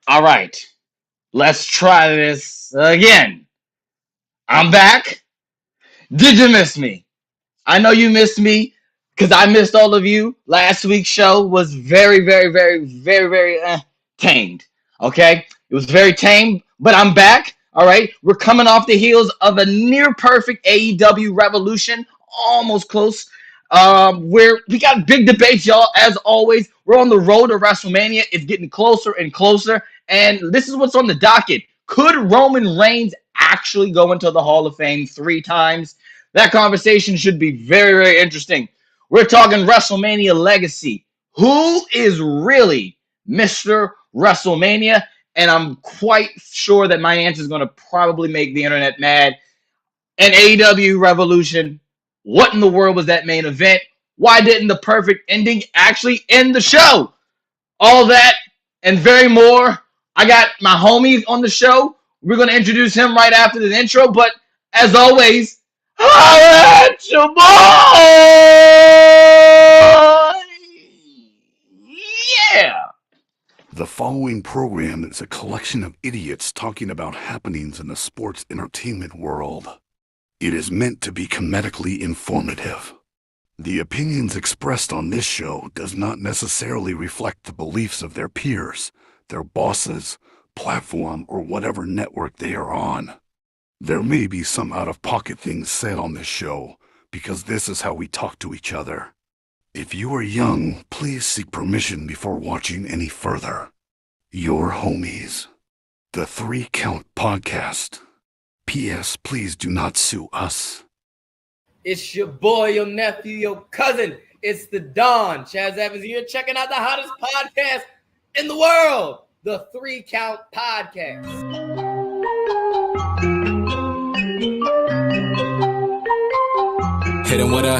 All right, let's try this again. I'm back. Did you miss me? I know you missed me because I missed all of you. Last week's show was very tamed. Okay, it was very tame, but I'm back. All right, we're coming off the heels of a near perfect AEW Revolution, almost close. Where we got big debates, y'all. As always, we're on the road to WrestleMania. It's getting closer and closer, and this is what's on the docket. Could Roman Reigns actually go into the Hall of Fame 3 times? That conversation should be very interesting. We're talking WrestleMania legacy. Who is really Mr. WrestleMania? And I'm quite sure that my answer is going to probably make the internet mad. An AEW Revolution. What in the world was that main event? Why didn't the perfect ending actually end the show? All that and very more. I got my homie on the show. We're going to introduce him right after the intro. But as always, holla at your boy! Yeah! The following program is a collection of idiots talking about happenings in the sports entertainment world. It is meant to be comedically informative. The opinions expressed on this show does not necessarily reflect the beliefs of their peers, their bosses, platform, or whatever network they are on. There may be some out-of-pocket things said on this show because this is how we talk to each other. If you are young, please seek permission before watching any further. Your homies. The 3 Count Podcast. P.S. Please do not sue us. It's your boy, your nephew, your cousin. It's the Don. Chaz Evans here, checking out the hottest podcast in the world, the 3 Count Podcast. Hit him with a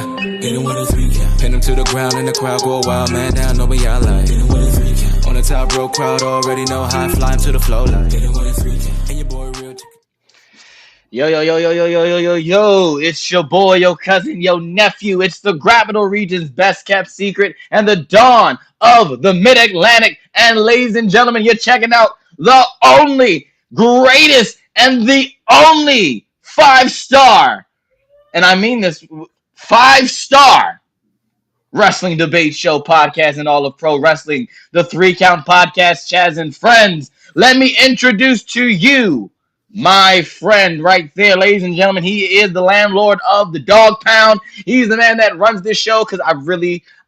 3 count. Pin him to the ground and the crowd go wild, man down, know what y'all like. Hit him with a 3 count. On the top row, crowd already know how I fly him to the flow like. Hit him with a 3 count. And your boy real Yo, it's your boy, your cousin, your nephew. It's the Gravital Region's best kept secret and the dawn of the Mid-Atlantic. And ladies and gentlemen, you're checking out the only, greatest, and the only 5-star, and I mean this, 5-star wrestling debate show podcast in all of pro wrestling, the 3 Count Podcast, Chaz and Friends. Let me introduce to you my friend right there, ladies and gentlemen. He is the landlord of the Dog Pound. He's the man that runs this show because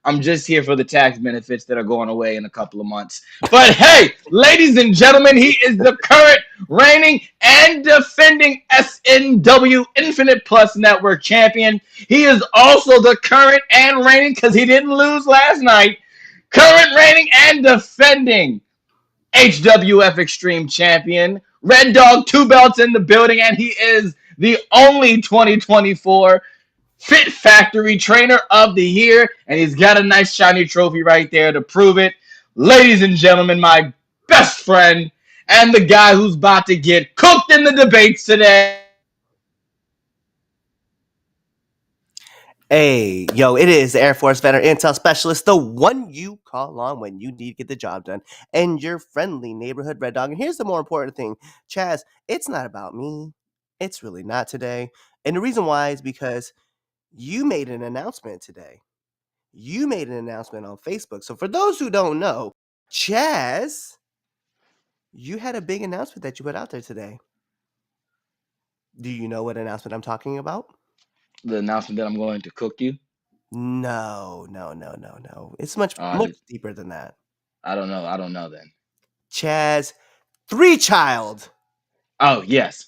I'm just here for the tax benefits that are going away in a couple of months. But hey, ladies and gentlemen, he is the current reigning and defending SNW Infinite Plus Network champion. He is also the current and reigning, because he didn't lose last night, current reigning and defending HWF Extreme Champion. Red Dog, 2 belts in the building, and he is the only 2024 Fit Factory Trainer of the Year, and he's got a nice shiny trophy right there to prove it. Ladies and gentlemen, my best friend and the guy who's about to get cooked in the debates today. Hey, yo, it is the Air Force Veteran Intel Specialist, the one you call on when you need to get the job done, and your friendly neighborhood Red Dog. And here's the more important thing, Chaz, it's not about me. It's really not today. And the reason why is because you made an announcement today. You made an announcement on Facebook. So for those who don't know, Chaz, you had a big announcement that you put out there today. Do you know what announcement I'm talking about? The announcement that I'm going to cook you? No. It's much deeper than that. I don't know then. Chaz, 3-child. Oh, yes.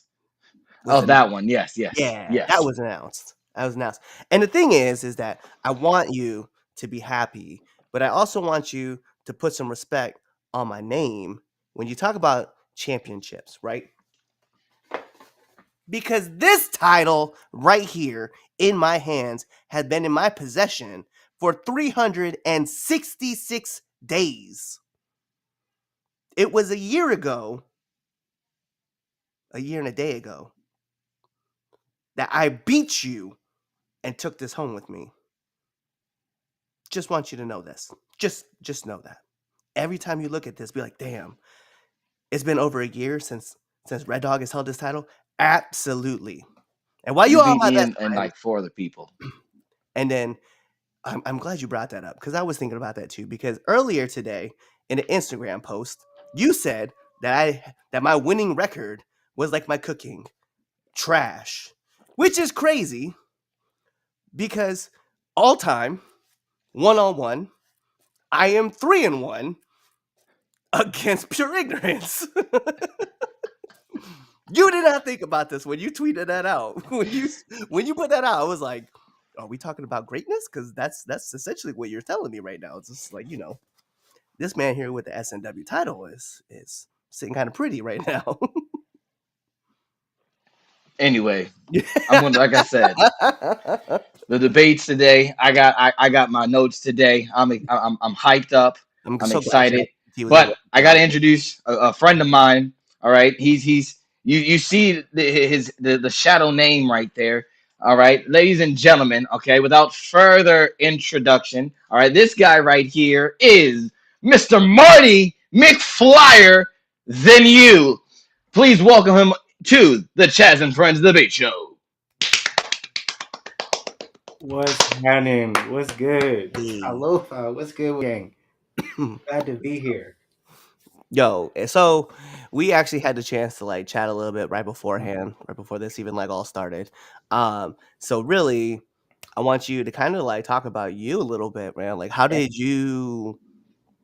That one. Yes. Yeah, that was announced. And the thing is that I want you to be happy, but I also want you to put some respect on my name when you talk about championships, right? Because this title right here in my hands has been in my possession for 366 days. It was a year and a day ago, that I beat you and took this home with me. Just want you to know this. Just know that. Every time you look at this, be like, damn, it's been over a year since Red Dog has held this title. Absolutely. And while you You all beat by me that and time, like 4 other people. and then I'm glad you brought that up because I was thinking about that too. Because earlier today in an Instagram post, you said that my winning record was like my cooking trash, which is crazy because all time 1-on-1, I am 3-1 against pure ignorance. You did not think about this when you tweeted that out. When you put that out, I was like, "Are we talking about greatness?" Because that's essentially what you're telling me right now. It's just like this man here with the SNW title is sitting kind of pretty right now. Anyway, I'm gonna, like I said, the debates today. I got my notes today. I'm hyped up. I'm I'm so glad excited. he was able But to I get got on. to introduce a friend of mine. All right, he's you see the shadow name right there. All right, ladies and gentlemen. Okay, without further introduction. All right, this guy right here is Mr. Marty McFlyer. Than you. Please welcome him to the Chaz and Friends debate show. What's happening? What's good? Hey. Aloha. What's good, gang? Glad to be here. Yo, so we actually had the chance to like chat a little bit right beforehand, right before this even like all started. So really, I want you to kind of like talk about you a little bit, man. Like, how did you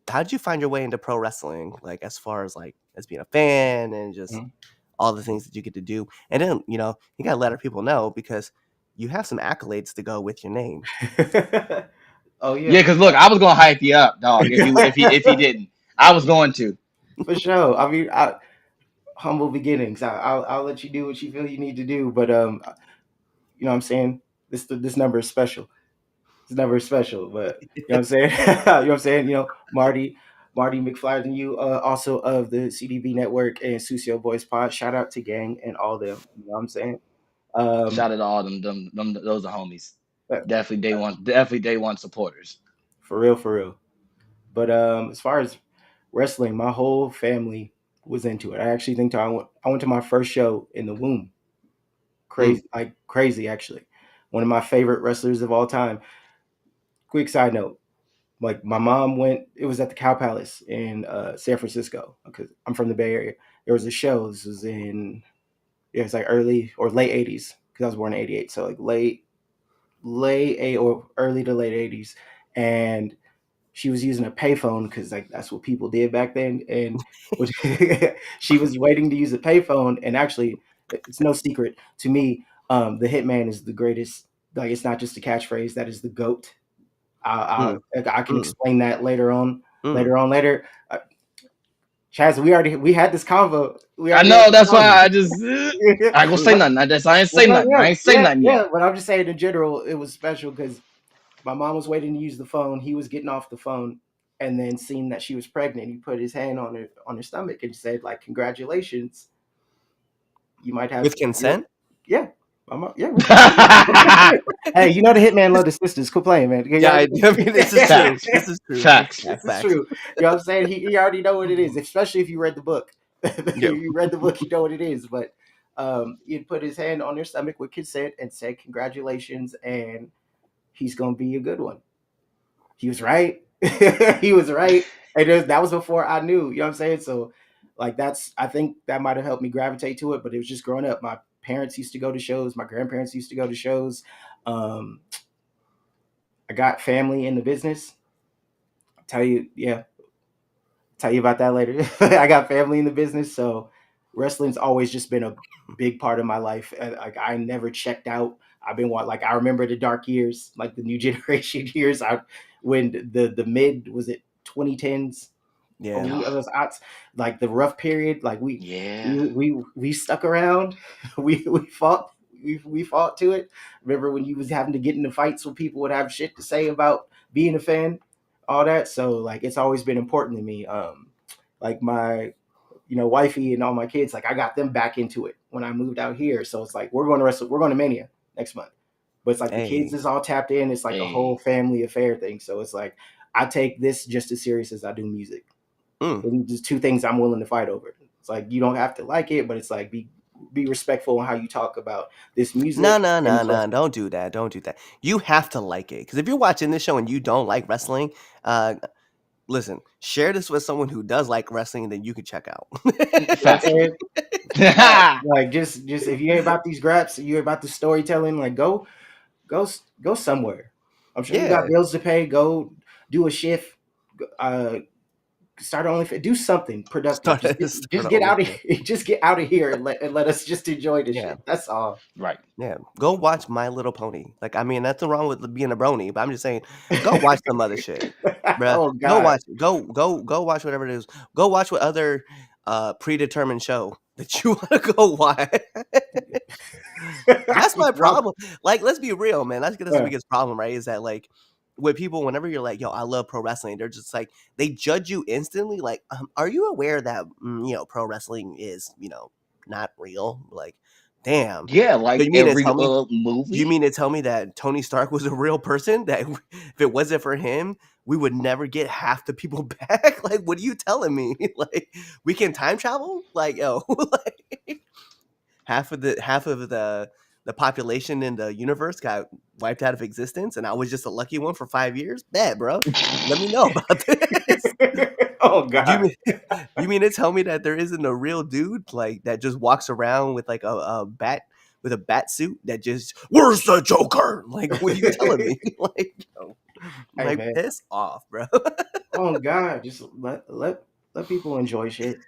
find your way into pro wrestling? Like, as far as like as being a fan and just Mhm. all the things that you get to do, and then you gotta let our people know because you have some accolades to go with your name. Oh yeah, Yeah, cause look, I was gonna hype you up, dog. If he didn't, I was going to. for sure. I mean, humble beginnings. I'll let you do what you feel you need to do, but you know what I'm saying. This number is special. This number is special, but you know what I'm saying. You know what I'm saying. Marty McFly and you, also of the CDB Network and Susio Boys Pod. Shout out to Gang and all them. You know what I'm saying. Um, Shout out to all them those are homies. but Definitely day one supporters. for real, for real. But as far as wrestling, my whole family was into it. I actually think I went to my first show in the womb. Mm. Crazy, like crazy actually. One of my favorite wrestlers of all time. Quick side note, like my mom went, it was at the Cow Palace in San Francisco because I'm from the Bay Area. There was a show. This was in, yeah, it's like early or late 80s because I was born in 88. So like late eight or early to late 80s. And she was using a payphone because like that's what people did back then, and she was waiting to use a payphone. And actually, it's no secret to me, the Hitman is the greatest. Like it's not just a catchphrase; that is the goat. Mm. I can Mm. explain that later on. Mm. Later, Chaz, we had this convo. We I already had know. this That's why convo. I just I ain't gonna say nothing. I ain't say nothing. Yeah, I ain't say yeah, nothing yet. yeah. But I'm just saying in general, it was special because my mom was waiting to use the phone. He was getting off the phone, and then seeing that she was pregnant, he put his hand on her stomach and said, "Like, congratulations, you might have With your consent? yeah." My mom, yeah, we can. Hey, you know the hitman love the sisters. Quit playing, man. Yeah, I mean, this is true. Facts. This is true. This Facts. is This is facts. true. You know what I'm saying? He already know what it is, especially if you read the book. If Yeah. you read the book, you know what it is. But he put his hand on her stomach with consent and said, "Congratulations, and he's gonna be a good one." He was right. He was right. And that was before I knew. You know what I'm saying? So, like, I think that might have helped me gravitate to it. But it was just growing up. My parents used to go to shows. My grandparents used to go to shows. Um, I got family in the business. I'll tell you, yeah, tell you about that later. I got family in the business, so wrestling's always just been a big part of my life. Like I never checked out. I've been like I remember the dark years, like the new generation years. I when the mid was it 2010s Yeah. only of those odds, like the rough period. Like Yeah. we stuck around. We fought. We fought to it. Remember when you was having to get into fights when people would have shit to say about being a fan, all that. So like it's always been important to me. Like my wifey and all my kids, like I got them back into it when I moved out here. So it's like we're going to Mania next month. But it's like the kids Hey. is all tapped in. It's like a whole Hey. family affair thing. So it's like I take this just as serious as I do music. Mm. And just two things I'm willing to fight over. It's like you don't have to like it, but it's like be respectful on how you talk about this music. No, and don't do that. Don't do that. You have to like it, because if you're watching this show and you don't like wrestling, listen, share this with someone who does like wrestling, and then you can check out. Like, Fact. like just if you ain't about these graps, you ain't about the storytelling, like go somewhere. I'm sure you got Yeah. bills to pay. Go do a shift. Start only do something productive. Start Just get out of OnlyFans. here. Just get out of here and let us just enjoy this Yeah. shit. That's all. Right. Yeah, go watch My Little Pony. Like, I mean, nothing wrong with being a brony, but I'm just saying, go watch some other shit, bruh. Oh Go God. watch, go watch whatever it is. Go watch what other predetermined show that you want to go watch. That's my problem. Like, let's be real, man. That's the biggest problem, right? Is that like with people, whenever you're like, yo, I love pro wrestling, they're just like, they judge you instantly. Like, are you aware that pro wrestling is not real? Like, damn. Yeah, So like you mean to every tell me? movie. You mean to tell me that Tony Stark was a real person? That if it wasn't for him, we would never get half the people back? Like, what are you telling me? Like, we can time travel? Like, yo, like, half of the population in the universe got wiped out of existence, and I was just a lucky one for 5 years? Bad, bro. Let me know about this. Oh God. You mean to tell me that there isn't a real dude like that just walks around with like a bat with a bat suit that just, where's the Joker? Like, what are you telling me? Like, Hey, like, man. piss off, bro. Oh God. Just let people enjoy shit.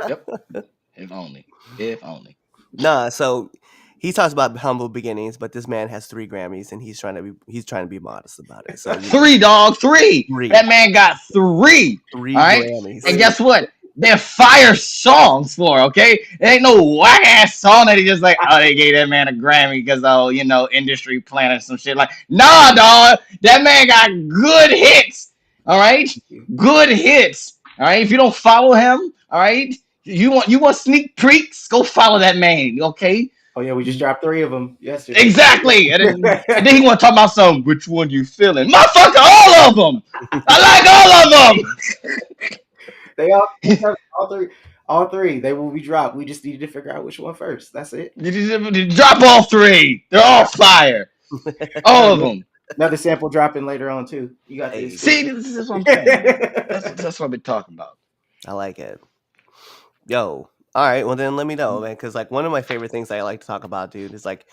Yep. If only. If only. Nah, so he talks about humble beginnings, but this man has 3 Grammys, and he's trying to be modest about it. So 3, dog. 3. 3. That man got 3. 3 All right. Grammys. And guess what? They're fire songs for, okay? It ain't no whack ass song that he just like, oh, they gave that man a Grammy because, oh, industry plan or some shit. Like, nah, dog. That man got good hits. All right? Good hits. All right. If you don't follow him, all right, you want sneak peeks, go follow that man, okay? Oh yeah, we just dropped 3 of them yesterday. Exactly. And then he want to talk about some, which one you feeling? Motherfucker, all of them. I like all of them. They all three. They will be dropped. We just need to figure out which one first. That's it. Drop all 3. They're all fire. All of them. Another sample dropping later on too. You got Hey. this. See, this is what I'm saying. That's what I've been talking about. I like it. Yo, all right. Well, then let me know, man. Because like one of my favorite things I like to talk about, dude, is like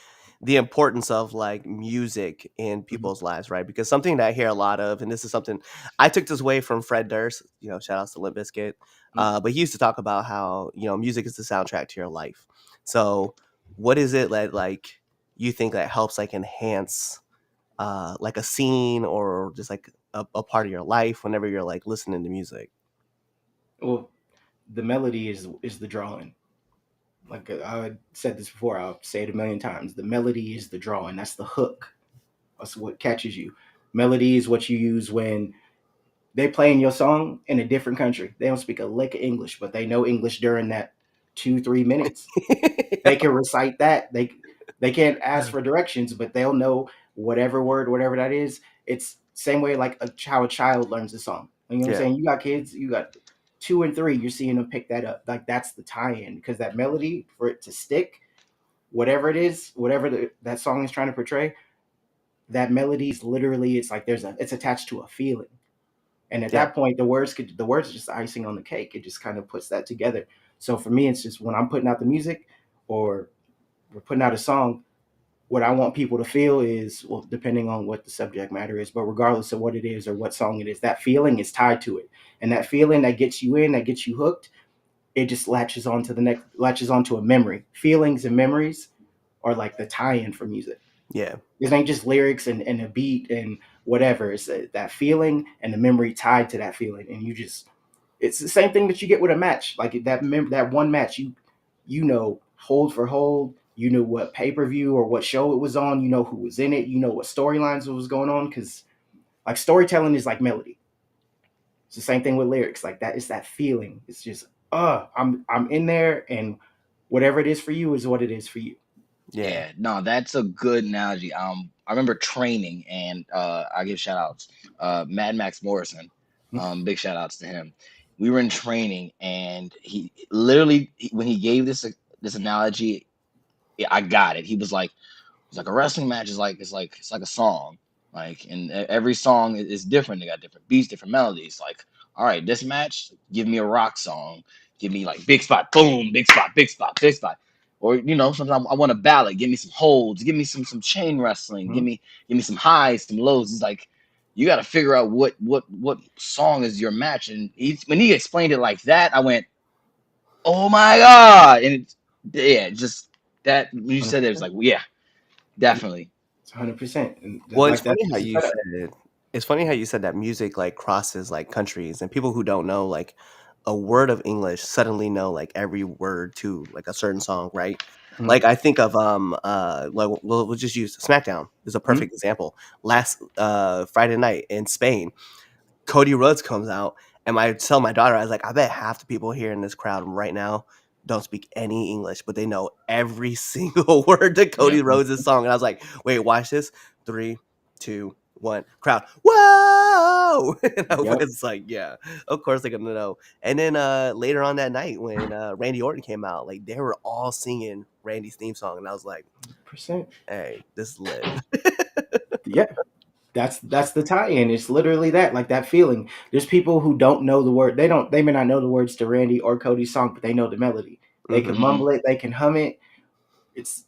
the importance of like music in people's lives, right? Because something that I hear a lot of, and this is something I took this away from Fred Durst. Shout outs to Limp Bizkit. But he used to talk about how music is the soundtrack to your life. So, what is it that like you think that helps like enhance like a scene or just like a part of your life whenever you're like listening to music? Well, the melody is the drawing. Like I said this before, I'll say it a million times. The melody is the drawing. That's the hook. That's what catches you. Melody is what you use when they playing your song in a different country. They don't speak a lick of English, but they know English during that 2-3 minutes. They can recite that. They can't ask for directions, but they'll know whatever word, whatever that is. It's same way like how a child learns a song. You know what I'm saying? You got kids, you got 2 and 3, you're seeing them pick that up. Like that's the tie-in, because that melody, for it to stick, whatever it is, whatever that song is trying to portray, that melody is literally, it's like it's attached to a feeling. And at that point, the words are just icing on the cake. It just kind of puts that together. So for me, it's just when I'm putting out the music or we're putting out a song, what I want people to feel is, well, depending on what the subject matter is, but regardless of what it is or what song it is, that feeling is tied to it. And that feeling that gets you in, that gets you hooked, it just latches onto a memory. Feelings and memories are like the tie-in for music. Yeah. It ain't just lyrics and a beat and whatever. It's that feeling and the memory tied to that feeling. And it's the same thing that you get with a match. Like that one match, hold for hold, what pay-per-view or what show it was on, who was in it, what storylines was going on. Cause like storytelling is like melody. It's the same thing with lyrics. Like that is that feeling. It's just, I'm in there, and whatever it is for you is what it is for you. Yeah, no, that's a good analogy. I remember training, and I give shout outs. Mad Max Morrison, big shout outs to him. we were in training, and he literally when he gave this analogy, I got it. He was like, it's like a wrestling match is like it's like a song, like, and every song is different. They got different beats, different melodies. Like, all right, this match, give me a rock song, give me like big spot, boom, big spot, big spot, big spot, or sometimes I want a ballad. Give me some holds, give me some chain wrestling, Mhm. give me some highs, some lows. It's like you got to figure out what song is your match. And when he explained it like that, I went, oh my god, and yeah, just that when you said it, it was 100%. like, well, yeah, definitely. It's 100%. And Well, like that's just a setup. it's funny how you said that music like crosses like countries, and people who don't know like a word of English suddenly know like every word to like a certain song, right? Mhm. Like I think of like we'll just use SmackDown is a Mhm. perfect example. Last Friday night in Spain, Cody Rhodes comes out, and I tell my daughter, I was like, I bet half the people here in this crowd right now don't speak any English, but they know every single word to Yeah. Cody Rhodes' song. And I was like, wait, watch this. 3, 2, 1, crowd. Whoa! And I Yep. was like, yeah, of course they're gonna know. And then later on that night when Randy Orton came out, like they were all singing Randy's theme song, and I was like, Percent. hey, this is lit. Yeah. That's the tie-in. It's literally that, like that feeling. There's people who don't know the word. They may not know the words to Randy or Cody's song, but they know the melody. They can Mhm. mumble it, they can hum it. It's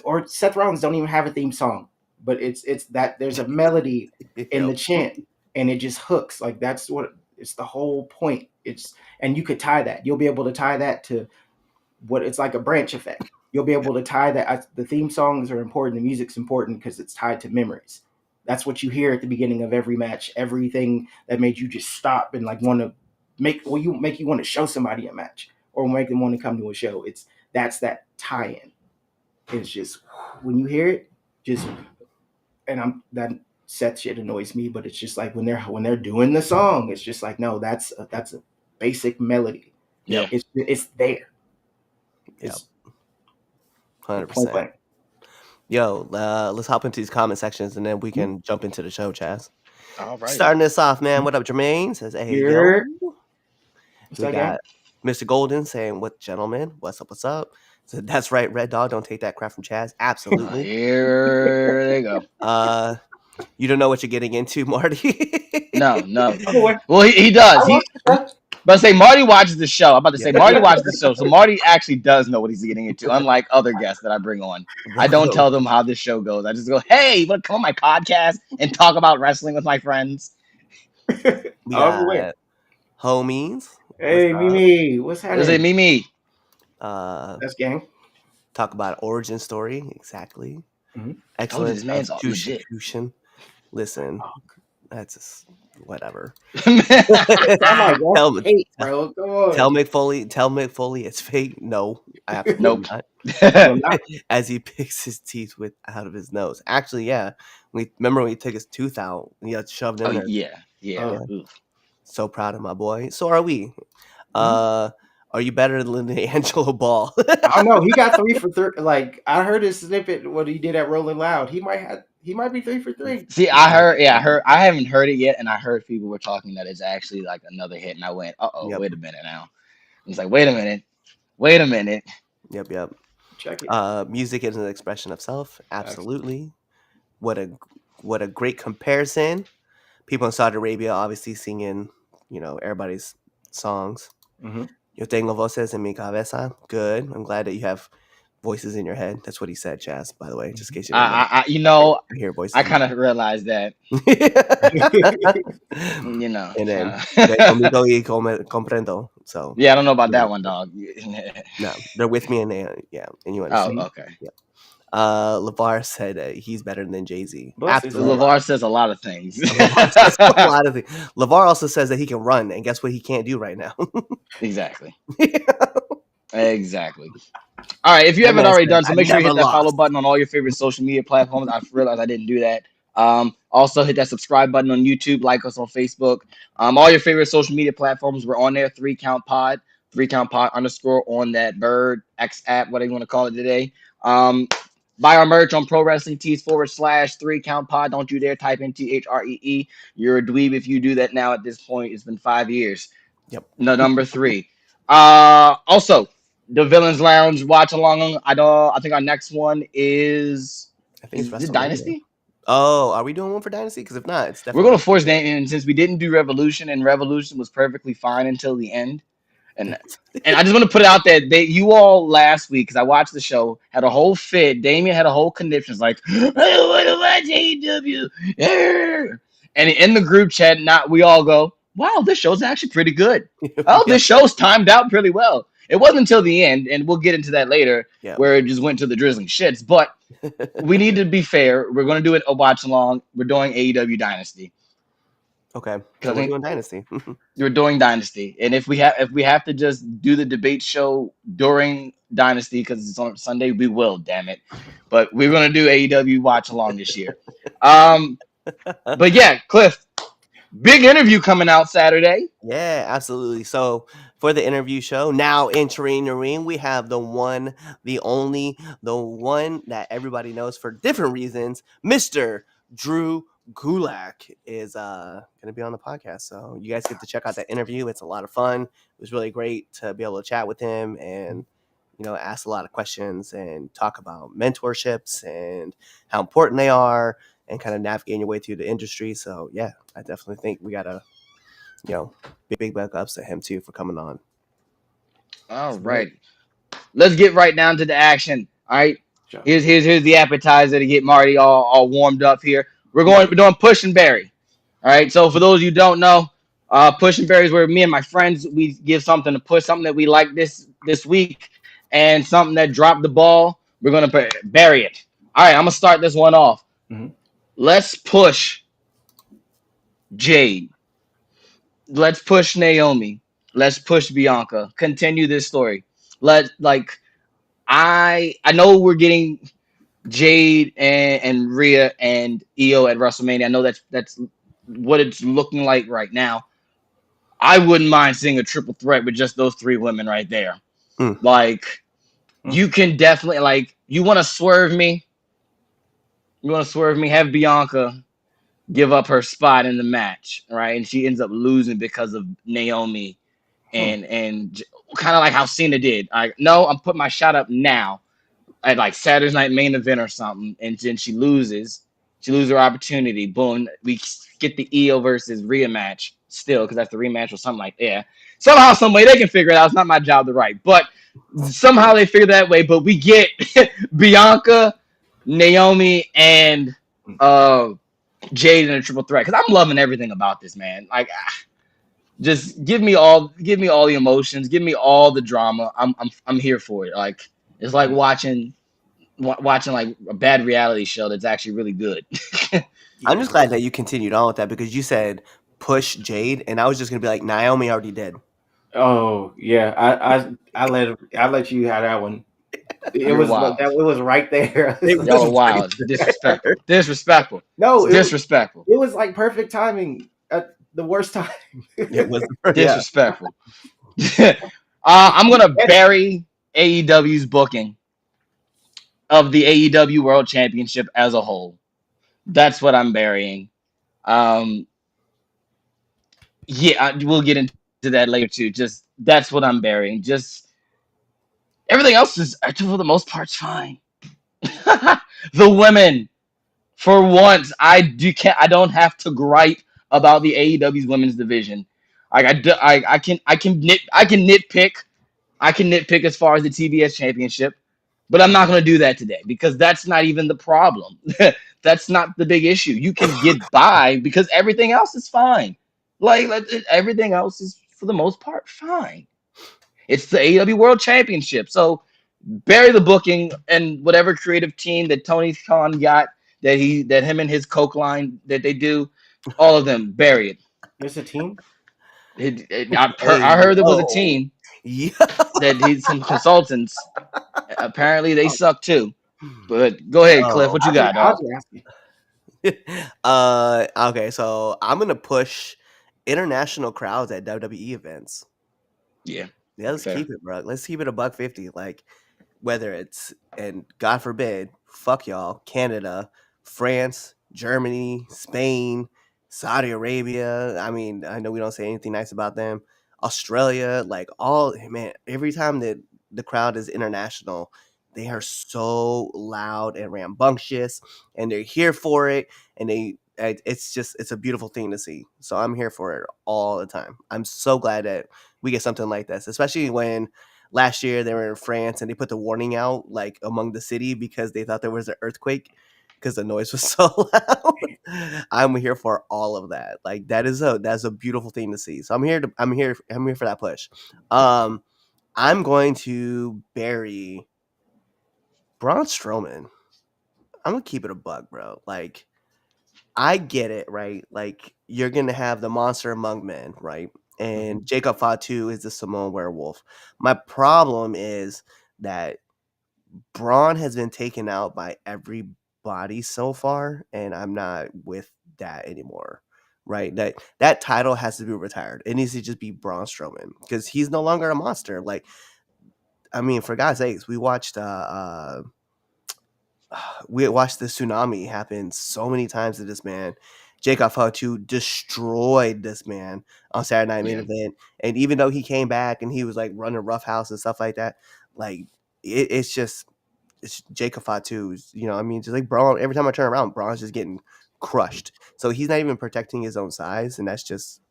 or Seth Rollins don't even have a theme song, but it's that there's a melody in Yep. the chant and it just hooks. Like that's what it's the whole point. It's and you could tie that. You'll be able to tie that to what it's like a branch effect. You'll be able to tie that. The theme songs are important. The music's important because it's tied to memories. That's what you hear at the beginning of every match. Everything that made you just stop and like want to make you want to show somebody a match or make them want to come to a show. That's that tie-in. It's just when you hear it, just and I'm that Seth shit annoys me, but it's just like when they're doing the song, it's just like no, that's a basic melody. Yeah. It's there. Yep. It's point 100%. blank. Yo, let's hop into these comment sections and then we Mhm. can jump into the show, Chaz. All right. Starting this off, man. What up, Jermaine? Says, hey, yo. Here, what's We that gang? got Mr. Golden saying, what, gentlemen? What's up? What's up? So that's right, Red Dog. Don't take that crap from Chaz. Absolutely. Here they go. You don't know what you're getting into, Marty. No, no. Oh boy, Well, he I does. watched the show. But I say Marty watches the show. I'm about to say Yeah. Marty watches the show, so Marty actually does know what he's getting into. Unlike other guests that I bring on, I don't Bro, tell them how this show goes. I just go, "Hey, you want to come on my podcast and talk about wrestling with my friends?" we I'm aware. got homies. What's Hey, up? Mimi, what's Is it happening? me? That's gang. Talk about origin story. Exactly. Mhm. Told you Excellent this man's legit. execution. Listen, that's just whatever. Oh my god, tell me, hate, bro. Come on. tell McFoley it's fake. No, absolutely Nope. not. Will not. As he picks his teeth with out of his nose. Actually, yeah. We remember when he took his tooth out and he got shoved Oh in there. yeah, yeah. Oh. Yeah. Oof. So proud of my boy. So are we. Mhm. Are you better than the Angelo Ball? I don't know. He got 3 for 3. Like I heard his snippet what he did at Rolling Loud. He might be 3 for 3. See, I heard. Yeah, I heard. I haven't heard it yet, and I heard people were talking that it's actually like another hit, and I went, "Uh oh, Yep. wait a minute now." It's like, wait a minute, wait a minute. Yep. Check it. Music is an expression of self. Absolutely. What a great comparison. People in Saudi Arabia obviously singing, everybody's songs. Mm-hmm. Yo tengo voces en mi cabeza. Good. I'm glad that you have voices in your head. That's what he said, Chaz, by the way, just in case you didn't know. I hear voices. I kind of realized that. And then conmigo y comprendo. So yeah, I don't know about that one, dog. no, they're with me and and you Oh, understand. okay. Yeah. LeVar said he's better than Jay-Z. Absolutely. LeVar says a lot of things. LeVar says a lot of things. LeVar also says that he can run, and guess what he can't do right now? Exactly. Exactly. All right, if you haven't already done so, make sure you hit that follow button on all your favorite social media platforms. I realized I didn't do that. Also hit that subscribe button on YouTube, like us on Facebook. All your favorite social media platforms, we're on there. 3 Count Pod, 3 Count Pod _ on that Bird X app, whatever you want to call it today. Buy our merch on Pro Wrestling Tees /3 Count Pod. Don't you dare type in THREE. You're a dweeb if you do that now. At this point, it's been 5 years. Yep. No, number 3. Also, the Villains Lounge watch along. I think our next one I think it's is it WrestleMania. Dynasty? Oh, are we doing one for Dynasty? Because if not, it's We're definitely gonna force WrestleMania. that in since we didn't do Revolution, and Revolution was perfectly fine until the end. And I just want to put it out there that you all last week, because I watched the show, had a whole fit. Damien had a whole conniption. It's like, I don't want to watch AEW. And in the group chat, not we all go, wow, this show's actually pretty good. Oh, Yep. this show's timed out pretty well. It wasn't until the end, and we'll get into that later, Yep. where it just went to the drizzling shits. But we need to be fair. We're going to do it a watch along. We're doing AEW Dynasty. Okay. Because So I we're think doing Dynasty. you're doing Dynasty, and if we have to just do the debate show during Dynasty because it's on Sunday, we will. Damn it! But we're gonna do AEW watch along this year. Um, but yeah, Cliff, big interview coming out Saturday. Yeah, absolutely. So for the interview show, now entering the ring, we have the one, the only, the one that everybody knows for different reasons, Mr. Drew Gulak is gonna be on the podcast. So you guys get to check out that interview. It's a lot of fun. It was really great to be able to chat with him and ask a lot of questions and talk about mentorships and how important they are and kind of navigating your way through the industry. So yeah, I definitely think we gotta big back ups to him too for coming on. All right, let's get right down to the action. All right, Sure. here's the appetizer to get Marty all warmed up here. We're doing Push and Berry. All right. So for those you don't know, push and berries where me and my friends we give something to push, something that we like this week, and something that dropped the ball. We're gonna bury it. All right. I'm gonna start this one off. Mhm. Let's push Jade. Let's push Naomi. Let's push Bianca. Continue this story. I know we're getting Jade and Rhea and Io at WrestleMania. I know that's what it's looking like right now. I wouldn't mind seeing a triple threat with just those 3 women right there. Mm. Like, Mm. you can definitely you want to swerve me. You want to swerve me. Have Bianca give up her spot in the match, right? And she ends up losing because of Naomi and kind of like how Cena did. No, I'm putting my shot up now at like Saturday's night main event or something, and then she loses. She loses her opportunity. Boom, we get the EO versus Rhea match still because that's the rematch or something like that. Yeah. Somehow, some way they can figure it out. It's not my job to write, but somehow they figure that way. But we get Bianca, Naomi, and Jade in a triple threat because I'm loving everything about this, man. Like, just give me all the emotions, give me all the drama. I'm here for it. Like, it's like watching like a bad reality show that's actually really good. I'm just glad that you continued on with that because you said push Jade, and I was just gonna be like, Naomi already did. Oh yeah, I let you have that one. It You're was wild. it was right there. It Y'all are was wild. right It's disrespectful. Disrespectful. No, It's disrespectful. it was like perfect timing at the worst time. It was Disrespectful. I'm gonna bury AEW's booking of the AEW World Championship as a whole. That's what I'm burying. We'll get into that later too. Just that's what I'm burying. Just everything else is actually for the most part fine. The women, for once, I don't have to gripe about the AEW's women's division. Like I can nitpick. I can nitpick as far as the TBS championship, but I'm not going to do that today because that's not even the problem. That's not the big issue. You can get by because everything else is fine. Everything else is for the most part fine. It's the AEW World Championship. So bury the booking and whatever creative team that Tony Khan got that him and his Coke line that they do, all of them bury it. There's a team. I heard there was a team Yeah. that he's some consultants. Apparently they suck too. But go ahead, Cliff. What you got, dog? Okay, so I'm gonna push international crowds at WWE events. Yeah. Yeah, let's Fair. keep it, bro. Let's keep it $150. Like, whether it's, and God forbid, fuck y'all, Canada, France, Germany, Spain, Saudi Arabia. I mean, I know we don't say anything nice about them. Australia, like all man, every time that the crowd is international, they are so loud and rambunctious, and they're here for it, and it's a beautiful thing to see. So I'm here for it all the time. I'm so glad that we get something like this, especially when last year they were in France and they put the warning out like among the city because they thought there was an earthquake because the noise was so loud. I'm here for all of that. Like that's a beautiful thing to see. So I'm here for that push. Um I'm going to bury Braun Strowman. I'm gonna keep it a bug, bro. Like I get it, right? Like you're gonna have the monster among men, right? And Jacob Fatu is the Samoan werewolf. My problem is that Braun has been taken out by everybody so far, and I'm not with that anymore. Right? That title has to be retired. It needs to just be Braun Strowman because he's no longer a monster. Like, I mean, for God's sakes, we watched the tsunami happen so many times to this man. Jacob Fatu destroyed this man on Saturday Night Main Yeah. Event, and even though he came back and he was like running roughhouse and stuff like that, like it's just it's Jacob Fatu's, you know, I mean, just like Braun, every time I turn around, Braun's just getting crushed. So he's not even protecting his own size, and that's just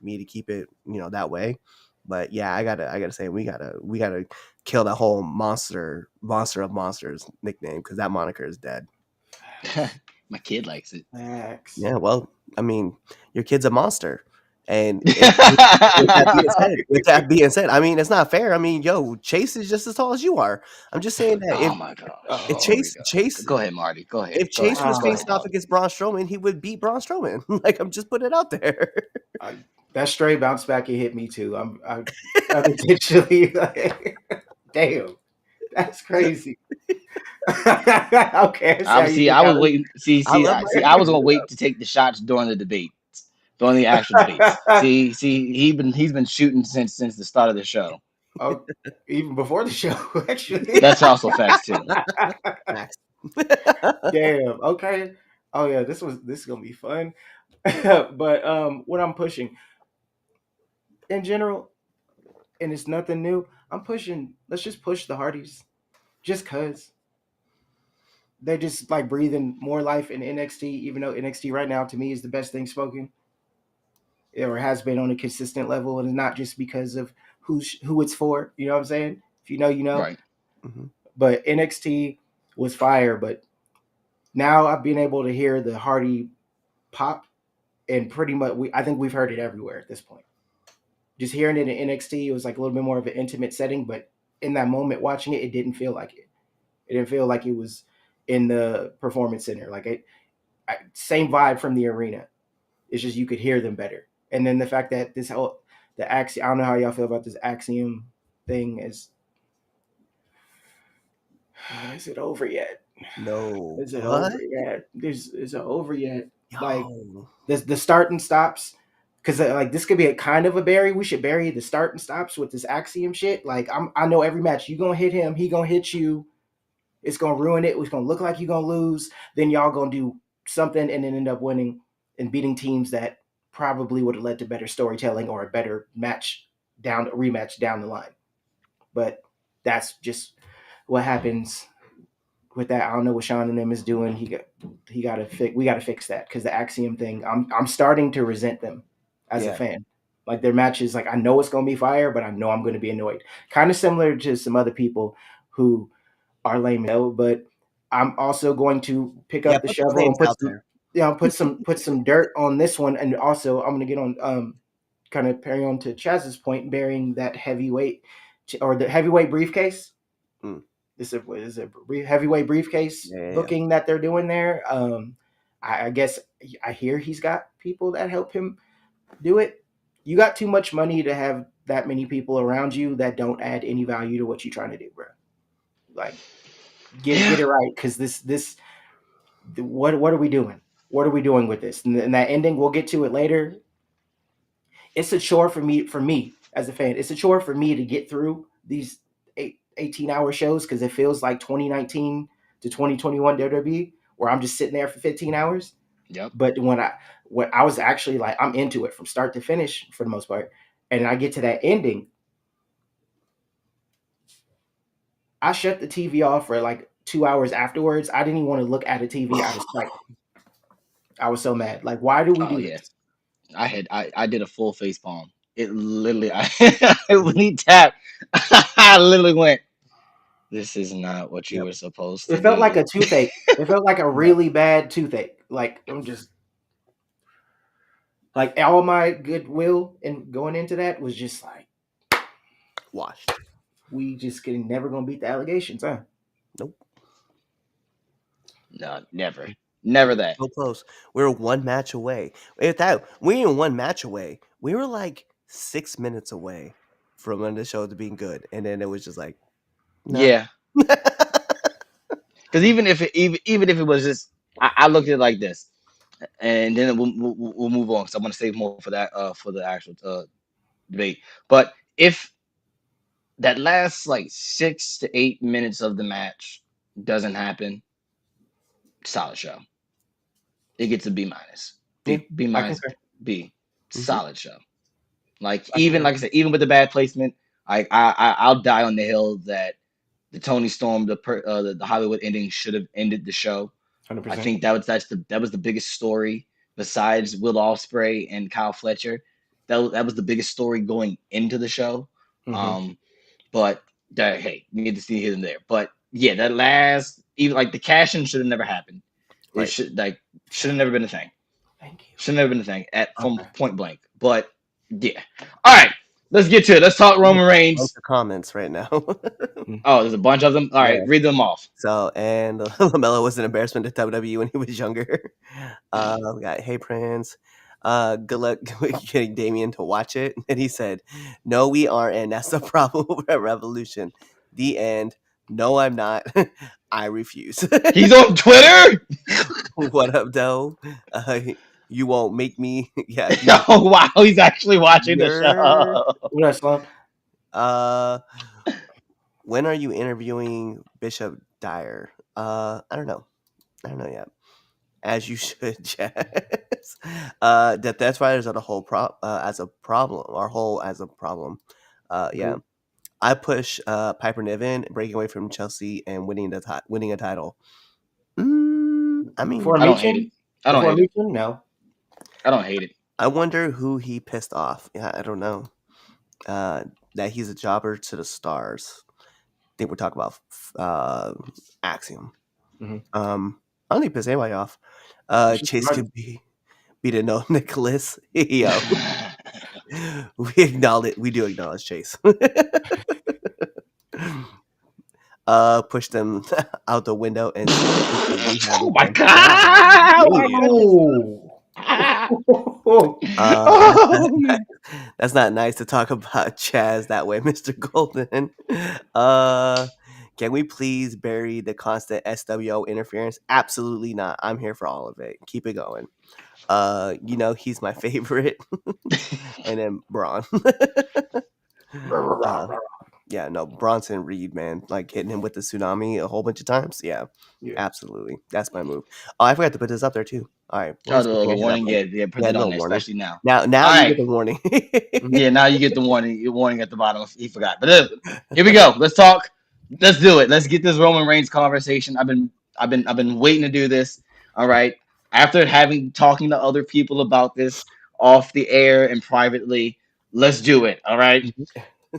me to keep it, you know, that way. But yeah, I gotta say we gotta kill that whole monster of monsters nickname because that moniker is dead. My kid likes it. Max. Yeah, well, I mean, your kid's a monster. And with that being said, I mean, it's not fair. I mean, yo, Chase is just as tall as you are. I'm just saying that Oh my gosh. if Oh, Here we Chase go. Go ahead, Marty. Go ahead. if Go Chase ahead. was Go facing ahead, off dog. against Braun Strowman, he would beat Braun Strowman. Like I'm just putting it out there. that stray bounce back, it hit me too. I'm intentionally like, damn, that's crazy. Okay, I see how you See, get I was down. waiting. I love my I kid. was gonna wait to take the shots during the debate, during the actual debates. See, he's been shooting since the start of the show. Oh, even before the show, actually. That's also facts too. Facts. Damn. Okay. Oh yeah, this is gonna be fun. But what I'm pushing in general, and it's nothing new. I'm pushing. Let's just push the Hardys, just cause they're just like breathing more life in NXT. Even though NXT right now to me is the best thing spoken, or has been on a consistent level, and it's not just because of who it's for. You know what I'm saying? If you know, you know. Right. Mhm. But NXT was fire. But now I've been able to hear the Hardy pop, and pretty much I think we've heard it everywhere at this point. Just hearing it in NXT, it was like a little bit more of an intimate setting, but in that moment watching it, it didn't feel like it. It didn't feel like it was in the performance center. Like same vibe from the arena. It's just you could hear them better. And then the fact that the axiom, I don't know how y'all feel about this axiom thing is it over yet? No. Is it What? over yet? Is it over yet? Like Yo. the start and stops, because like this could be a kind of a bury. We should bury the start and stops with this axiom shit. Like I know every match you gonna hit him, he gonna hit you. It's gonna ruin it. It's gonna look like you gonna lose. Then y'all gonna do something and then end up winning and beating teams that probably would have led to better storytelling or a better rematch down the line. But that's just what happens with that. I don't know what Shawn and them is doing. We got to fix that because the axiom thing. I'm starting to resent them as a Yeah. fan. Like their matches, like I know it's gonna be fire, but I know I'm gonna be annoyed. Kind of similar to some other people who are lame as hell, but I'm also going to pick Yeah, up the put those shovel names and put out some, there. put some dirt on this one, and also I'm gonna get on kind of carry on to Chaz's point, bearing that heavyweight or the heavyweight briefcase. Mm. This is a heavyweight briefcase Yeah. booking that they're doing there. I guess I hear he's got people that help him do it. You got too much money to have that many people around you that don't add any value to what you're trying to do, bro. Like get Yeah. it right, because what are we doing? What are we doing with this? And that ending, we'll get to it later. It's a chore for me as a fan. It's a chore for me to get through these 18-hour shows because it feels like 2019 to 2021 WWE, where I'm just sitting there for 15 hours. Yep. But when I was actually like, I'm into it from start to finish for the most part. and I get to that ending, I shut the TV off for like 2 hours afterwards. I didn't even want to look at a TV out of spite. I was so mad. Like, why do we Oh do yeah, this? I did a full face palm. It literally, when he tapped, I literally went, "This is not what you Yep. were supposed to It felt like do." a toothache. It felt like a really bad toothache. Like I'm just like all my goodwill and going into that was just like Washed. we just getting never gonna beat the allegations, huh? Nope. No, never, never that. So close. We were one match away. If that we were one match away, we were like 6 minutes away from the show to being good, and then it was just like, nah. Yeah, because even if it was just, I looked at it like this, and then we'll move on because I want to save more for that for the actual debate. But if that last like 6 to 8 minutes of the match doesn't happen, solid show. It gets a B minus. Yeah, B I minus concur. B. Mhm. Solid show. Like I even concur. like I said, even with the bad placement, I'll die on the hill that the Tony Storm, the Hollywood ending should have ended the show. I 100%. think that was the biggest story besides Will Ospreay and Kyle Fletcher. That was the biggest story going into the show. Mm-hmm. Um, but that hey, we need to see here and there. But yeah, that last even like the cash in should have never happened. It Right. should have never been a thing. Thank you. Should have never been a thing from Okay. point blank. But yeah. All right, let's get to it. Let's talk Roman Bunch Reigns. of comments right now. Oh, there's a bunch of them. All right, Yeah. read them off. So, and Lamelo was an embarrassment to WWE when he was younger. We got Hey Prince. Good luck getting Damien to watch it. And he said, "No, we aren't, and that's the problem with Revolution." The end. No, I'm not. I refuse. He's on Twitter. What up, though? You won't make me. Yeah. Oh wow, he's actually watching the You're. show. What up, Slump? When are you interviewing Bishop Dyer? I don't know. I don't know yet. As you should, Jazz. That's why there's a whole as a problem, or whole as a problem. Yeah. I push Piper Niven breaking away from Chelsea and winning a title. I mean, I don't hate it. I don't hate it. Formation? No. I don't hate it. I wonder who he pissed off. Yeah, I don't know. That he's a jobber to the stars. I think we're talking about Axiom. Mhm. I don't think he pissed anybody off. Chase could be to know Nicholas. Yo, we do acknowledge Chase. Push them out the window and Oh my god! Oh. That's not nice to talk about Chaz that way, Mr. Golden. Can we please bury the constant SWO interference? Absolutely not. I'm here for all of it. Keep it going. He's my favorite. And then Braun. Yeah, no, Bronson Reed, man, like hitting him with the tsunami a whole bunch of times. Yeah. Absolutely. That's my move. Oh, I forgot to put this up there too. All right. Oh, the warning, yeah, put it on there, warning. especially now. Now All you right. get the warning. Yeah, now you get the warning at the bottom. He forgot. But here we go. Let's talk. Let's do it. Let's get this Roman Reigns conversation. I've been waiting to do this. All right. After talking to other people about this off the air and privately, let's do it. All right.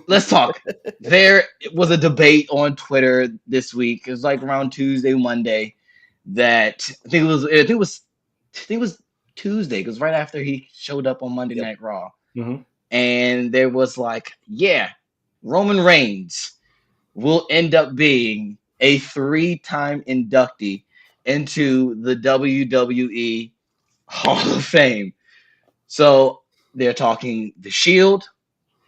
Let's talk. There was a debate on Twitter this week. It was like around Tuesday, Monday. That I think it was Tuesday because right after he showed up on Monday Night Raw, and there was like, yeah, Roman Reigns will end up being a 3-time inductee into the WWE Hall of Fame. So they're talking the Shield,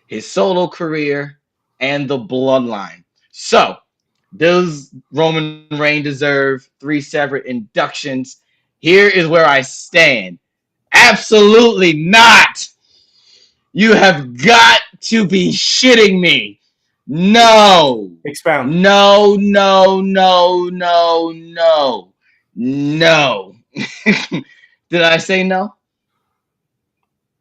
his solo career, and the Bloodline. So does Roman Reigns deserve 3 separate inductions? Here is where I stand. Absolutely not. You have got to be shitting me. No. Expound. No. Did I say no?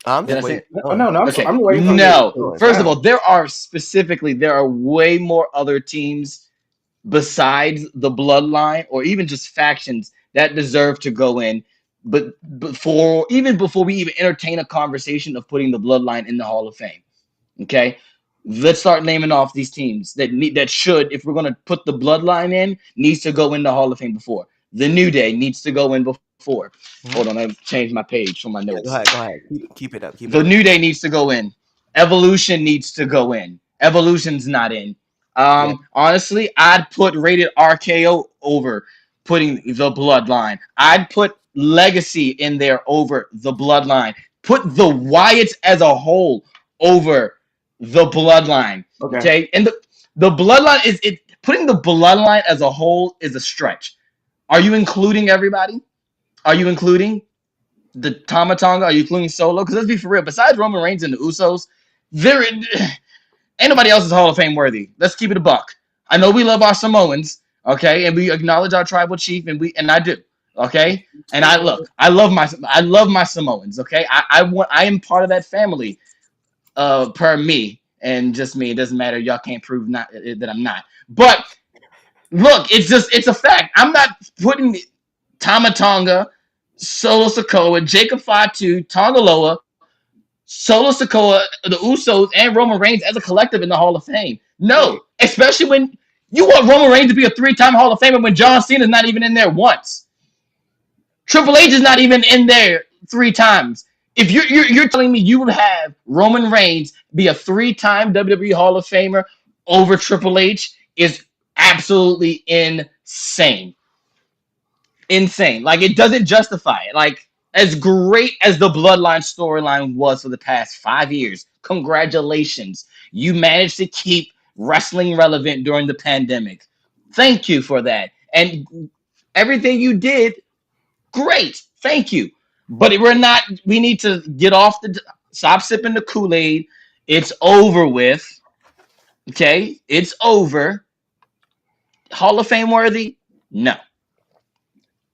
I'm Did I just say waiting. it? Oh, no, Okay. I'm waiting for No. you. First of all, there are way more other teams besides the bloodline or even just factions that deserve to go in. But before we even entertain a conversation of putting the bloodline in the Hall of Fame. Okay. Let's start naming off these teams that should, if we're gonna put the bloodline in, needs to go in the Hall of Fame before. The New Day needs to go in before. Hold on, I've changed my page from my Yeah, notes. go ahead. Keep it up. Keep it The up. New Day needs to go in. Evolution needs to go in. Evolution's not in. Yeah. Honestly, I'd put Rated RKO over putting the Bloodline. I'd put Legacy in there over the Bloodline. Put the Wyatts as a whole over the Bloodline. Okay. Okay, and the Bloodline is it. Putting the Bloodline as a whole is a stretch. Are you including everybody? Are you including the Tamatonga? Are you including Solo? Because let's be for real. Besides Roman Reigns and the Usos, there ain't nobody else is Hall of Fame worthy. Let's keep it a buck. I know we love our Samoans, okay, and we acknowledge our tribal chief, and I do, okay. And I love my Samoans, okay. I am part of that family, per me and just me. It doesn't matter. Y'all can't prove not that I'm not. But look, it's a fact. I'm not putting Tamatonga, Solo Sokoa, Jacob Fatu, Tongaloa, Solo Sokoa, the Usos, and Roman Reigns as a collective in the Hall of Fame. No, Wait. especially when you want Roman Reigns to be a three-time Hall of Famer when John Cena's not even in there once. Triple H is not even in there three times. If you're telling me you would have Roman Reigns be a three-time WWE Hall of Famer over Triple H is absolutely insane. Insane. Like it doesn't justify it. Like as great as the Bloodline storyline was for the past 5 years, congratulations. You managed to keep wrestling relevant during the pandemic. Thank you for that. And everything you did, great. Thank you. But we need to get off stop sipping the Kool-Aid. It's over with. Okay? It's over. Hall of Fame worthy? No.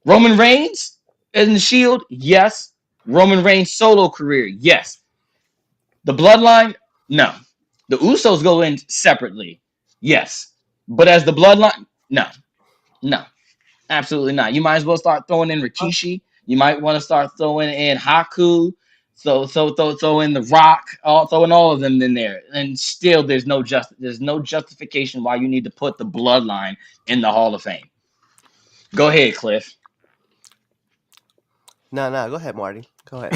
Roman Reigns in the Shield? Yes. Roman Reigns solo career? Yes. The Bloodline? No. The Usos go in separately? Yes. But as the Bloodline? No. No. Absolutely not. You might as well start throwing in Rikishi. You might want to start throwing in Haku. Throw in the Rock, throwing all of them in there, and still there's no justification why you need to put the Bloodline in the Hall of Fame. Go ahead, Cliff. No, go ahead, Marty. Go ahead.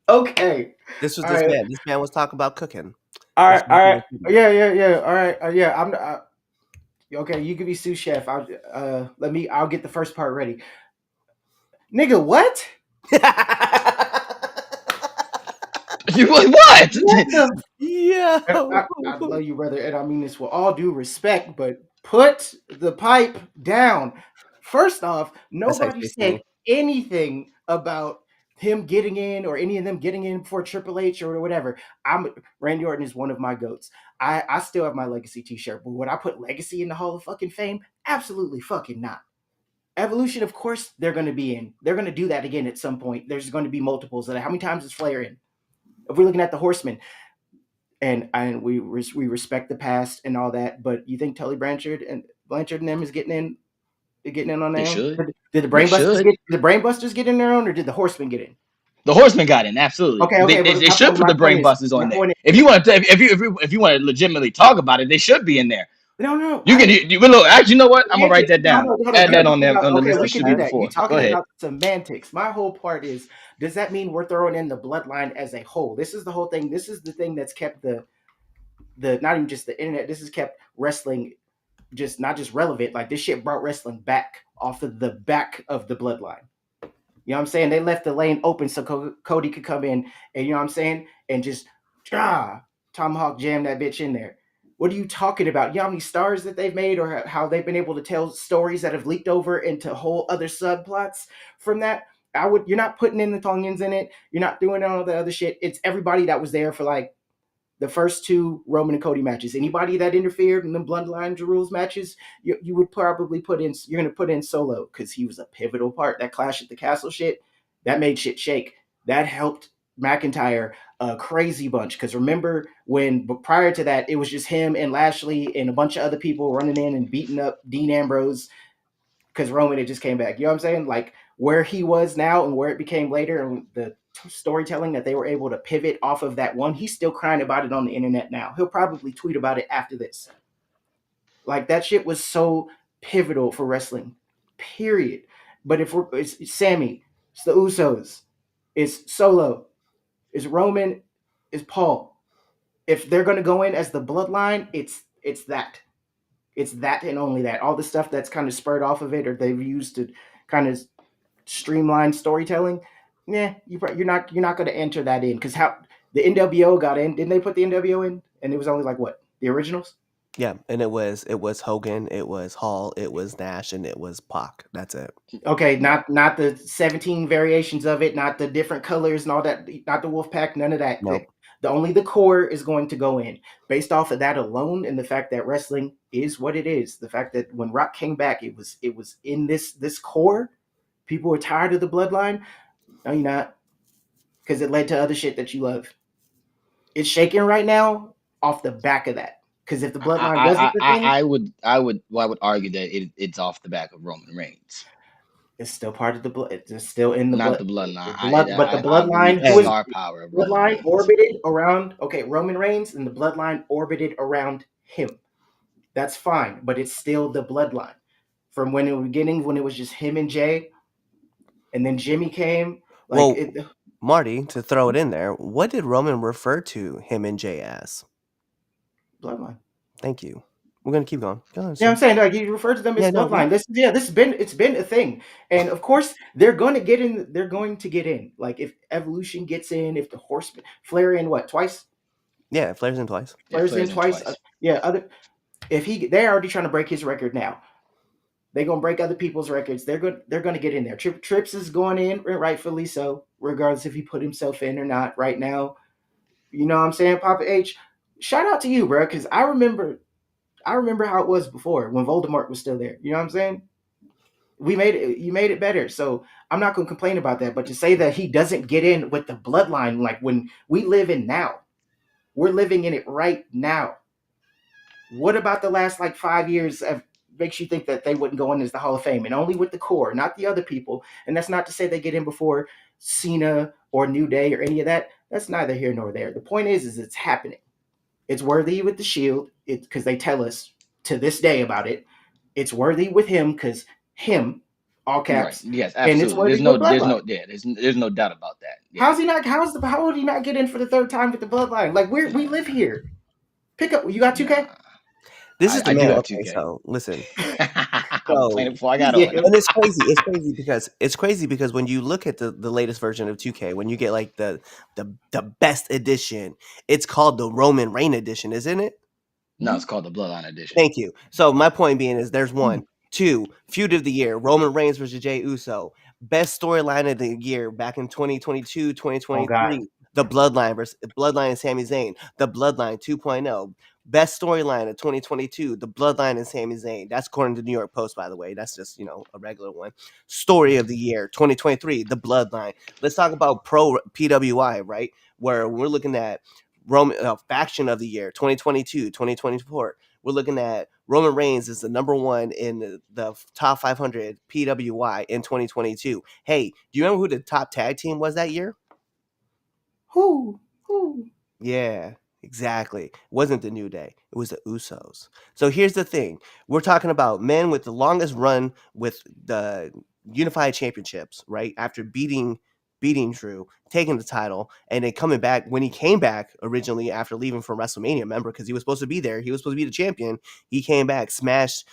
Okay. This was All this right. man. This man was talking about cooking. All right. This was All right. cooking. Yeah. All right. Yeah. Okay. You can be sous chef. I'll get the first part ready. Nigga, what? What? What the Yeah. I love you, brother, and I mean this with all due respect, but put the pipe down. First off, That's how you nobody say said me. anything about him getting in or any of them getting in for Triple H or whatever. Randy Orton is one of my goats. I still have my Legacy t-shirt, but would I put Legacy in the Hall of fucking Fame? Absolutely fucking not. Evolution, of course, they're going to be in. They're going to do that again at some point. There's going to be multiples of that. How many times is Flair in? If we're looking at the Horsemen, and we respect the past and all that, but you think Tully Blanchard and them is getting in on They their own? should. Did the They Brainbusters should. get in their own, or did the Horsemen get in? The Horsemen got in, absolutely. Okay, They, but they should put my the point Brain is, Busters on there. If you want to, if you want to legitimately talk about it, they should be in there. no. You can. Look. Actually, you know what? I'm gonna write that down. Hold Add You that talking on there about, on the okay, list we that can should do be that. You before. Go talking ahead. about semantics. My whole part is, does that mean we're throwing in the Bloodline as a whole? This is the whole thing. This is the thing that's kept the not even just the internet. This has kept wrestling just not just relevant. Like this shit brought wrestling back off of the back of the Bloodline. You know what I'm saying? They left the lane open so Cody could come in and, you know what I'm saying, and just tomahawk jam that bitch in there. What are you talking about? You know how many stars that they've made, or how they've been able to tell stories that have leaked over into whole other subplots from that? You're not putting in the Tongans in it. You're not doing all the other shit. It's everybody that was there for like the first two Roman and Cody matches. Anybody that interfered in the Bloodline rules matches, you would probably you're going to put in Solo, because he was a pivotal part. That Clash at the Castle shit, that made shit shake. That helped McIntyre a crazy bunch. Because remember when prior to that, it was just him and Lashley and a bunch of other people running in and beating up Dean Ambrose because Roman had just came back. You know what I'm saying? Like where he was now and where it became later, and the storytelling that they were able to pivot off of that one. He's still crying about it on the internet now. He'll probably tweet about it after this. Like that shit was so pivotal for wrestling. Period. But if it's Sammy, it's the Usos, it's Solo, it's Roman, it's Paul. If they're gonna go in as the bloodline, it's that. It's that and only that. All the stuff that's kind of spurred off of it, or they've used to kind of streamline storytelling. Yeah, you're not going to enter that in because how the NWO got in? Didn't they put the NWO in? And it was only like what the originals. Yeah, and it was Hogan, it was Hall, it was Nash, and it was Pac. That's it. Okay, not the 17 variations of it, not the different colors and all that, not the Wolfpack, none of that. Nope. The only the core is going to go in based off of that alone, and the fact that wrestling is what it is. The fact that when Rock came back, it was in this core. People were tired of the bloodline. No, you're not, because it led to other shit that you love. It's shaking right now off the back of that. Because if the bloodline wasn't the thing, I would argue that it's off the back of Roman Reigns. it's still part of the blood. It's still in the Not blood. the bloodline. But the I believe bloodline, the who is star power of Roman bloodline Reigns. orbited around. Okay, Roman Reigns and the bloodline orbited around him. That's fine, but it's still the bloodline. From when it was beginning, when it was just him and Jay, and then Jimmy came. Well, Marty, to throw it in there, what did Roman refer to him and Jay as? Bloodline. Thank you. We're gonna keep going. Go ahead, Yeah, I'm saying like you refer to them as bloodline. It's been a thing, and of course they're going to get in. They're going to get in. Like if Evolution gets in, if the Horseman Flair in what twice? Yeah, Flair's in twice. Flair's in twice. They're already trying to break his record now. They're gonna break other people's records. They're gonna get in there. Trips is going in, rightfully so, regardless if he put himself in or not. Right now, you know what I'm saying, Papa H. Shout out to you, bro, because I remember how it was before when Voldemort was still there. You know what I'm saying? You made it better. So I'm not going to complain about that. But to say that he doesn't get in with the bloodline, like when we live in now, we're living in it right now. What about the last like 5 years makes you think that they wouldn't go in as the Hall of Fame, and only with the core, not the other people? And that's not to say they get in before Cena or New Day or any of that. That's neither here nor there. The point is it's happening. It's worthy with the Shield because they tell us to this day about it. It's worthy with him because him, all caps. Right. Yes, And it's absolutely. worthy There's no doubt about that. Yeah. How's he not? How would he not get in for the third time with the bloodline? Like we live here. Pick up. You got 2K? This is the I main. do have Okay, 2K. so listen. I'm playing it before I got Yeah. on. And it's crazy because when you look at the latest version of 2K, when you get like the best edition, it's called the Roman Reign edition, isn't it? No, it's called the Bloodline Edition. Thank you. So my point being is there's 1, 2, feud of the year, Roman Reigns versus Jey Uso. Best storyline of the year back in 2022, 2023. The Bloodline versus Bloodline and Sami Zayn. The Bloodline 2.0. Best storyline of 2022, The Bloodline and Sami Zayn. That's according to New York Post, by the way. That's just, a regular one. Story of the year, 2023, The Bloodline. Let's talk about pro PWI, right? Where we're looking at Roman faction of the year, 2022, 2024. We're looking at Roman Reigns is the number 1 in the top 500 PWI in 2022. Hey, do you remember who the top tag team was that year? Who? Yeah, exactly. It wasn't the New Day. It was the Usos. So here's the thing. We're talking about men with the longest run with the Unified Championships, right? After beating Drew, taking the title, and then coming back. When he came back originally after leaving from WrestleMania, remember, because he was supposed to be there. He was supposed to be the champion. He came back, smashed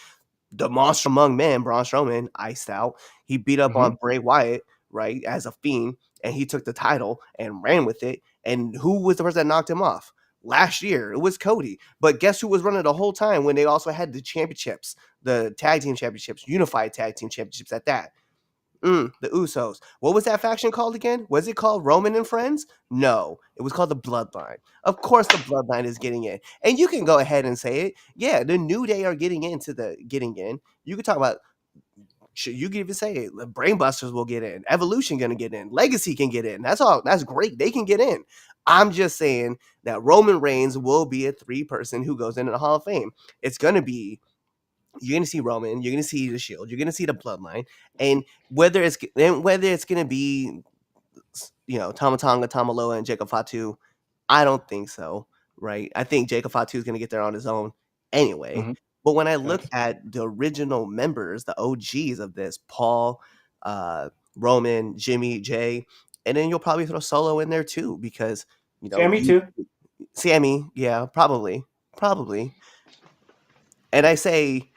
the monster among men, Braun Strowman, iced out. He beat up on Bray Wyatt, right, as a Fiend, and he took the title and ran with it. And who was the person that knocked him off? Last year, it was Cody. But guess who was running the whole time when they also had the championships, the tag team championships, unified tag team championships at that? The Usos. What was that faction called again? Was it called Roman and Friends? No, it was called the Bloodline. Of course, the Bloodline is getting in, and you can go ahead and say it. Yeah, the New Day are getting in. You can talk about You can even say it, the Brainbusters will get in, Evolution gonna get in, Legacy can get in. That's all. That's great. They can get in. I'm just saying that Roman Reigns will be a 3-person who goes into the Hall of Fame. It's gonna be, you're gonna see Roman, you're gonna see the Shield, you're gonna see the Bloodline, and whether it's gonna be, Tama Tonga, Tamaloa, and Jacob Fatu, I don't think so. Right? I think Jacob Fatu is gonna get there on his own anyway. Mhm. But when I look Facts. at the original members, the OGs of this, Paul, Roman, Jimmy, Jay, and then you'll probably throw Solo in there too, because Sammy you too. Sammy, yeah, probably. And I say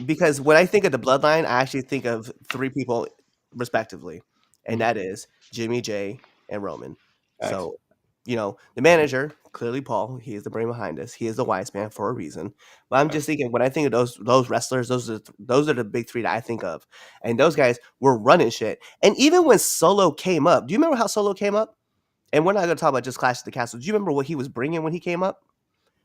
because when I think of the Bloodline, I actually think of 3 people respectively, and Mhm. that is Jimmy, Jay, and Roman. Facts. So, the manager, clearly Paul, he is the brain behind this. He is the wise man for a reason. But I'm just thinking, when I think of those wrestlers, those are the big 3 that I think of, and those guys were running shit. And even when Solo came up, do you remember how Solo came up? And we're not going to talk about just Clash of the Castle. Do you remember what he was bringing when he came up?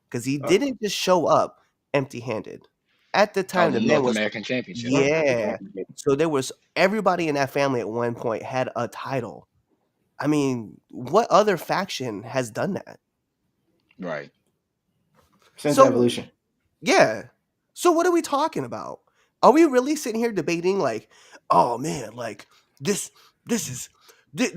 Because he Uh, didn't just show up empty-handed. At the Oh, time, the the man North was, American Championship. North American yeah. Championship. So there was, everybody in that family at one point had a title. I mean, what other faction has done that? Right. Since So Evolution. yeah. So what are we talking about? Are we really sitting here debating like, oh man, like this this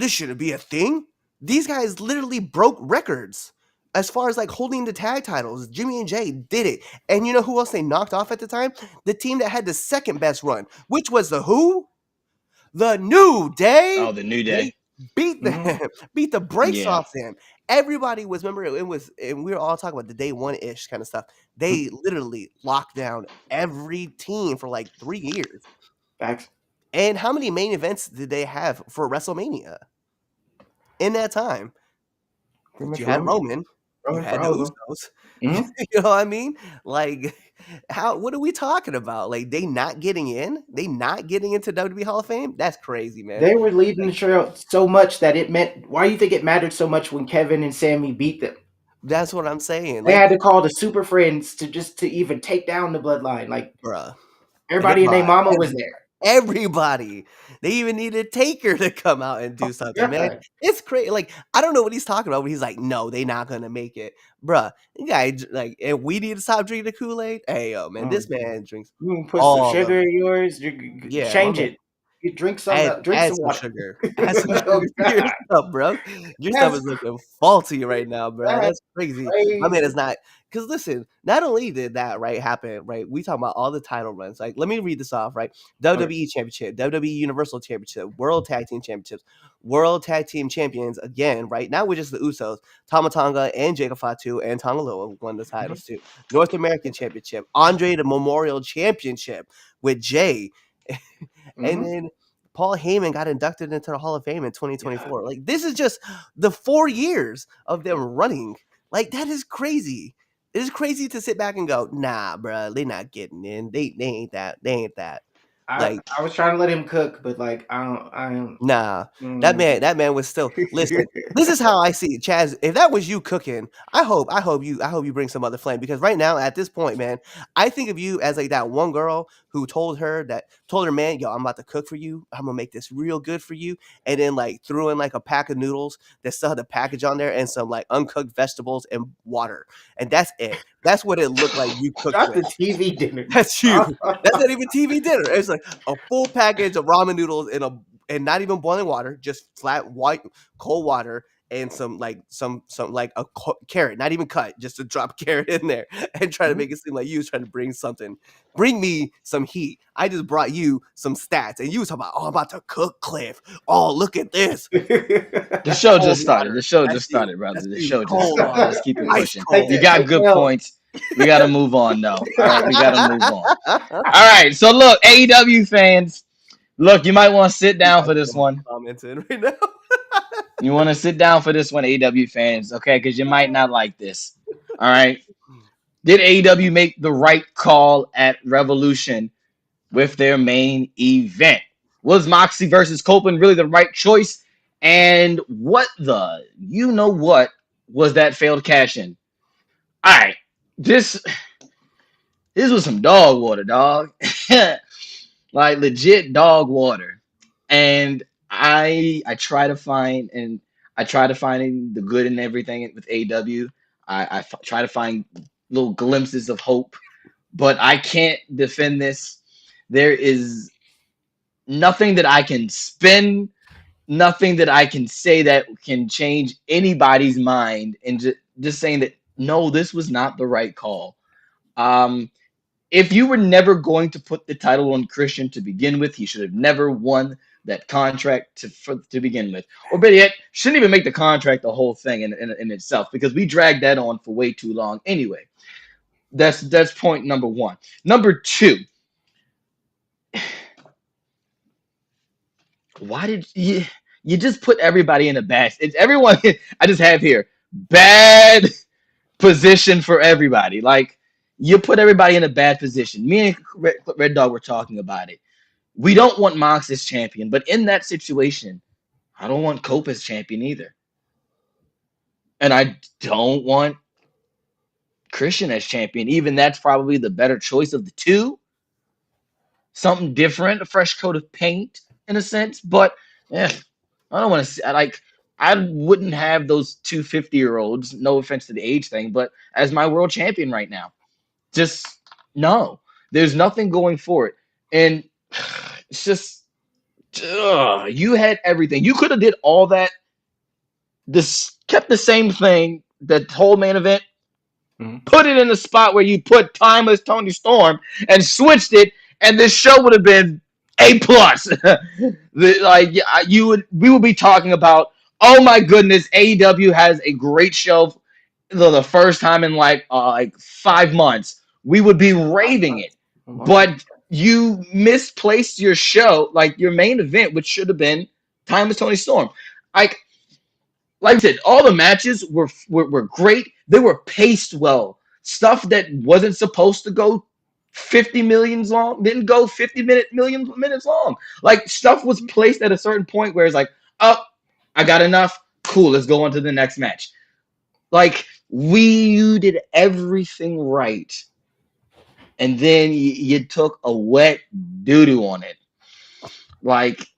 shouldn't be a thing? These guys literally broke records as far as like holding the tag titles. Jimmy and Jay did it. And you know who else they knocked off at the time? The team that had the second best run, which was the who? The New Day. Oh, the New They Day. beat them, Mhm. beat the brakes Yeah. off them. Everybody was, remember, it was, and we were all talking about the day one ish kind of stuff. They literally locked down every team for like 3 years. Facts. And how many main events did they have for WrestleMania in that time? Pretty much You had Roman, you Roman for had the all of them. Usos. Mhm. You know what I mean? Like, what are we talking about? Like, they not getting in? They not getting into WWE Hall of Fame? That's crazy, man. They were leading the trail so much that it meant. Why do you think it mattered so much when Kevin and Sammy beat them? That's what I'm saying. They Like, had to call the Super Friends to even take down the Bloodline. Like bruh. And everybody and their mama was there. everybody. They even needed Taker to come out and do something, man. Yeah. It's crazy. Like, I don't know what he's talking about, but he's like, no, they not gonna make it. Bruh, the guy, like, and we need to stop drinking the Kool-Aid. Hey, yo, man, this man drinks You can put some all of sugar it. in yours. Yeah, my Change man. it. You drink some. Drink Add some some water. sugar. Add some Oh, sugar to your God. stuff, bro. Your stuff That's is looking faulty right now, bro. that's That's crazy. My man crazy. is not, because listen, not only did that right happen, right? We talking about all the title runs. Like, let me read this off, right? WWE Championship, WWE Universal Championship, World Tag Team Championships, World Tag Team Champions again, right? Now we're just the Usos, Tama Tonga and Jacob Fatu and Tonga Loa won the titles too. North American Championship, Andre the Memorial Championship with Jay. And Mhm. then Paul Heyman got inducted into the Hall of Fame in 2024. Like, this is just the 4 years of them running. Like, that is crazy. It is crazy to sit back and go, nah, bro, they not getting in. They ain't that. They ain't that. Like, I was trying to let him cook, but like I don't. nah, Mm. that man was still, listen. This is how I see it, Chaz. If that was you cooking, I hope you bring some other flame, because right now at this point, man, I think of you as like that one girl who told her man, yo, I'm about to cook for you. I'm gonna make this real good for you, and then like threw in like a pack of noodles that still had the package on there and some like uncooked vegetables and water, and that's it. That's what it looked like you cooked Not with. the TV dinner. That's you. That's not even TV dinner. It's like a full package of ramen noodles and not even boiling water, just flat white cold water and some like a carrot, not even cut, just to drop carrot in there and try to make it seem like you was trying to bring me some heat. I just brought you some stats, and you was talking about, oh, I'm about to cook, Cliff. Oh, look at this. The show Cold just started. water. The show That's just you. started, brother. That's The you. show just Cold started. water. Let's keep it Ice pushing. Take You cold. that. got Take good L. points. We got to move on, though. All right, we got to move on. All right, so look, AEW fans, look, you might want to sit down for this one. Commenting right now. You want to sit down for this one, AEW fans, okay? Because you might not like this. All right. Did AEW make the right call at Revolution with their main event? Was Moxley versus Copeland really the right choice? And what the you know what was that failed cash in? All right, this was some dog water, dog. like legit dog water. And I try to find the good in everything with AW. Try to find little glimpses of hope, but I can't defend this. There is nothing that I can spin, nothing that I can say that can change anybody's mind, and just saying that no, this was not the right call. Um, if you were never going to put the title on Christian to begin with, he should have never won that contract to begin with. Or better yet, shouldn't even make the contract the whole thing in itself, because we dragged that on for way too long anyway. That's point number one. Number two, why did you just put everybody in a bad? It's everyone. I just have here bad position for everybody. Like, you put everybody in a bad position. Me and Red Dog were talking about it. We don't want Mox as champion, but in that situation, I don't want Cope as champion either. And I don't want Christian as champion. Even that's probably the better choice of the two. Something different, a fresh coat of paint in a sense. But I don't want to like. I wouldn't have those two 50-year-olds. No offense to the age thing, but as my world champion right now, just no. There's nothing going for it, and it's just you had everything. You could have did all that. This kept the same thing. The whole main event. Put it in the spot where you put Timeless Tony Storm and switched it, and this show would have been A+. We would be talking about, oh my goodness, AEW has a great show the first time in like 5 months. We would be raving it. But you misplaced your show, like your main event, which should have been Timeless Tony Storm. Like I said, all the matches were great. They were paced well. Stuff that wasn't supposed to go 50 millions long didn't go million minutes long. Like, stuff was placed at a certain point where it's like, oh, I got enough. Cool, let's go on to the next match. Like, you did everything right, and then you took a wet doo-doo on it. Like,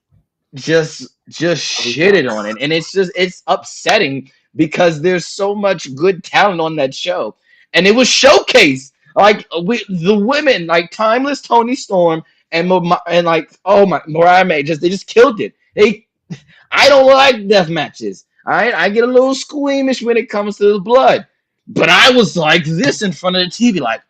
just shitted on it, and it's upsetting because there's so much good talent on that show, and it was showcased. Like, the women, like Timeless Tony Storm and Mariah May, they just killed it. I don't like death matches. All right, I get a little squeamish when it comes to the blood, but I was like this in front of the TV, like,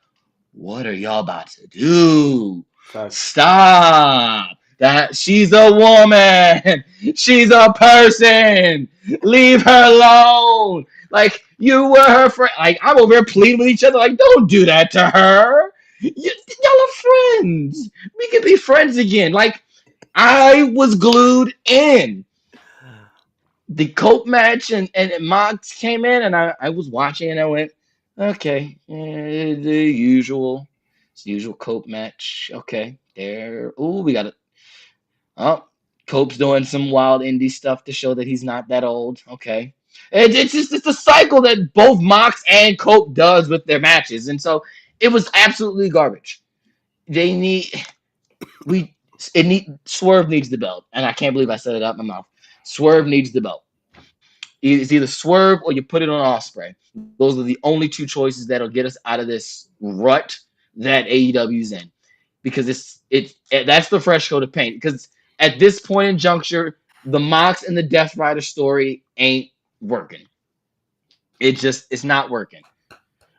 what are y'all about to do? Stop. That she's a woman. She's a person. Leave her alone. Like, you were her friend. Like, I'm over here pleading with each other. Like, don't do that to her. Y'all are friends. We can be friends again. Like, I was glued in. The Cope match and Mox came in, and I was watching, and I went, okay, the usual Cope match. Okay, there. Ooh, we got it. Oh, Cope's doing some wild indie stuff to show that he's not that old. Okay. It's a cycle that both Mox and Cope does with their matches. And so it was absolutely garbage. Swerve needs the belt. And I can't believe I said it out my mouth. Swerve needs the belt. It's either Swerve or you put it on Ospreay. Those are the only two choices that'll get us out of this rut that AEW's in. Because that's the fresh coat of paint. Because at this point in juncture, the Mox and the Death Rider story ain't working. It's not working.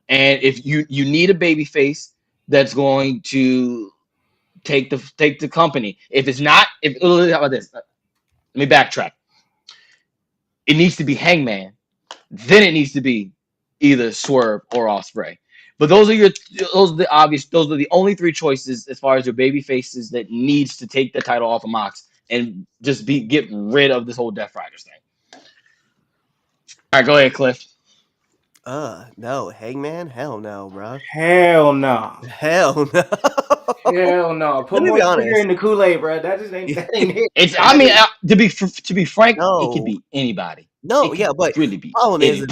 And if you need a babyface that's going to take the company. How about this? Let me backtrack. It needs to be Hangman. Then it needs to be either Swerve or Ospreay. But those are the only three choices as far as your baby faces that needs to take the title off of Mox and just get rid of this whole Death Riders thing. All right, go ahead, Cliff. No, Hangman? Hell no, bro. Hell no. Hell no. Hell no. Put more sugar in the Kool-Aid, bro. That ain't it. To be frank, No. It could be anybody. No, yeah, but really be problem is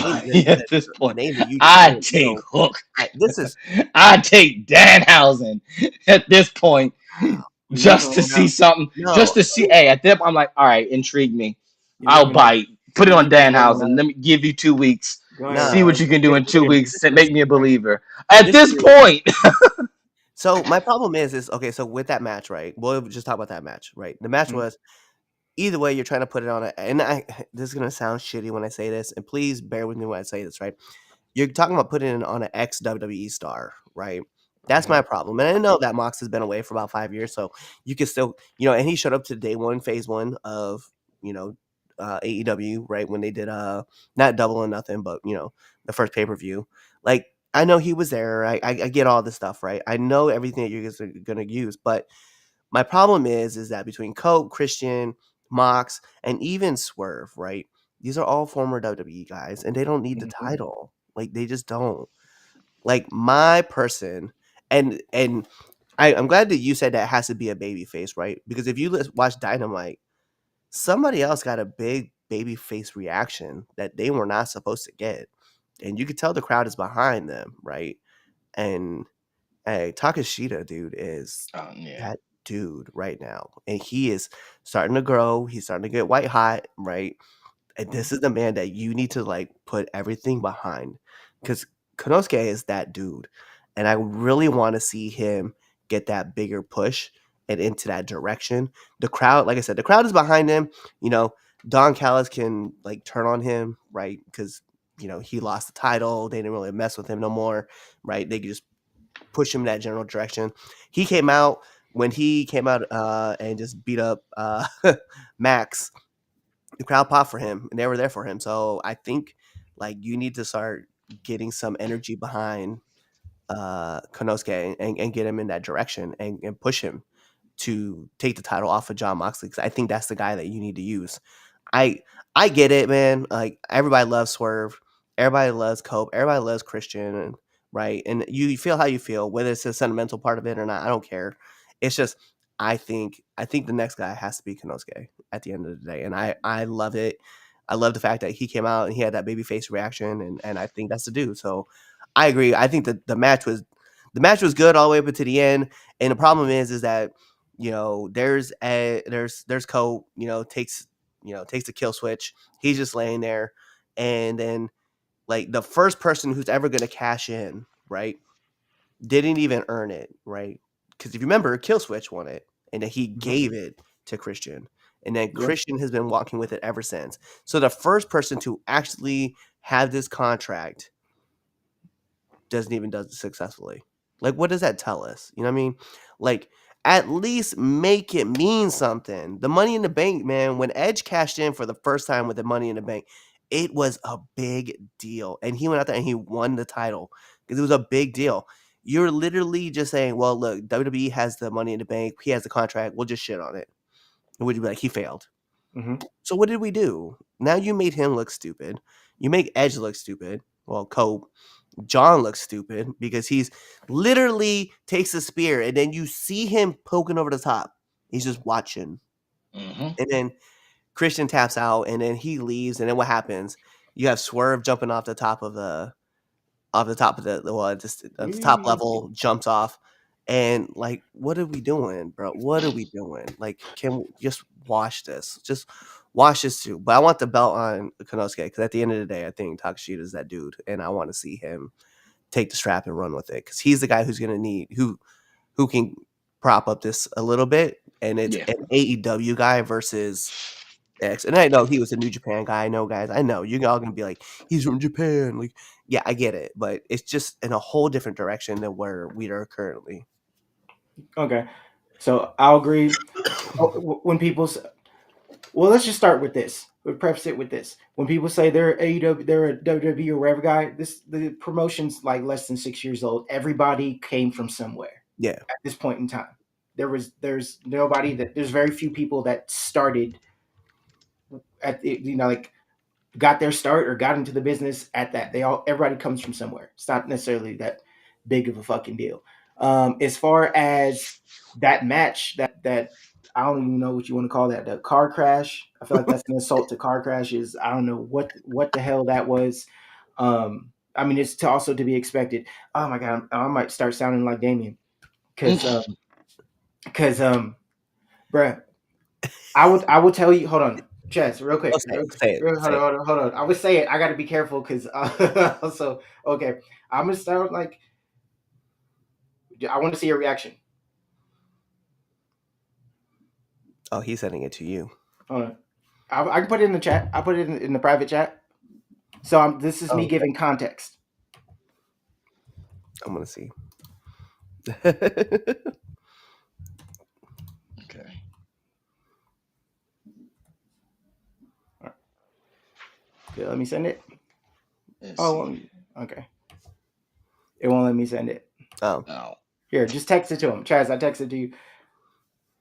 at this point. I take Hook. This is I take Danhausen at this point. just to see something, just No, to see. Hey, at that, I'm like, all right, intrigue me. You're I'll leaving it. bite. Put it You're on leaving it hanging Danhausen. out. Let me give you 2 weeks. Go ahead. See nah. what you can do in two Listen, weeks. Make me a listen. believer. At this Disagree. point, So my problem is okay. So with that match, right? We'll just talk about that match, right? The match Mhm. was either way. You're trying to put it on a, and this is gonna sound shitty when I say this, and please bear with me when I say this, right? You're talking about putting it on an ex WWE star, right? That's my problem. And I know that Mox has been away for about 5 years, so you can still, and he showed up to day one, phase one of, you know, AEW, right? When they did not Double or Nothing, but the first pay-per-view. Like, I know he was there. I get all this stuff, right? I know everything that you guys are gonna use, but my problem is that between Cope, Christian, Mox, and even Swerve, right? These are all former WWE guys, and they don't need the Mhm. title. Like, they just don't. Like, my person, and I'm glad that you said that it has to be a baby face, right? Because if you watch Dynamite, somebody else got a big baby face reaction that they were not supposed to get, and you could tell the crowd is behind them, right? And hey, Takashita, dude, is yeah. that dude right now. And he is starting to grow. He's starting to get white hot, right? And this is the man that you need to like put everything behind. Because Konosuke is that dude. And I really want to see him get that bigger push and into that direction. The crowd, like I said, the crowd is behind him. Don Callis can like turn on him, right? Because he lost the title. They didn't really mess with him no more, right? They could just push him in that general direction. He came out when he came out and just beat up Max. The crowd popped for him, and they were there for him. So I think like you need to start getting some energy behind Konosuke and get him in that direction and push him to take the title off of John Moxley because I think that's the guy that you need to use. I I get it, man. Like everybody loves Swerve, everybody loves Cope, everybody loves Christian, right? And you feel how you feel, whether it's a sentimental part of it or not. I don't care. It's just I think the next guy has to be Konosuke at the end of the day, and I love it. I love the fact that he came out and he had that baby face reaction, and I think that's the dude. So I agree. I think that the match was good all the way up to the end, and the problem is that there's Cope, takes the kill switch. He's just laying there. And then like the first person who's ever going to cash in, right, didn't even earn it, right? Because if you remember, kill switch won it, and then he Mhm. gave it to Christian. And then Yep. Christian has been walking with it ever since. So the first person to actually have this contract doesn't even does it successfully. Like, what does that tell us? You know what I mean? Like, at least make it mean something. The Money in the Bank, man, when Edge cashed in for the first time with the Money in the Bank, it was a big deal. And he went out there and he won the title because it was a big deal. You're literally just saying, well, look, WWE has the Money in the Bank. He has the contract. We'll just shit on it. And we'd be like, he failed. Mhm. So what did we do? Now you made him look stupid. You make Edge look stupid. Well, Cope. John looks stupid because he's literally takes a spear and then you see him poking over the top. He's just watching. Mm-hmm. And then Christian taps out and then he leaves. And then what happens? You have Swerve jumping off the top of the well, just at the top level, jumps off. And like, what are we doing, bro? What are we doing? Like, can we just watch this? Just watch this too. But I want the belt on Konosuke because at the end of the day, I think Takashita is that dude, and I want to see him take the strap and run with it because he's the guy who's gonna need who can prop up this a little bit, and it's Yeah. an AEW guy versus X. And I know he was a New Japan guy. I know, guys. I know you're all gonna be like, he's from Japan. Like, yeah, I get it, but it's just in a whole different direction than where we are currently. Okay. So I'll agree. When well, let's just start with this. We'll preface it with this. When people say they're AEW, they're a WWE or wherever guy, the promotion's like less than 6 years old. Everybody came from somewhere Yeah, at this point in time. There's nobody there's very few people that started at like got their start or got into the business at that. Everybody comes from somewhere. It's not necessarily that big of a fucking deal. As far as that match, that I don't even know what you want to call that. The car crash. I feel like that's an insult to car crashes. I don't know what the hell that was. I mean, it's also to be expected. Oh my god, I might start sounding like Damien because Because bruh, I will tell you. Hold on, Chess, real quick. Say it. Hold on. I would say it. I got to be careful because also okay. I'm gonna start like I want to see your reaction. Oh, he's sending it to you. Hold on. I can put it in the chat. I put it in the private chat. So this is me giving context. I'm gonna see. Okay. Okay, let me send it. Let's Oh, see. okay. It won't let me send it. Oh, Here, just text it to him. Chaz, I texted to you.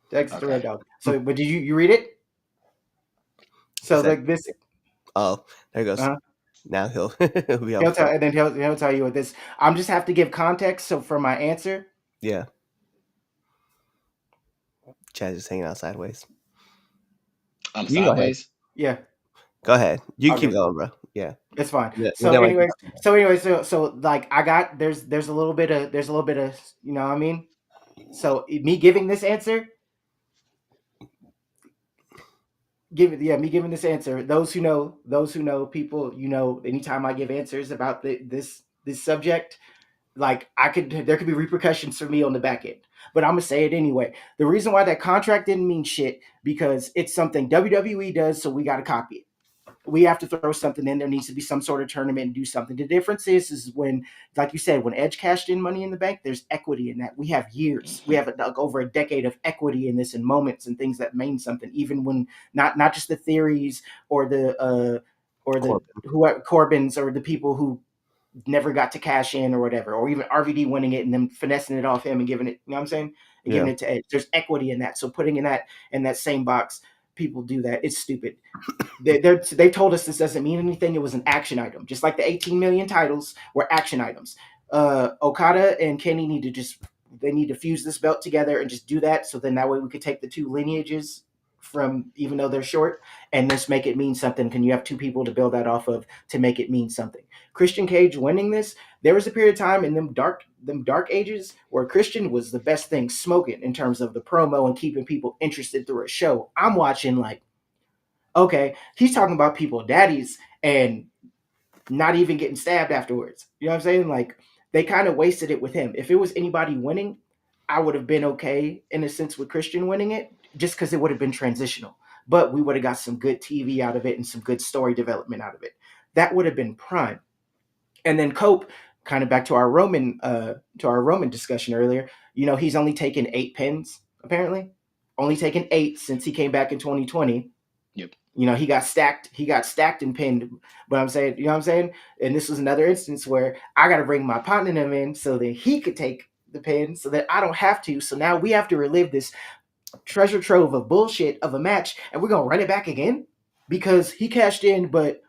Text it to Okay. Red Dog. So, but did you read it? So like this. Oh, there he goes. Uh-huh. Now he'll be He'll tell, and then he'll tell you what this. I'm just have to give context. So for my answer, Yeah. Chaz is hanging out sideways. I'm You go ahead. sideways. yeah, Go ahead. You Okay. keep going, bro. Yeah. it's fine. Yeah, So we don't anyway, like so like I got there's a little bit of you know what I mean. So me giving this answer, me giving this answer. Those who know, people, you know, anytime I give answers about this subject, like there could be repercussions for me on the back end. But I'm gonna say it anyway. The reason why that contract didn't mean shit because it's something WWE does, so we got to copy it. We have to throw something in. There needs to be some sort of tournament and do something. The difference is when, like you said, when Edge cashed in Money in the Bank, there's equity in that. We have years, we have like over a decade of equity in this, and moments and things that mean something. Even when not just the theories or the Corbins or the people who never got to cash in or whatever, or even RVD winning it and then finessing it off him and giving it, you know what I'm saying? And giving it to Edge. There's equity in that. So putting in that same box, people do that. It's stupid. They told us this doesn't mean anything. It was an action item, just like the 18 million titles were action items. Okada and Kenny need to fuse this belt together and just do that. So then that way we could take the two lineages from, even though they're short, and just make it mean something. Can you have two people to build that off of to make it mean something? Christian Cage winning this, there was a period of time in them dark ages where Christian was the best thing smoking in terms of the promo and keeping people interested through a show. I'm watching like, okay, he's talking about people daddies and not even getting stabbed afterwards. You know what I'm saying? Like they kind of wasted it with him. If it was anybody winning, I would have been okay in a sense with Christian winning it, just because it would have been transitional. But we would have got some good TV out of it and some good story development out of it. That would have been prime. And then Cope, kind of back to our Roman discussion earlier. You know, he's only taken 8 pins apparently, only taken 8 since he came back in 2020. Yep. You know, he got stacked and pinned. But I'm saying, you know what I'm saying? And this was another instance where I got to bring my partner in so that he could take the pin so that I don't have to. So now we have to relive this treasure trove of bullshit of a match, and we're going to run it back again because he cashed in, but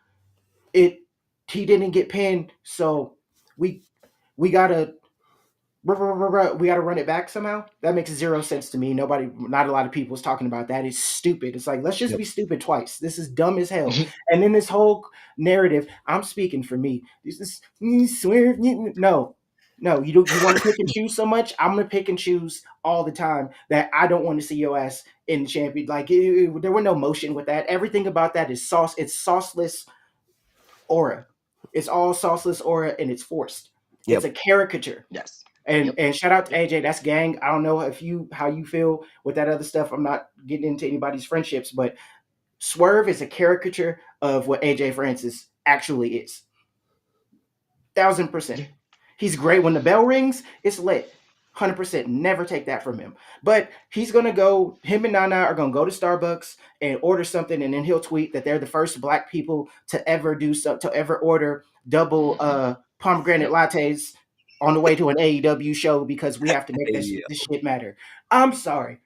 he didn't get pinned. So we got to run it back somehow. That makes 0 sense to me. Not a lot of people is talking about that. It's stupid. It's like, let's just be stupid twice. This is dumb as hell. And then this whole narrative, I'm speaking for me. This swear, no, you want to pick and choose so much. I'm gonna pick and choose all the time that I don't want to see your ass in the champion. Like there were no motion with that. Everything about that is sauce. It's sauceless aura. It's all sauceless aura and it's forced. It's a caricature. Yes. And shout out to AJ, that's gang. I don't know how you feel with that other stuff. I'm not getting into anybody's friendships, but Swerve is a caricature of what AJ Francis actually is. 1000%. He's great when the bell rings. It's lit. 100%. Never take that from him. But him and Nana are going to go to Starbucks and order something, and then he'll tweet that they're the first black people to ever order double pomegranate lattes on the way to an AEW show because we have to make this shit matter. I'm sorry.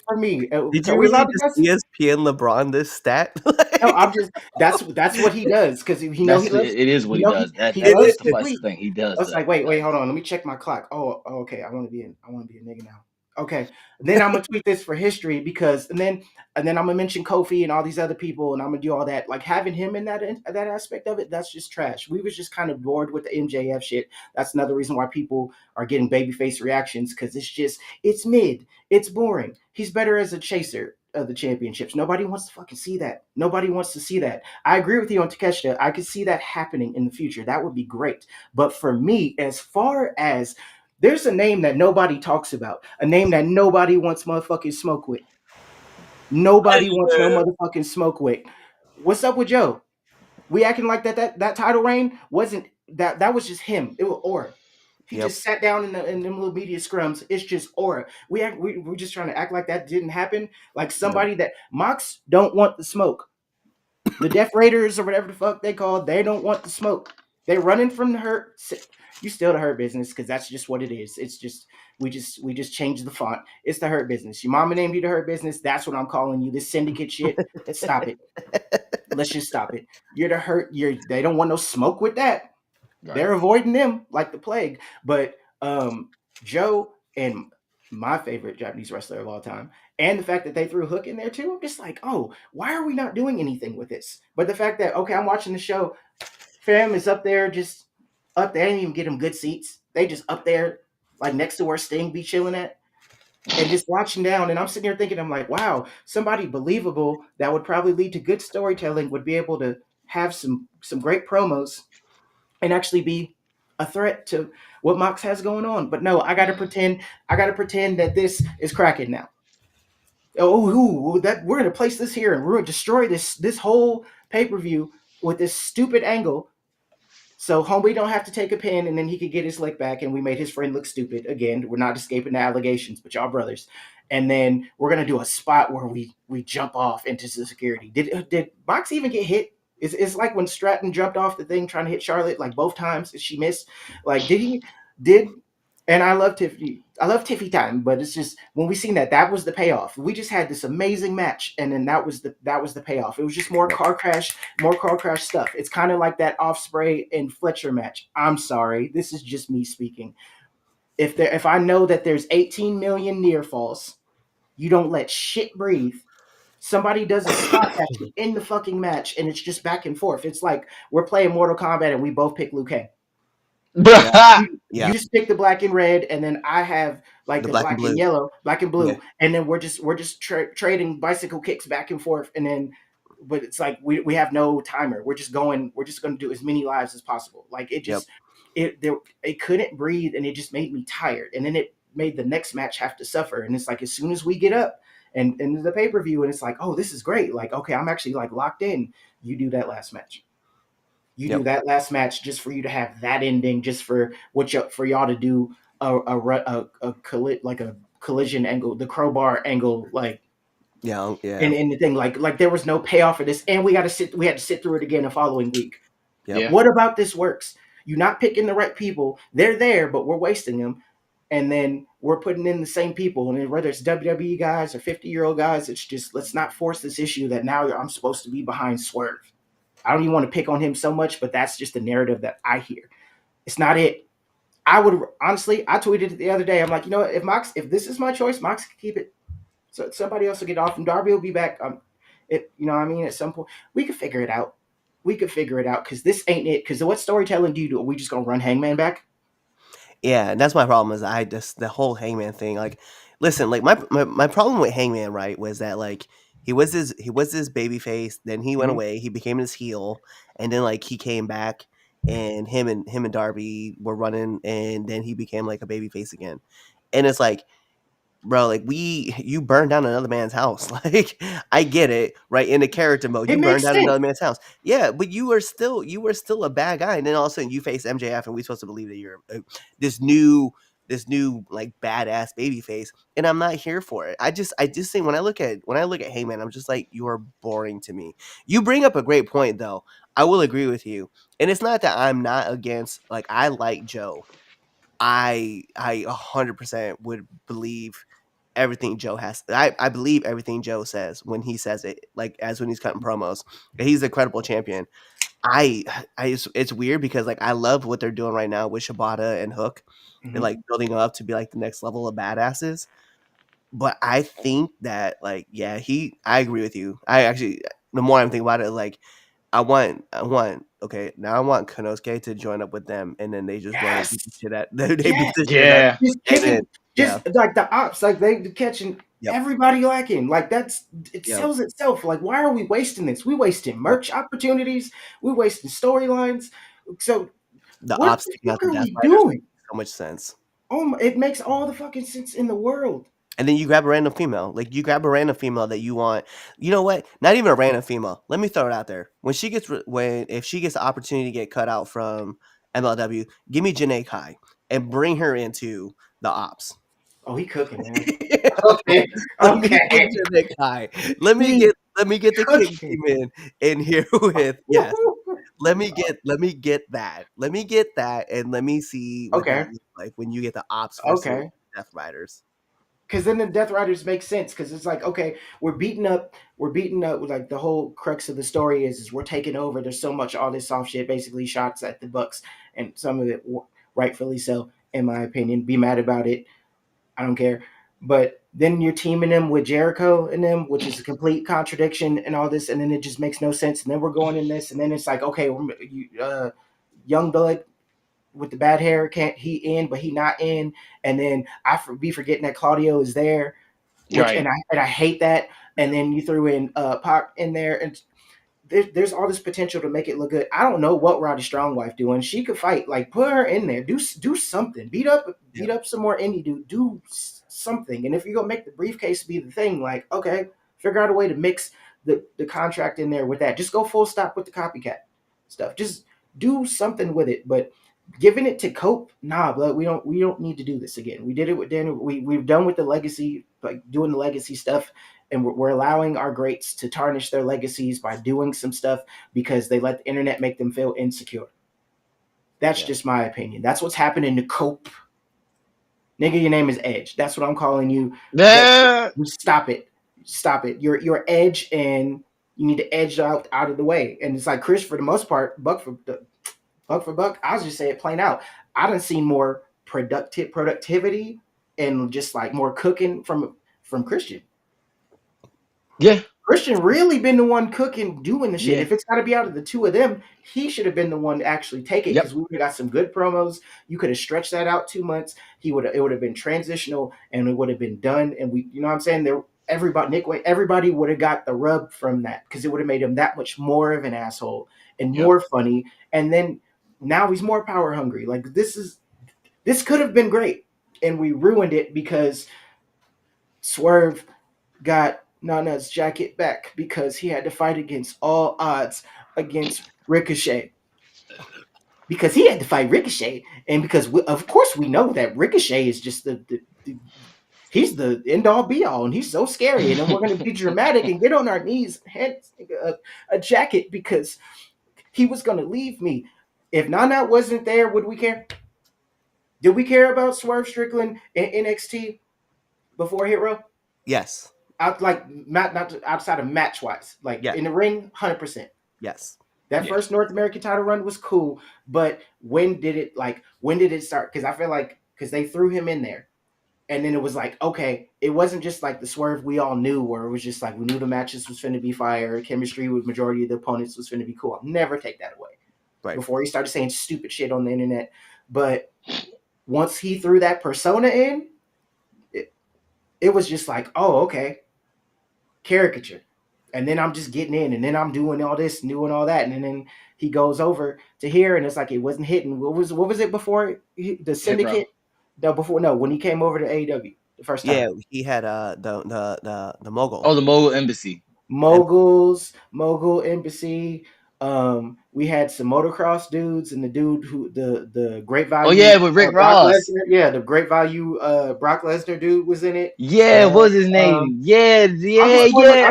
For me, did you really just ESPN LeBron this stat? No, I'm just that's what he does because he loves. It is what he does. That's loves the best thing he does. I was like, wait, hold on, let me check my clock. Oh, okay, I want to be a nigga now. Okay. Then I'm gonna tweet this for history because and then I'm gonna mention Kofi and all these other people and I'm gonna do all that. Like having him in that aspect of it, that's just trash. We was just kind of bored with the MJF shit. That's another reason why people are getting babyface reactions because it's mid, it's boring. He's better as a chaser of the championships. Nobody wants to fucking see that. Nobody wants to see that. I agree with you on Takeshita. I could see that happening in the future. That would be great. But for me, as far as there's a name that nobody talks about, a name that nobody wants motherfucking smoke with. Nobody wants no motherfucking smoke with. What's up with Joe? We acting like that title reign wasn't that was just him. It was aura. He Yep. just sat down in them little media scrums. It's just aura. We're just trying to act like that didn't happen. Like somebody that Mox don't want the smoke. The Death Raiders or whatever the fuck they call, they don't want the smoke. They're running from the hurt. You still the hurt business because that's just what it is. It's just we just changed the font. It's the hurt business. Your mama named you the hurt business. That's what I'm calling you. This syndicate shit. Let's stop it. Let's just stop it. You're the hurt. They don't want no smoke with that. Right. They're avoiding them like the plague. But Joe and my favorite Japanese wrestler of all time, and the fact that they threw Hook in there too, I'm just like, oh, why are we not doing anything with this? But the fact that okay, I'm watching the show, fam is up there, just up there. They didn't even get him good seats. They just up there, like next to where Sting be chilling at. And just watching down, and I'm sitting here thinking, I'm like, wow, somebody believable that would probably lead to good storytelling would be able to have some great promos and actually be a threat to what Mox has going on. But no, I gotta pretend that this is cracking now. Oh, that we're gonna place this here and we're gonna destroy this whole pay-per-view with this stupid angle. So homie don't have to take a pin and then he could get his lick back and we made his friend look stupid. Again, we're not escaping the allegations, but y'all brothers. And then we're gonna do a spot where we jump off into the security. Did Mox even get hit? It's like when Stratton jumped off the thing trying to hit Charlotte like both times and she missed. Like did and I love Tiffany. I love Tiffy time, but it's just when we seen that was the payoff. We just had this amazing match, and then that was the payoff. It was just more car crash stuff. It's kind of like that Ospreay and Fletcher match. I'm sorry, this is just me speaking. If I know that there's 18 million near falls, you don't let shit breathe. Somebody does a spot that you in the fucking match, and it's just back and forth. It's like we're playing Mortal Kombat and we both pick Liu Kang. You just pick the black and red, and then I have like the black and yellow, black and blue, and then we're just trading bicycle kicks back and forth, and then but it's like we have no timer. We're just going to do as many lives as possible. Like it just it couldn't breathe, and it just made me tired, and then it made the next match have to suffer. And it's like as soon as we get up and into the pay-per-view, and it's like, oh, this is great. Like okay, I'm actually like locked in. You do that last match. You do that last match just for you to have that ending, just for for y'all to do a collision angle, the crowbar angle, like and the thing like there was no payoff for this, and we had to sit through it again the following week. What about this works? You're not picking the right people. They're there, but we're wasting them, and then we're putting in the same people, and whether it's WWE guys or 50-year-old guys, it's just let's not force this issue that now I'm supposed to be behind Swerve. I don't even want to pick on him so much, but that's just the narrative that I hear. It's not it. I would honestly, I tweeted it the other day. I'm like, you know what? If this is my choice, Mox can keep it. So somebody else will get off, and Darby will be back. You know what I mean? At some point, we could figure it out. Because this ain't it. Because what storytelling do you do? Are we just gonna run Hangman back? Yeah, and that's my problem. Is I just the whole Hangman thing. Like, listen, like my problem with Hangman, right, was that like he was this baby face, then he went away, he became his heel, and then like he came back, and him and Darby were running, and then he became like a baby face again, and it's like, bro, like you burned down another man's house. Like I get it, right? In the character mode, you burned down another man's house. Yeah, but you were still a bad guy, and then all of a sudden you face MJF, and we're supposed to believe that you're this new like badass baby face, and I'm not here for it. I just think when I look at Heyman, I'm just like, you are boring to me. You bring up a great point though. I will agree with you, and it's not that I'm not against. Like I like Joe. I 100% would believe everything Joe has. I believe everything Joe says when he says it, like as when he's cutting promos. He's a credible champion. It's weird because like I love what they're doing right now with Shibata and Hook. They're like building up to be like the next level of badasses. But I think that I agree with you. I actually, the more I'm thinking about it, okay, now I want Konosuke to join up with them, and then they just go and beat the Yes. shit out. They beat Yes. the shit out, Yeah. Just and then kicking, just like the ops, like they catching Yep. everybody lacking. Like it Yep. sells itself. Like, why are we wasting this? We wasting merch opportunities. We wasting storylines. So the what ops the taking out fuck the are Death we Riders makes doing? so much sense. Oh, it makes all the fucking sense in the world. And then you grab a random female. Like you grab a random female that you want. You know what? Not even a random female. Let me throw it out there. If she gets the opportunity to get cut out from MLW, give me Janae Kai and bring her into the ops. Oh, he cooking, man. Okay. Okay, Let me okay. get Janae Kai. Let me He get the kick cooking. team in here with yes. Let me get that. Let me get that, and let me see what that Okay, looks like when you get the ops versus okay. Death Riders. Because then the Death Riders make sense. Because it's like, okay, we're beating up. Like the whole crux of the story is we're taking over. There's so much all this soft shit, basically shots at the Bucks, and some of it rightfully so, in my opinion. Be mad about it. I don't care. But then you're teaming them with Jericho and them, which is a complete contradiction and all this, and then it just makes no sense. And then we're going in this, and then it's like, okay, young blood with the bad hair, can't he in, but he not in, and then be forgetting that Claudio is there, which Right. and I hate that. And then you threw in Pac in there, and there's all this potential to make it look good. I don't know what Roddy Strongwife doing. She could fight. Like, put her in there. Do something. Beat up some more indie dude. Do something. And if you're gonna make the briefcase be the thing, like, okay, figure out a way to mix the contract in there with that. Just go full stop with the copycat stuff. Just do something with it. But giving it to Cope, nah, but we don't need to do this again. We did it with Daniel. We've done with the legacy, like doing the legacy stuff, and we're allowing our greats to tarnish their legacies by doing some stuff because they let the internet make them feel insecure. That's just my opinion. That's what's happening to Cope. Nigga, your name is Edge. That's what I'm calling you. Stop it. Stop it. You're Edge, and you need to edge out of the way. And it's like Chris, for the most part, buck for buck. I'll just say it plain out. I done seen more productivity and just like more cooking from Christian. Yeah. Christian really been the one cooking, doing the shit. Yeah. If it's got to be out of the two of them, he should have been the one to actually take it, Yep. because we would have got some good promos. You could have stretched that out 2 months. It would have been transitional, and it would have been done. And you know what I'm saying? Everybody would have got the rub from that, because it would have made him that much more of an asshole and more funny. And then now he's more power hungry. Like, this could have been great, and we ruined it because Swerve got Nana's jacket back because he had to fight against all odds against Ricochet. Because he had to fight Ricochet, and because of course we know that Ricochet is just he's the end all be all, and he's so scary. And then we're going to be dramatic and get on our knees, hand a jacket because he was going to leave me. If Nana wasn't there, would we care? Did we care about Swerve Strickland in NXT before Hero? Yes. Not outside of match wise, like in the ring, 100%. Yes. That first North American title run was cool, but when did it start? Because I feel like they threw him in there, and then it was like, okay, it wasn't just like the Swerve we all knew, where it was just like we knew the matches was finna be fire, chemistry with majority of the opponents was finna be cool. I'll never take that away. Right. Before he started saying stupid shit on the internet, but once he threw that persona in, it was just like, oh, okay, caricature. And then I'm just getting in, and then I'm doing all this and doing all that, and then he goes over to here, and it's like it wasn't hitting. What was it before the Syndicate? When he came over to AEW the first time. Yeah, he had the mogul. Oh, the Mogul Embassy. Mogul Embassy. We had some motocross dudes, and the dude who the Great Value. Oh yeah, with Rick Ross. Yeah, the Great Value Brock Lesnar dude was in it. Yeah, what was his name? Yeah. I'm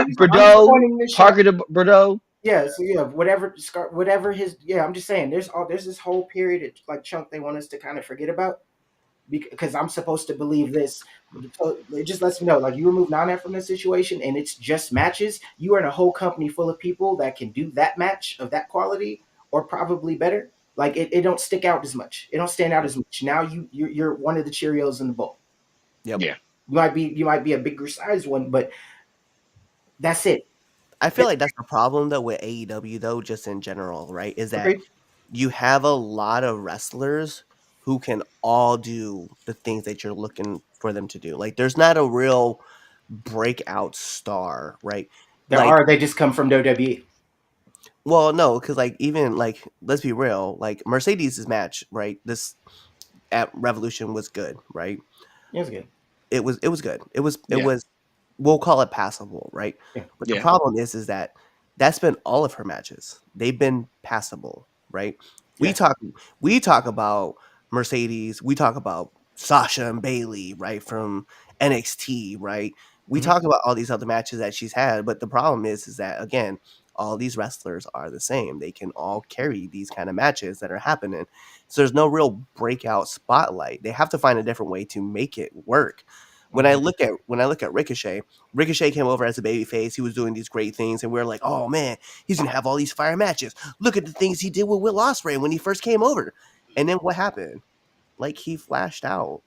just pointing this Parker de Bordeaux. Yeah, so yeah, whatever his. Yeah, I'm just saying, there's this whole period like chunk they want us to kind of forget about, because I'm supposed to believe this. It just lets me know, like, you remove Nana from the situation and it's just matches. You are in a whole company full of people that can do that match of that quality, or probably better. Like, it don't stick out as much. It don't stand out as much. Now you're one of the Cheerios in the bowl. Yep. Yeah. You might be a bigger size one, but that's it. I feel like that's the problem though with AEW though, just in general, right? Is that Okay. you have a lot of wrestlers who can all do the things that you're looking for them to do. Like there's not a real breakout star, right? There Like, are. They just come from WWE. well, no, because like even like let's be real, like Mercedes' match, right? This at Revolution was good, right? Yeah, it's good. It was good. It Yeah. was we'll call it passable, right? Yeah. But the Yeah. problem is that that's been all of her matches. They've been passable, right? We Yeah. talk we talk about Mercedes, we talk about Sasha and Bailey, right, from NXT, right? We Mhm. talk about all these other matches that she's had, but the problem is that again, all these wrestlers are the same. They can all carry these kind of matches that are happening. So there's no real breakout spotlight. They have to find a different way to make it work. Mhm. When I look at Ricochet, Ricochet came over as a babyface. He was doing these great things, and we are like, "Oh man, he's gonna have all these fire matches. Look at the things he did with Will Ospreay when he first came over." And then what happened? Like he flashed out,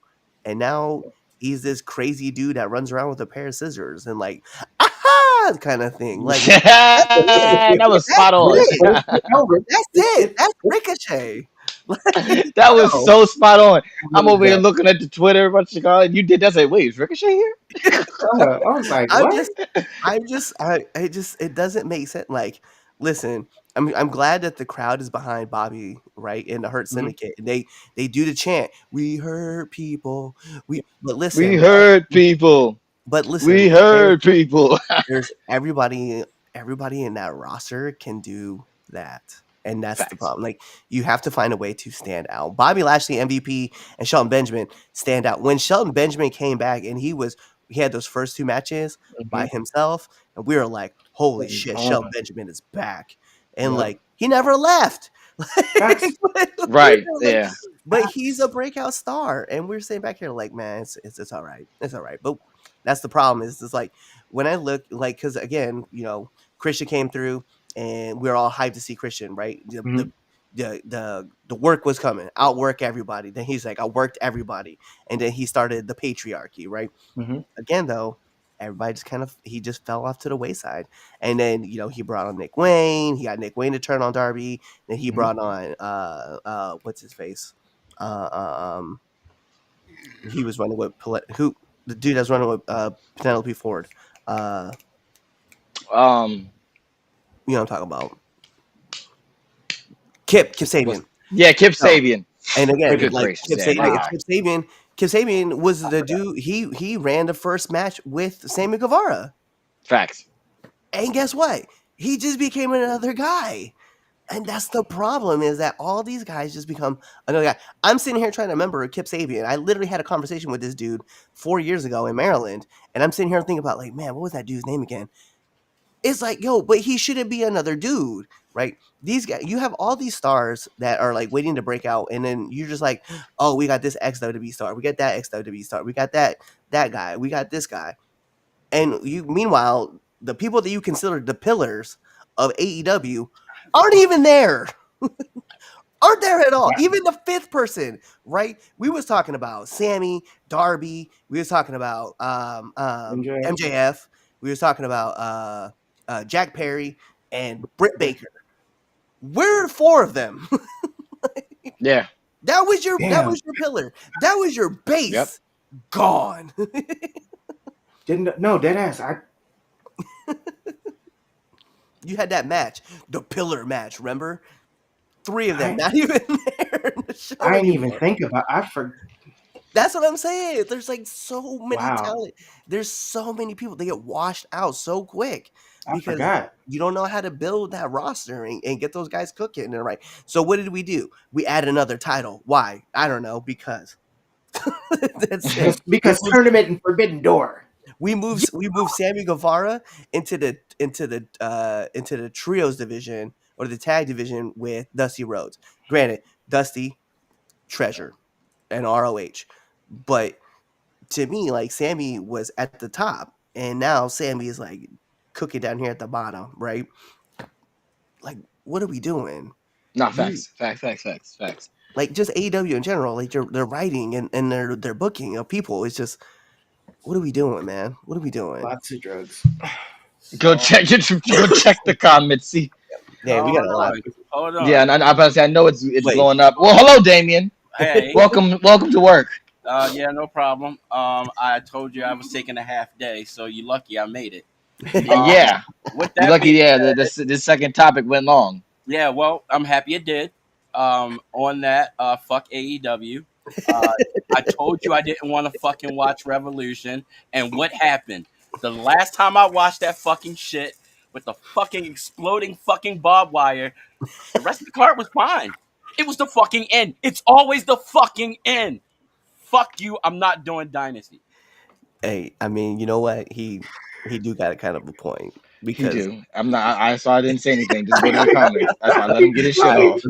and now he's this crazy dude that runs around with a pair of scissors and like, aha, kind of thing. Like that's it. That was That's spot on. But it. it's good. No, That's it. That's Ricochet. Like, That was no, so spot on. it I'm was over here that. looking at the Twitter, what you call it. You did that. Say, wait, is Ricochet here? I was like, I'm what? just I just it doesn't make sense. Like, listen, I'm glad that the crowd is behind Bobby, right, in the Hurt Mhm. Syndicate. And they do the chant, "We hurt people." We heard people. But We listen, heard people. there's everybody in that roster can do that. And that's the Facts. problem. Like you have to find a way to stand out. Bobby Lashley, MVP, and Shelton Benjamin stand out. When Shelton Benjamin came back and he had those first two matches by Mhm. himself, and we were like, holy It was shit, Shelton on. Benjamin is back. And Yep. like he never left. Facts. Right. Like, Yeah. but he's a breakout star. And we're sitting back here like, man, it's all right. It's all right. But that's the problem is it's like when I look like because again, Christian came through and we are all hyped to see Christian, right? Mhm. The work was coming, outwork everybody. Then he's like, I worked everybody, and then he started the patriarchy, right? Mhm. Again, though, everybody just he just fell off to the wayside, and then he brought on Nick Wayne. He got Nick Wayne to turn on Darby. Then he Mhm. brought on what's his face? Uh, he was running with who the dude that's running with Penelope Ford. Uh, Um. you know what I'm talking about? Kip Was Sabian. yeah, Kip No, Sabian. and again, Good like gracious. Yeah. Nigga. Kip Sabian was the dude. He ran the first match with Sammy Guevara, Facts. and guess what? He just became another guy. And that's the problem is that all these guys just become another guy. I'm sitting here trying to remember Kip Sabian. I literally had a conversation with this dude 4 years ago in Maryland, and I'm sitting here thinking about like, man, what was that dude's name again? It's like, yo, but he shouldn't be another dude, right? These guys, you have all these stars that are like waiting to break out, and then you're just like, oh, we got this XWB star, we got that XWB star, we got that guy, we got this guy, and meanwhile, the people that you consider the pillars of AEW aren't even there. Aren't there at all? Yeah. Even the fifth person, right? We was talking about Sammy, Darby. We was talking about MJF. MJF. We was talking about Jack Perry and Britt Baker. Where are the four of them? Yeah. That was your Damn. pillar. That was your Yep. base. Gone. Didn't no dead ass. You had that match, the pillar match. Remember, three of them I not even there in the show I didn't even anymore. think about. That's what I'm saying. There's like so many Wow. talent. There's so many people. They get washed out so quick I because forgot. you don't know how to build that roster and get those guys cooking and right. So what did we do? We add another title. Why? I don't know. Because that's it. Because tournament and Forbidden Door. We moved Sammy Guevara into the trios division or the tag division with Dusty Rhodes. Granted, Dusty treasure and ROH, but to me, like Sammy was at the top, and now Sammy is like cooking down here at the bottom, right? Like, what are we doing? Not facts. Facts. Like just AEW in general, like their writing and their booking of people is just What are we doing, man? What are we doing? Lots of drugs. Go check the comments. See, Yeah, we got a lot. Hold on. yeah, and I'm about to say I know it's Wait. blowing up. Well, hello, Damien. Hey. Welcome to work. Yeah, no problem. I told you I was taking a half day, so you're lucky I made it. Yeah, With you're that lucky. being Yeah, said, this second topic went long. yeah, well, I'm happy it did. On that, fuck AEW. I told you I didn't want to fucking watch Revolution, and what happened? The last time I watched that fucking shit with the fucking exploding fucking barbed wire, the rest of the card was fine. It was the fucking end. It's always the fucking end. Fuck you. I'm not doing Dynasty. Hey, I mean, you know what? He do got a kind of a point He because do. I'm not. So I didn't say anything. Just go to the comments. That's why I let him get his shit all right, off.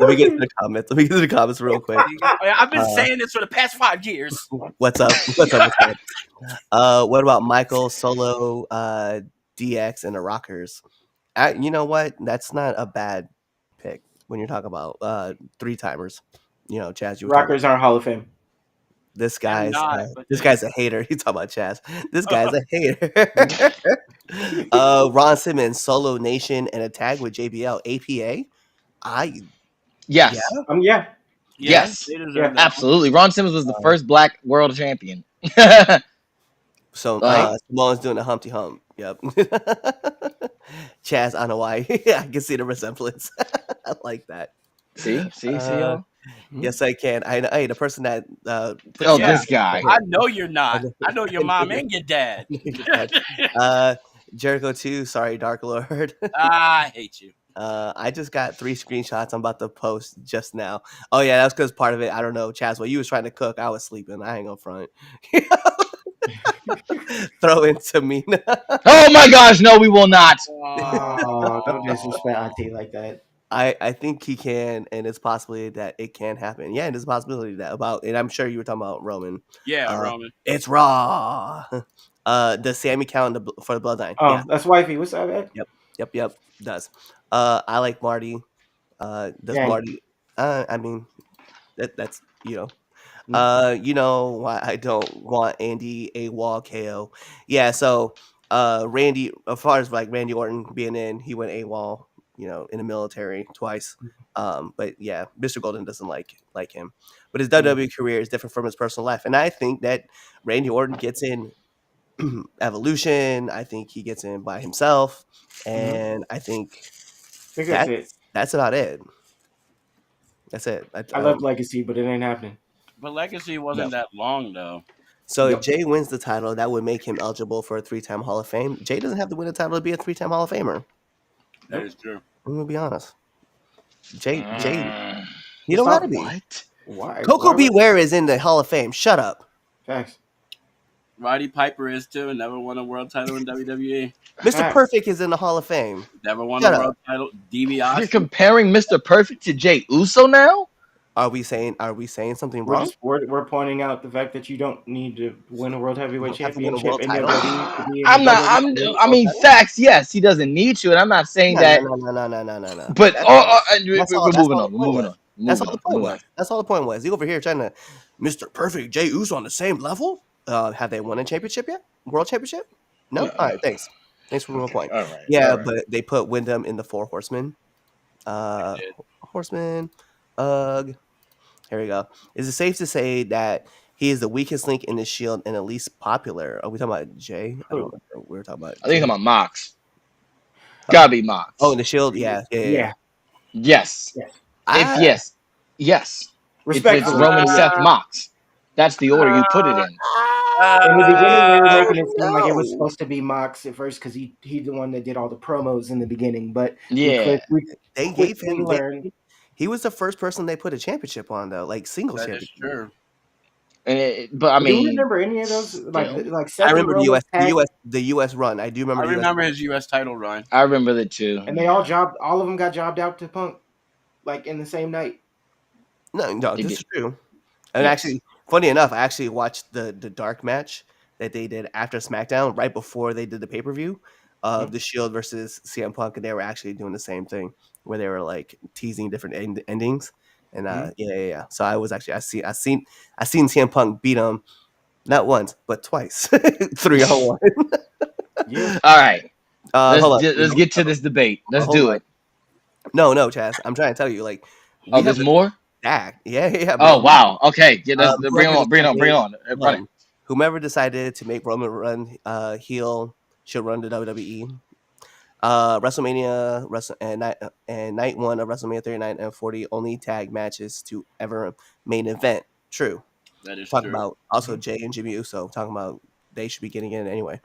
let me get to the comments. Let me get to the comments real quick. I've been saying this for the past 5 years. What's up? What's up? What's up? What about Michael Solo, DX, and the Rockers? You know what? That's not a bad pick when you're talking about 3-timers. You know, Chaz, you were talking about Rockers aren't Hall of Fame. this They're guy's not, but this they- guy's a hater. You talking about Chaz? This guy's a hater. Ron Simmons, Solo Nation, and a tag with JBL, APA. Yes. Yeah. Yeah. Yes. They deserve Yeah. that. Absolutely. Ron Simmons was the first black world champion. So Like- Simone's doing a Humpty Hump. Yep. Chaz, I know why. I can see the resemblance. I like that. see, y'all. Yes, I can. Hey, the person that put Oh, Yeah. this guy. I know you're not. I know your mom and your dad. Jericho 2, sorry, Dark Lord. I hate you. I just got 3 screenshots I'm about to post just now. Oh yeah, that's because part of it, I don't know, Chaz, while you was trying to cook, I was sleeping. I ain't gonna front. Throw in Tamina. Oh my gosh, no, we will not. Oh, don't disrespect Auntie like that. I think he can, and it's possibly that it can happen. Yeah, and there's a possibility that and I'm sure you were talking about Roman. Yeah, Roman. It's Raw. The Sammy count for the Bloodline. Oh, Yeah. that's wifey. What's up, man? Yep. Does. I like Marty. Does Yeah. Marty? I mean, that's you know why I don't want Andy AWOL KO. Yeah, so Randy, as far as like Randy Orton being in, he went AWOL, you know, in the military twice. But yeah, Mr. Golden doesn't like him. But his WWE career is different from his personal life. And I think that Randy Orton gets in Evolution. I think he gets in by himself. And I think That's it. that's about it. That's it. I love Legacy, but it ain't happening. But Legacy wasn't that long, though. So if Jay wins the title, that would make him eligible for a 3-time Hall of Fame. Jay doesn't have to win a title to be a 3-time Hall of Famer. That is true. I'm gonna be honest. Jay, Mm. you don't gotta be. What? Why? Coco Beware is in the Hall of Fame. Shut up. Facts. Roddy Piper is too. Never won a world title in WWE. Mr. Facts. Perfect is in the Hall of Fame. Never won Shut a up. world title. You're DiBiase. comparing Mr. Perfect to Jay Uso now? Are we saying something We're wrong? just we're pointing out the fact that you don't need to win a world heavyweight You don't have to win a world championship in title. WWE to be in I'm the not. WWE. I mean, facts. Yes, he doesn't need to, and I'm not saying that. No. But That's we're all- that's moving all on. the We're point moving was. on. That's all the point Moving was. That's all the point was. He over here trying to Mr. Perfect, Jay Uso on the same level. Have they won a championship yet? World championship? No. Yeah. All right. Thanks for proving a point. All right. Yeah, all right. but they put Wyndham in the 4 Horsemen. Horsemen. Here we go. Is it safe to say that he is the weakest link in the Shield and the least popular? Are we talking about Jay? I don't know. We were talking about. I think Jay. I'm about Mox. Gotta be Mox. Oh, in the Shield. Yeah. Yeah. Yes. Yes. It's Respectfully. Roman, Seth, Mox. That's the order you put it in. In the beginning, they were making it seem like it was supposed to be Mox at first because he's the one that did all the promos in the beginning. But Yeah. They gave him. He was the first person they put a championship on, though, like singles That is championship. true. But I Do you mean, remember any of those? Like Seth I remember and Roman tag, the US run. I do remember. I the US remember run. his U.S. title run. I remember that too. and they all of them got jobbed out to Punk, like in the same night. No, They this did. is true. And Yes. actually, funny enough, I actually watched the dark match that they did after SmackDown, right before they did the pay-per-view of the Shield versus CM Punk, and they were actually doing the same thing where they were like teasing different endings. And yeah. So I was actually I seen CM Punk beat him Not once, but twice. 3-on-1. Yeah. All right. Hold on. Let's get to this debate. Let's Hold do on. it. No, Chaz. I'm trying to tell you, like, Oh, we have there's a more. stack. Yeah, Oh bro. wow. Okay. Yeah, let's bring it Whoever on. Bring it on. Bring it on. Run it. Whomever decided to make Roman run heel should run to WWE. WrestleMania and night 1 of WrestleMania 39 and 40 only tag matches to ever main event. True. That is Talking true. about also Jay and Jimmy Uso talking about they should be getting in anyway.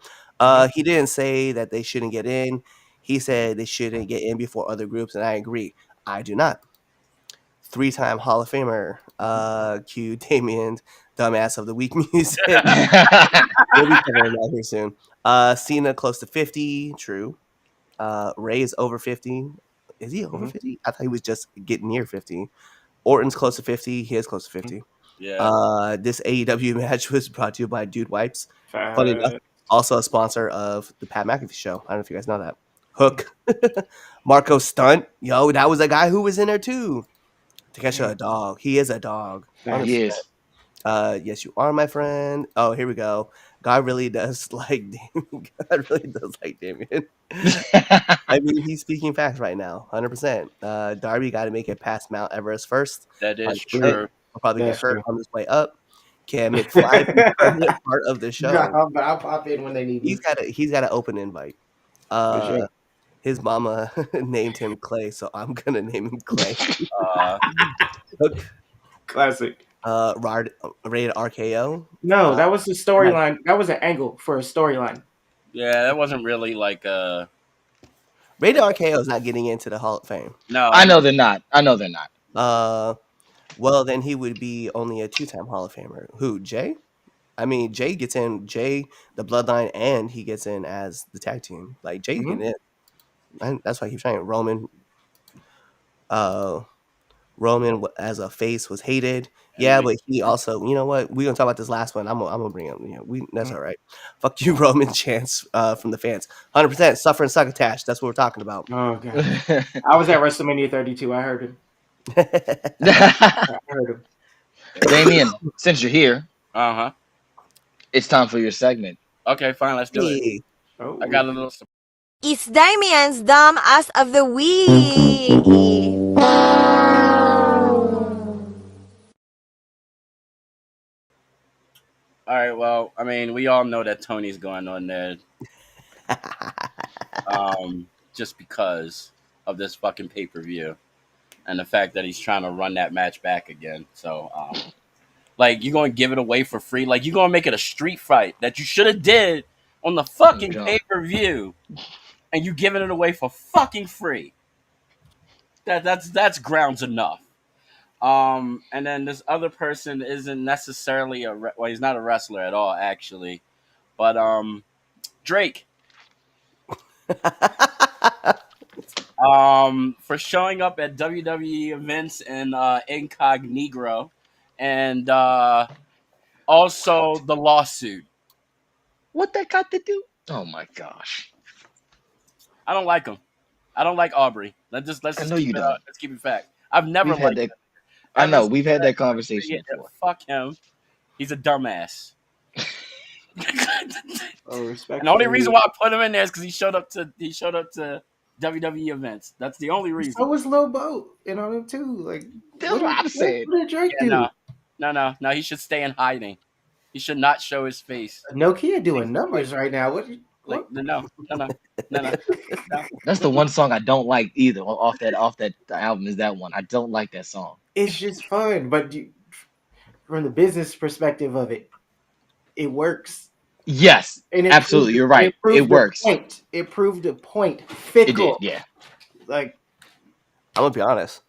He didn't say that they shouldn't get in. He said they shouldn't get in before other groups, and I agree. I do not. 3-time Hall of Famer, cue Damien, dumbass of the week music. We'll be covering that here soon. Cena close to 50, true. Ray is over 50. Is he over 50? I thought he was just getting near 50. Orton's close to 50. He is close to 50. Yeah. This AEW match was brought to you by Dude Wipes. Funny enough, also a sponsor of the Pat McAfee show. I don't know if you guys know that. Hook. Marco Stunt. Yo, that was a guy who was in there too. Takesha a dog. He is a dog. He is. Yes, you are, my friend. Oh, here we go. God really does like Damien. God really does like Damien. I mean, he's speaking facts right now, 100%. Darby got to make it past Mount Everest first. That is Like, true. He'll probably That's get hurt true. on his way up. Cam McFly is a permanent part of the show. No, but I'll pop in when they need me. He's got an open invite. sure. His mama named him Clay, so I'm gonna name him Clay. Classic. Rated RKO. No, that was the storyline. That was an angle for a storyline. Yeah, that wasn't really like Rated RKO is not getting into the Hall of Fame. No, I know they're not. Well, then he would be only a 2-time Hall of Famer. Who, Jay? I mean, Jay gets in. Jay, the Bloodline, and he gets in as the tag team. Like Jay getting in. And that's why I keep trying. Roman as a face was hated. Yeah, but he also, you know what? We're gonna talk about this last one. I'm gonna bring up. That's all right. Fuck you, Roman chants from the fans. 100% suffer and suck attached. That's what we're talking about. Oh god, I was at WrestleMania 32. I heard him. I heard him. Damien, since you're here, it's time for your segment. Okay, fine. Let's do it. Oh. I got a little. It's Damien's Dumb Ass of the Week. All right. Well, I mean, we all know that Tony's going on there, just because of this fucking pay-per-view and the fact that he's trying to run that match back again. So, like, you're gonna give it away for free? Like, you're gonna make it a street fight that you should have did on the fucking pay-per-view, and you giving it away for fucking free? That's grounds enough. And then this other person isn't necessarily well, he's not a wrestler at all, actually, but Drake. For showing up at WWE events in incognito, and also the lawsuit. What that got to do? Oh my gosh! I don't like him. I don't like Aubrey. Let's just you keep it don't. Let's keep it fact. I've never liked him. I know we've had that conversation before. Fuck him. He's a dumbass. respect. And the only reason why I put him in there is because he showed up to WWE events. That's the only reason. So was Lil Bo in on him too. Like that's what I'm saying. What did Drake do? No. He should stay in hiding. He should not show his face. Nokia doing numbers right now. No. That's the one song I don't like either. Off that album is that one. I don't like that song. It's just fun, but from the business perspective of it, it works. Yes, and absolutely, you're right. It works. It proved a point. Fickle. It did, yeah. Like, I'm gonna be honest.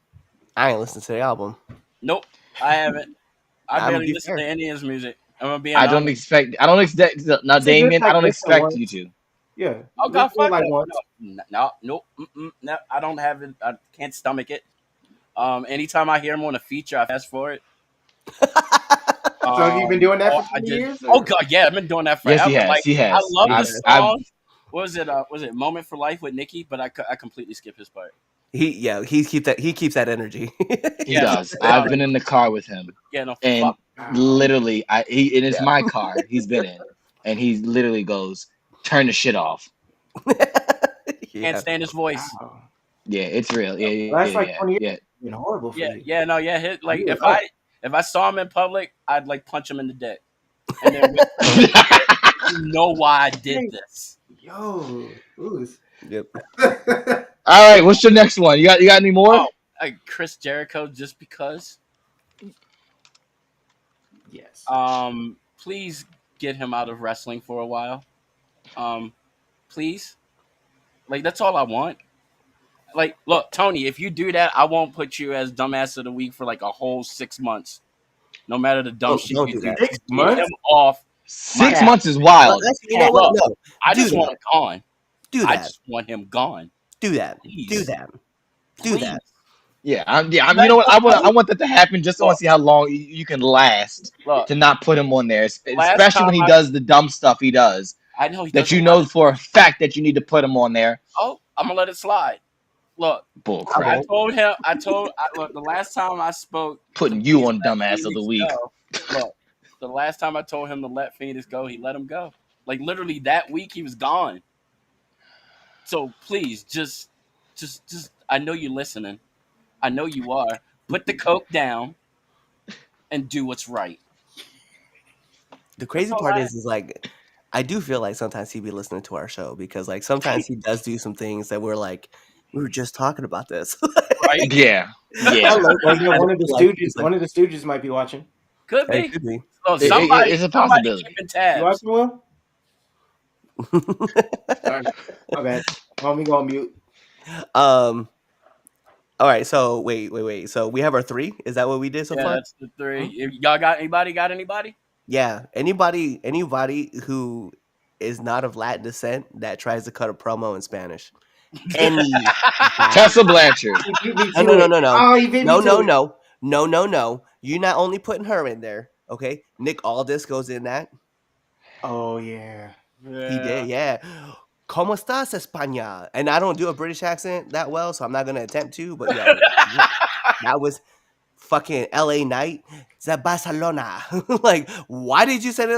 I ain't listened to the album. Nope, I haven't. I barely listen to any of his music. I'm gonna be. I don't expect. Now, Damien. I don't expect you to. Yeah. Oh God, fuck no, I don't have it. I can't stomach it. Anytime I hear him on a feature, I fast for it. So have you been doing that for 20 years? Oh God, yeah, I've been doing that forever. Yes, he has. I love this song. What was it? Was it "Moment for Life" with Nicki? But I completely skipped his part. He keeps that energy. He does. I've been in the car with him. Yeah, no, and literally, it is my car. He's been in, and he literally goes, "Turn the shit off." Can't stand his voice. Wow. Yeah, it's real. Yeah, yeah, Last like yeah, 20 years yeah. has been horrible for you. Yeah, no, yeah. Like You if were up. I saw him in public, I'd like punch him in the dick, and then whisper in his ear, "You know why I did this?" Yo, who's? Yep. All right, what's your next one? You got any more? Oh, like Chris Jericho, just because. Yes. Please get him out of wrestling for a while. Please. Like that's all I want. Like, look, Tony, if you do that, I won't put you as dumbass of the week for like a whole 6 months. No matter the dumb shit Don't you do do, that. 6 just get him months? off my 6 months is Well, wild. actually, you know what? Look, No, I do just want that. him gone. Do I that. just want him gone. Do that. Please. Do that. Do Please. that. Yeah, you know what? I want that to happen just so I want to see how long you can last Look, to not put him on there, last especially time when he does the dumb stuff he does I know he that doesn't you want know for a fact that you need to put him on there. Oh, I'm gonna let it slide. Look, Bull I crap. I won't. told him. Look, the last time I spoke to Putting you please on let dumbass of the Phoenix week. go. Look, the last time I told him to let Phoenix go, he let him go. Like literally that week, he was gone. So please, just. I know you're listening. I know you are. Put the coke down and do what's right. The crazy all part I- is like, I do feel like sometimes he'd be listening to our show because like sometimes he does do some things that we're like, we were just talking about this. Right? Yeah, I yeah. love Or yeah, one of the like, Stooges. it's like, One of the Stooges might be watching. Could hey, be. could be. So It's a somebody possibility. keeping You tabs. watching, Will? Sorry, my bad. Let me go on mute. um. All right. So wait. So we have our 3. Is that what we did so Yeah, far? that's the 3. If y'all got anybody? Got anybody? Yeah. Anybody who is not of Latin descent that tries to cut a promo in Spanish. Anybody. Tessa Blanchard. He beat me No, to no, no, it. no, no. Oh, he beat No, me to no, it. no. No, no, no. You're not only putting her in there, okay? Nick Aldis goes in that. Oh yeah. He did, yeah. ¿Cómo estás, España? And I don't do a British accent that well, so I'm not gonna attempt to, but yo, that was fucking LA Knight. It's a Barcelona. Like, why did you say it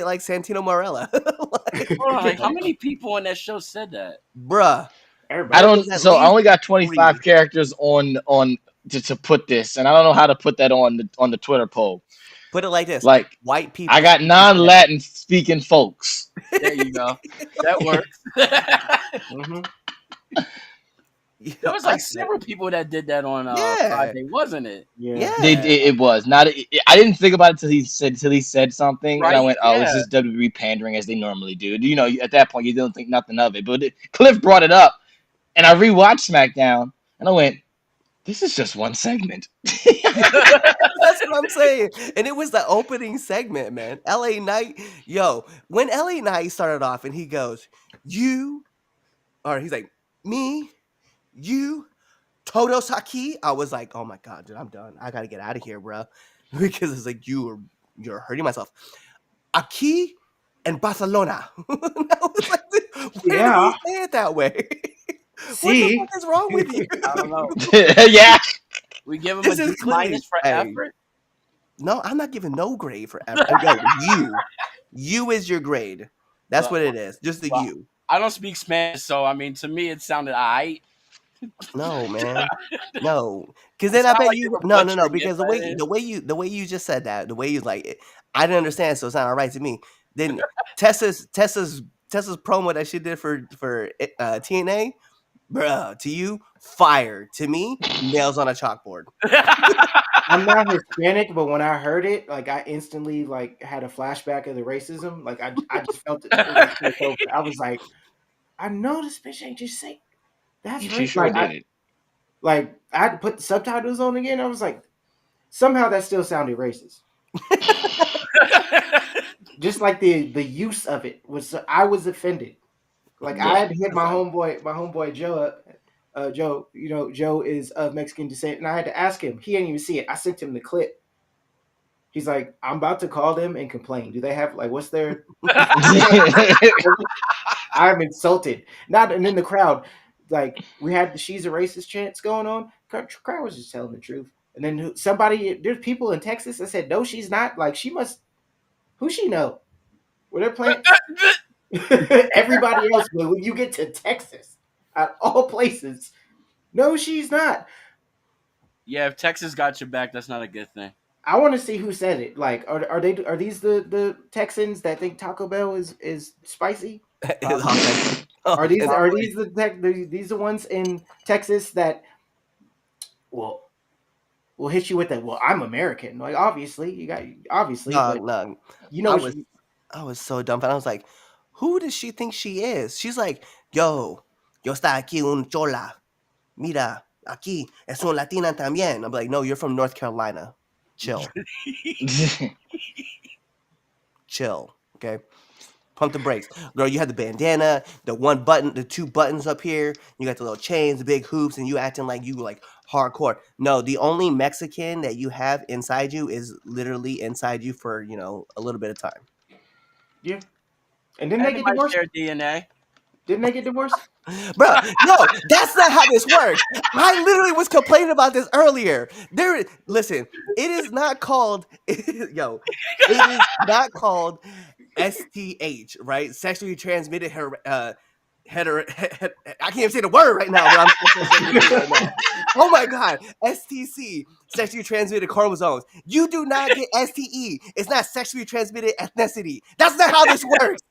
like Santino Marella? Like, how many people on that show said that? Bruh. Everybody. I There don't. was at So I least only got 3. 25 characters on to put this, and I don't know how to put that on the Twitter poll. Put it like this. Like, White people. I got speak non-Latin speaking folks. There you go. That works. Mm-hmm. Spanish. There was like several people that did that on Yeah. Friday, wasn't it? Yeah. It was not. I didn't think about it till he said something, and I Right, went, "Oh, it's yeah. just WWE pandering as they normally do." You know, at that point, you don't think nothing of it. But Cliff brought it up, and I rewatched SmackDown, and I went, "This is just one segment." That's what I'm saying. And it was the opening segment, man. LA Knight, yo, when LA Knight started off and he goes, you, or he's like, me, you, Todo Saki, I was like, oh my God, dude, I'm done. I got to get out of here, bro. Because it's like, you're hurting myself. Aquí and Barcelona. I was like, where Yeah. did he say it that way? What See? the fuck is wrong with you? I don't know. Yeah. We give him This a is D clearly- minus for hey. effort. No, I'm not giving no grade for effort. Yo, you is your grade. That's what it is. Just the Well, you. I don't speak Spanish, so I mean, to me, it sounded alright. No, man. No, because then I sound bet like you. you were No. butchering Because it, the way you just said that, the way you like, I didn't understand, so it's not all right to me. Then Tessa's promo that she did for TNA, bruh, to you, fire. To me, nails on a chalkboard. I'm not Hispanic, but when I heard it, like I instantly like had a flashback of the racism. Like I just felt it. I was like, I know this bitch ain't just saying that's She right. sure did it. Like I had to put the subtitles on again. I was like, somehow that still sounded racist. Just like the use of it was, I was offended. Like I had to hit my homeboy Joe up. Joe, you know, Joe is of Mexican descent, and I had to ask him. He didn't even see it. I sent him the clip. He's like, I'm about to call them and complain. Do they have like what's their? I'm insulted. Not and in the crowd, like we had the "She's a Racist" chants going on. Crowd was just telling the truth. And then there's people in Texas that said, no, she's not. Like, she must, who she know? Where they're playing? Everybody else, but when you get to Texas, at all places, no, she's not. Yeah, if Texas got your back, that's not a good thing. I want to see who said it. Like, are these the Texans that think Taco Bell is spicy? It's authentic. Are these Authentic. these the ones in Texas that will hit you with that? Well, I'm American. Like, obviously, but No. you I know, was I was so dumbfounded. I was like, who does she think she is? She's like, yo está aquí un chola. Mira, aquí es un latina también. I'm like, no, you're from North Carolina. Chill. Chill. Okay. Pump the brakes. Girl, you had the bandana, the one button, the two buttons up here. You got the little chains, the big hoops, and you acting like you like hardcore. No, the only Mexican that you have inside you is literally inside you for, a little bit of time. yeah. And didn't they And they get might divorced? share DNA. Didn't they get divorced? Bro, no, that's not how this works. I literally was complaining about this earlier. Listen, it is not called it is not called STH, right? Sexually transmitted I can't even say the word right now, but I'm so frustrated with it right now. Oh my god, STC, sexually transmitted chromosomes. You do not get STE. It's not sexually transmitted ethnicity. That's not how this works.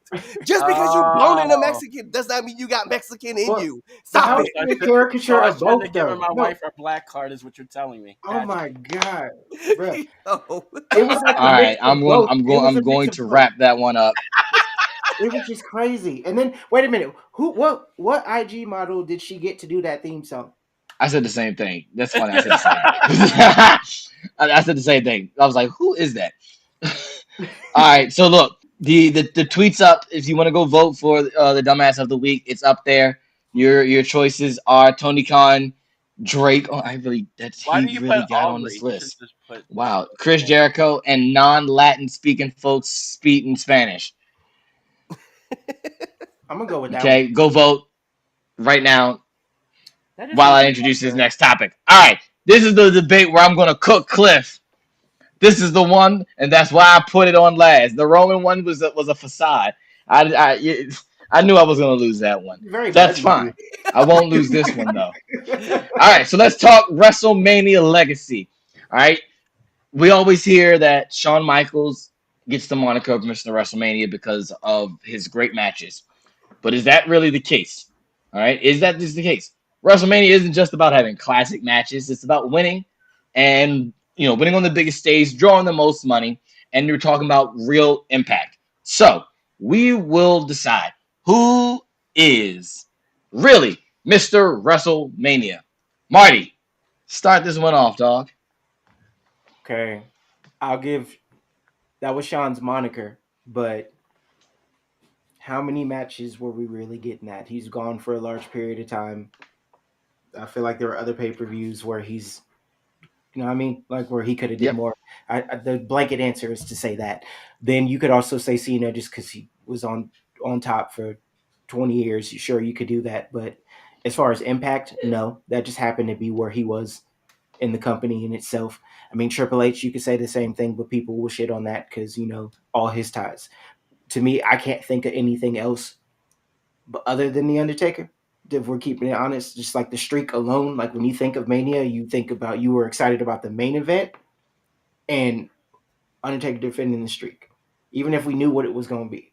Just because you born in a Mexican does not mean you got Mexican in Well, you. but Stop how it. is it a caricature I of shouldn't both have given though? my No. wife her black card, is what you're telling me. Oh my god, bro! Yo. It was like All a mix right, of both. It was I'm a mix going of to both. wrap that one up. It was just crazy. And then wait a minute, what IG model did she get to do that theme song? I said the same thing. That's funny. I said the same thing. I said the same thing. I was like, who is that? All right. So look, the tweets up. If you want to go vote for the dumbass of the week, it's up there. Your choices are Tony Khan, Drake. Oh, Why he do you put really got on this Aubrey? You should list. just put Wow, Chris Jericho and non-Latin speaking folks speaking Spanish. I'm gonna go with that one. Okay, go vote right now That is while not I a introduce this bad next topic. All right, this is the debate where I'm going to cook Cliff. This is the one, and that's why I put it on last. The Roman one was a facade. I knew I was going to lose that one. Very That's petty of you. fine. I won't lose this one though. All right, so let's talk WrestleMania legacy. All right, we always hear that Shawn Michaels gets the moniker of Mr. WrestleMania because of his great matches. But is that really the case? All right, is that just the case? WrestleMania isn't just about having classic matches; it's about winning, and winning on the biggest stage, drawing the most money, and you're talking about real impact. So we will decide who is really Mr. WrestleMania. Marty, start this one off, dog. Okay, I'll give that was Sean's moniker, but how many matches were we really getting at? He's gone for a large period of time. I feel like there were other pay-per-views where he's, you know what I mean? Like where he could have did Yep. more. The blanket answer is to say that. Then you could also say Cena just because he was on top for 20 years. Sure, you could do that. But as far as impact, no. That just happened to be where he was in the company in itself. I mean, Triple H, you could say the same thing, but people will shit on that because, all his ties. To me, I can't think of anything else but other than The Undertaker. If we're keeping it honest, just like the streak alone, like when you think of Mania, you were excited about the main event and Undertaker defending the streak, even if we knew what it was going to be.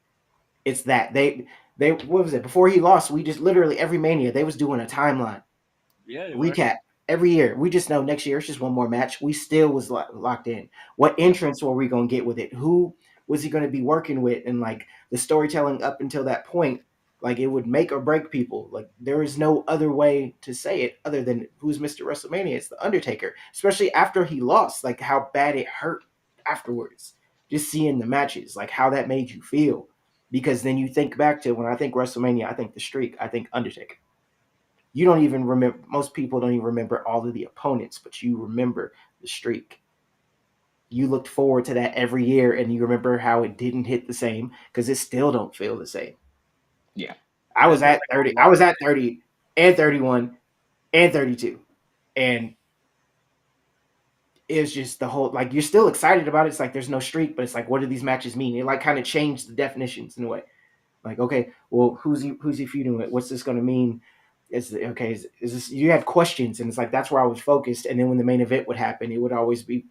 It's that they what was it before he lost? We just literally every Mania they was doing a timeline Yeah, they were. recap every year. We just know next year it's just one more match. We still was locked in. What entrance were we going to get with it? Who was he going to be working with? And like the storytelling up until that point, like it would make or break people. Like there is no other way to say it other than who's Mr. WrestleMania. It's the Undertaker, especially after he lost. Like how bad it hurt afterwards. Just seeing the matches, like how that made you feel. Because then you think back to when I think WrestleMania, I think the streak, I think Undertaker. You don't even remember, most people don't even remember all of the opponents, but you remember the streak. You looked forward to that every year and you remember how it didn't hit the same because it still don't feel the same. Yeah. I was at 30. I was at 30 and 31 and 32. And it's just the whole, like, you're still excited about it. It's like there's no streak, but it's like, what do these matches mean? It like kind of changed the definitions in a way. Like, okay, well, who's he feuding with? What's this going to mean? Is this, you had questions, and it's like that's where I was focused. And then when the main event would happen, it would always be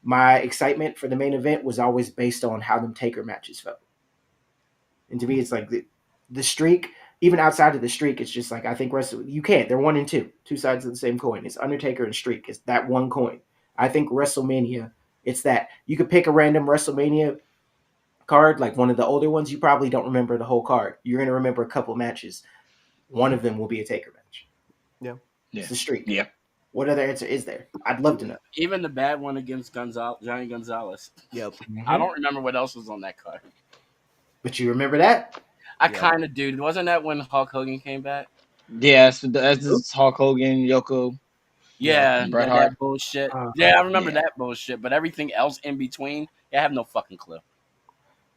my excitement for the main event was always based on how them Taker matches felt. And to me, it's like the streak, even outside of the streak, it's just like I think you can't. They're 1 and 2, two sides of the same coin. It's Undertaker and streak. It's that one coin. I think WrestleMania, it's that you could pick a random WrestleMania card, like one of the older ones. You probably don't remember the whole card. You're gonna remember a couple matches. One of them will be a Taker match. Yeah. It's the streak. Yeah. What other answer is there? I'd love to know. Even the bad one against Johnny Gonzalez. Yep. I don't remember what else was on that card. But you remember that? I kind of do. Wasn't that when Hulk Hogan came back? Yeah, that's Hulk Hogan, Yoko. Yeah, Bret that Hart. bullshit. Yeah, I remember Yeah. that bullshit. But everything else in between, I have no fucking clue.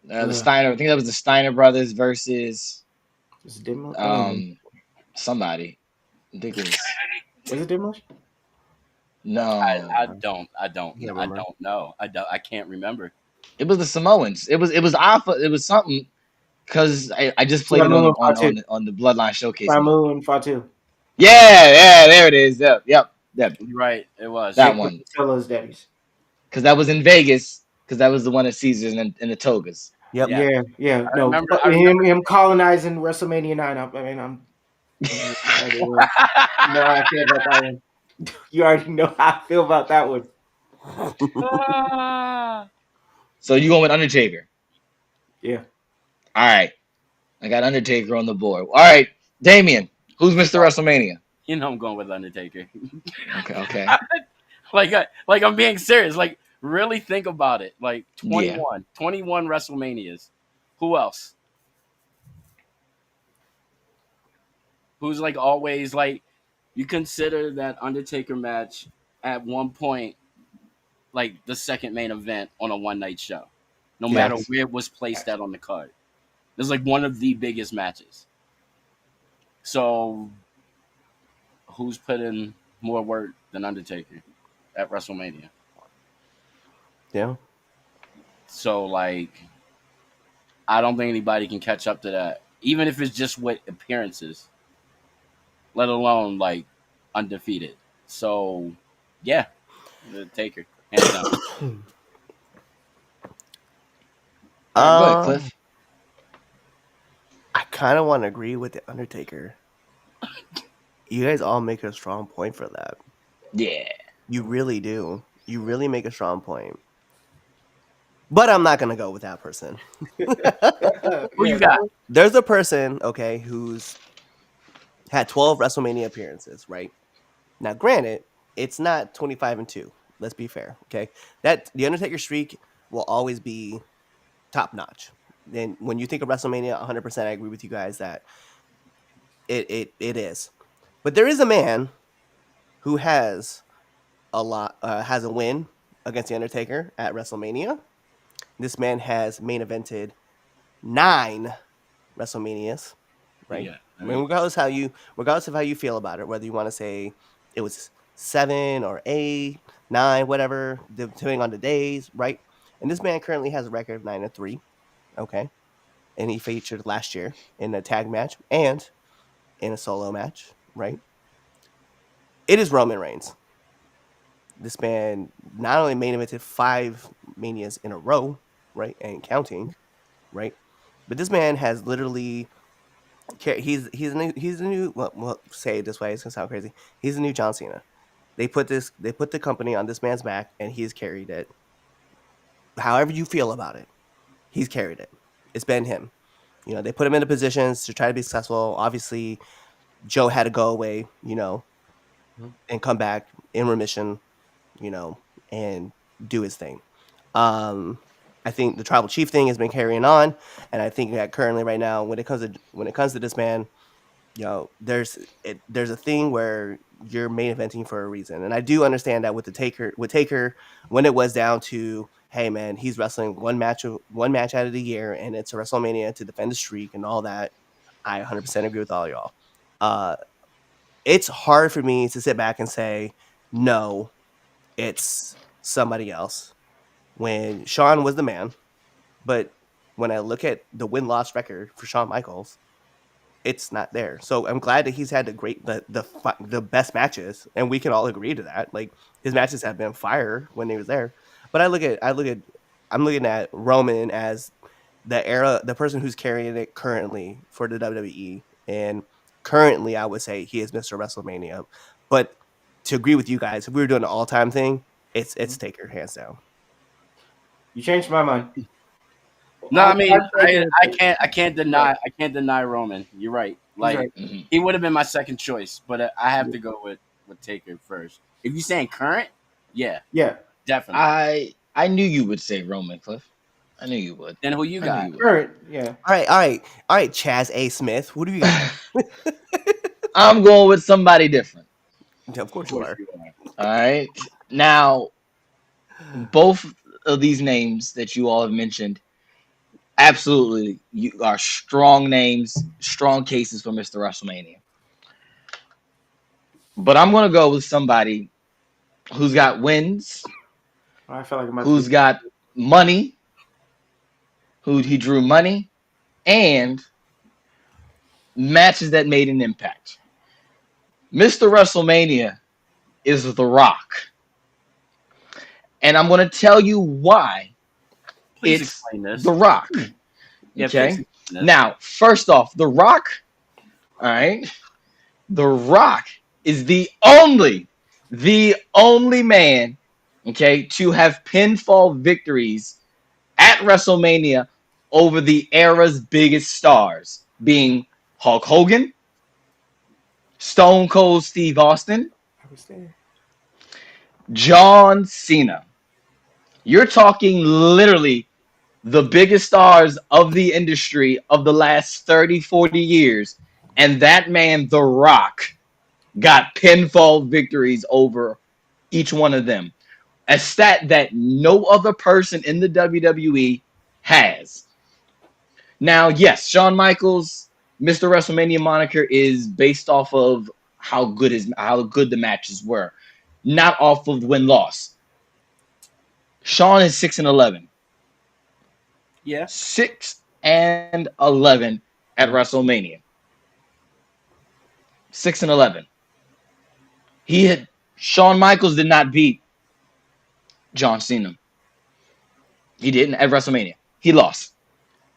The Steiner. I think that was the Steiner brothers versus Was it Demolition? somebody. I think it was. Was it Demolition? No, I don't remember. know. I can't remember. it was the Samoans. It was Alpha. It was something because I just played it Samu on, and on the Bloodline showcase. Samu and Fatu. Yeah, there it is. Yep. You're right, it was That one. Solo's daddies. Because that was in Vegas. Because that was the one at Caesars and the Togas. Yep. Yeah. No, remember- him colonizing WrestleMania 9. I'm you know how I feel about that one. You already know how I feel about that one. So you going with Undertaker? Yeah. All right. I got Undertaker on the board. All right, Damien. Who's Mr. WrestleMania? You know I'm going with Undertaker. Okay. like I'm being serious. Like really think about it. Like 21, Yeah. 21 WrestleManias. Who else? Who's like always like you consider that Undertaker match at one point like the second main event on a one night show, no matter where it was placed at on the card. It's like one of the biggest matches. So, who's put in more work than Undertaker at WrestleMania? Yeah. So, like, I don't think anybody can catch up to that, even if it's just with appearances, let alone like undefeated. So, yeah, the Taker, hands down. Go ahead, Cliff. I kind of want to agree with the Undertaker. You guys all make a strong point for that. Yeah. You really do. You really make a strong point. But I'm not gonna go with that person. Who you got? There's a person, okay, who's had 12 WrestleMania appearances, right? Now, granted, it's not 25 and 2. Let's be fair, okay? That the Undertaker streak will always be top notch. Then when you think of WrestleMania, 100%, I agree with you guys that it is. But there is a man who has has a win against the Undertaker at WrestleMania. This man has main evented 9 WrestleManias, right? Yeah, I mean, regardless of how you feel about it, whether you want to say it was 7 or 8, 9, whatever, depending on the days, right? And this man currently has a record of 9 and 3, okay? And he featured last year in a tag match and in a solo match, right? It is Roman Reigns. This man not only main evented 5 manias in a row, right, and counting, right, but this man has literally he's a new well say it this way, it's gonna sound crazy. He's the new John Cena. They put the company on this man's back, and he's carried it. However you feel about it, he's carried it. It's been him. You know, they put him into positions to try to be successful. Obviously, Joe had to go away, and come back in remission, and do his thing. I think the tribal chief thing has been carrying on, and I think that currently right now, when it comes to this man, there's a thing where you're main eventing for a reason, and I do understand that with Taker, when it was down to, hey man, he's wrestling one match out of the year, and it's a WrestleMania to defend the streak and all that. I 100% agree with all y'all. It's hard for me to sit back and say no. it's somebody else. When Shawn was the man, but when I look at the win-loss record for Shawn Michaels, it's not there. So I'm glad that he's had the best matches, and we can all agree to that. Like his matches have been fire when he was there. But I'm looking at Roman as the person who's carrying it currently for the WWE, and currently I would say he is Mr. WrestleMania. But to agree with you guys, if we were doing an all-time thing, it's Taker hands down. You changed my mind. No, I mean, Taker is I Taker. can't deny Roman. You're right. He's Like right. Mhm. he would have been my second choice, but I have to go with Taker first. If you're saying current, yeah, Yeah, definitely. I knew you would say Roman, Cliff. I knew you would. Then who you I knew got? you would. current. Yeah, All right, Chaz A. Smith. Who do you got? I'm going with somebody different. Of course you are. All right. Now, both of these names that you all have mentioned, absolutely, you are strong names, strong cases for Mr. WrestleMania. But I'm going to go with somebody who's got wins, I feel like I'm about who's to. got money, who he drew money, and matches that made an impact. Mr. WrestleMania is The Rock. And I'm going to tell you why Please it's explain this. The Rock. Yeah, Okay. please explain this. Now, first off, The Rock, all right, The Rock is the only man, okay, to have pinfall victories at WrestleMania over the era's biggest stars, being Hulk Hogan, Stone Cold Steve Austin, I was there. John Cena. You're talking literally the biggest stars of the industry of the last 30, 40 years. And that man, The Rock, got pinfall victories over each one of them. A stat that no other person in the WWE has. Now, yes, Shawn Michaels, Mr. WrestleMania moniker is based off of how good the matches were, not off of win loss. Shawn is 6-11. Yeah. 6-11 at WrestleMania. 6-11. Shawn Michaels did not beat John Cena. He didn't at WrestleMania. He lost.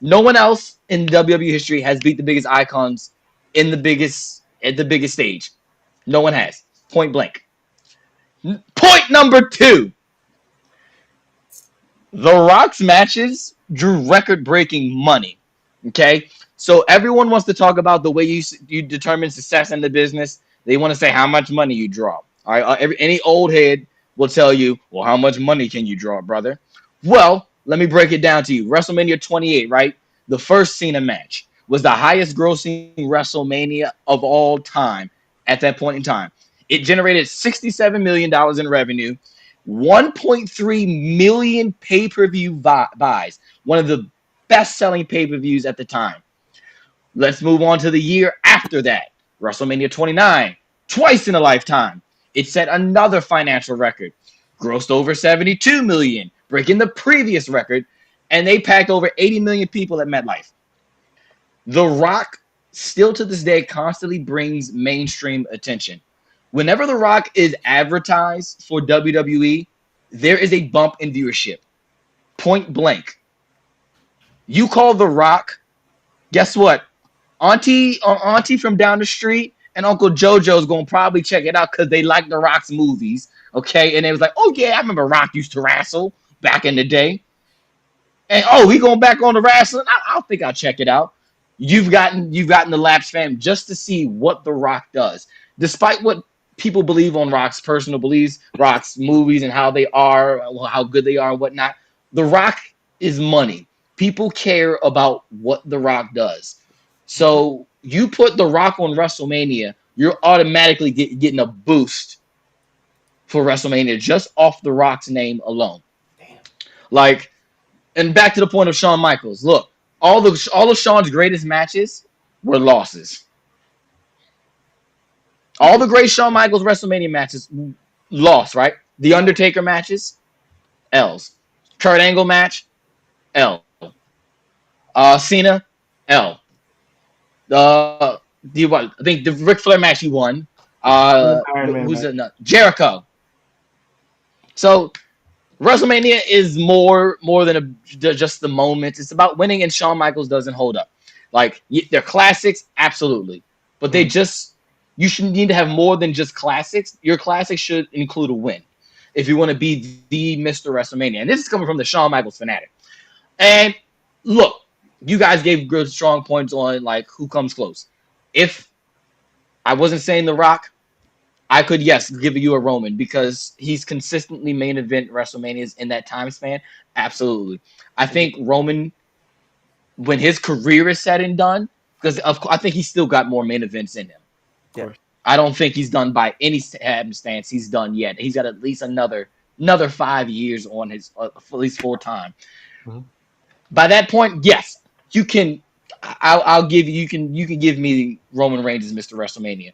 No one else in WWE history has beat the biggest icons at the biggest stage. No one has. Point blank. Point number 2. The Rock's matches drew record-breaking money. Okay, so everyone wants to talk about the way you determine success in the business. They want to say how much money you draw. All right, any old head will tell you, well, how much money can you draw, brother? Well, let me break it down to you. WrestleMania 28, right? The first Cena match was the highest grossing WrestleMania of all time at that point in time. It generated $67 million in revenue, 1.3 million pay-per-view buys, one of the best-selling pay-per-views at the time. Let's move on to the year after that. WrestleMania 29, twice in a lifetime. It set another financial record, grossed over 72 million, breaking the previous record, and they packed over 80 million people at MetLife. The Rock still to this day constantly brings mainstream attention. Whenever The Rock is advertised for WWE, there is a bump in viewership. Point blank. You call The Rock, guess what? Auntie from down the street and Uncle JoJo's gonna probably check it out because they like The Rock's movies. Okay, and it was like, oh yeah, I remember Rock used to wrestle back in the day. And oh, he going back on the wrestling. I think I'll check it out. You've gotten the Laps fam just to see what The Rock does, despite what people believe on Rock's personal beliefs, Rock's movies, and how they are, how good they are, and whatnot. The Rock is money. People care about what The Rock does. So you put The Rock on WrestleMania, you're automatically getting a boost for WrestleMania just off The Rock's name alone. Like, and back to the point of Shawn Michaels. Look, all of Shawn's greatest matches were losses. All the great Shawn Michaels WrestleMania matches lost, right? The Undertaker matches, L's. Kurt Angle match, L. Cena, L. The what? I think the Ric Flair match he won. Iron Man Who's match. it? No, Jericho. So WrestleMania is more than just the moment. It's about winning, and Shawn Michaels doesn't hold up. Like they're classics, absolutely, but they just you should need to have more than just classics. Your classics should include a win if you want to be the Mr. WrestleMania. And this is coming from the Shawn Michaels fanatic. And look, you guys gave good strong points on like who comes close. If I wasn't saying The Rock, I could, yes, give you a Roman because he's consistently main event WrestleManias in that time span. Absolutely. I think Roman, when his career is said and done, because I think he's still got more main events in him. Yeah. I don't think he's done by any happenstance he's done yet. He's got at least another 5 years on his at least full time. Mhm. By that point, yes, you can. I'll give you. You can give me Roman Reigns as Mr. WrestleMania.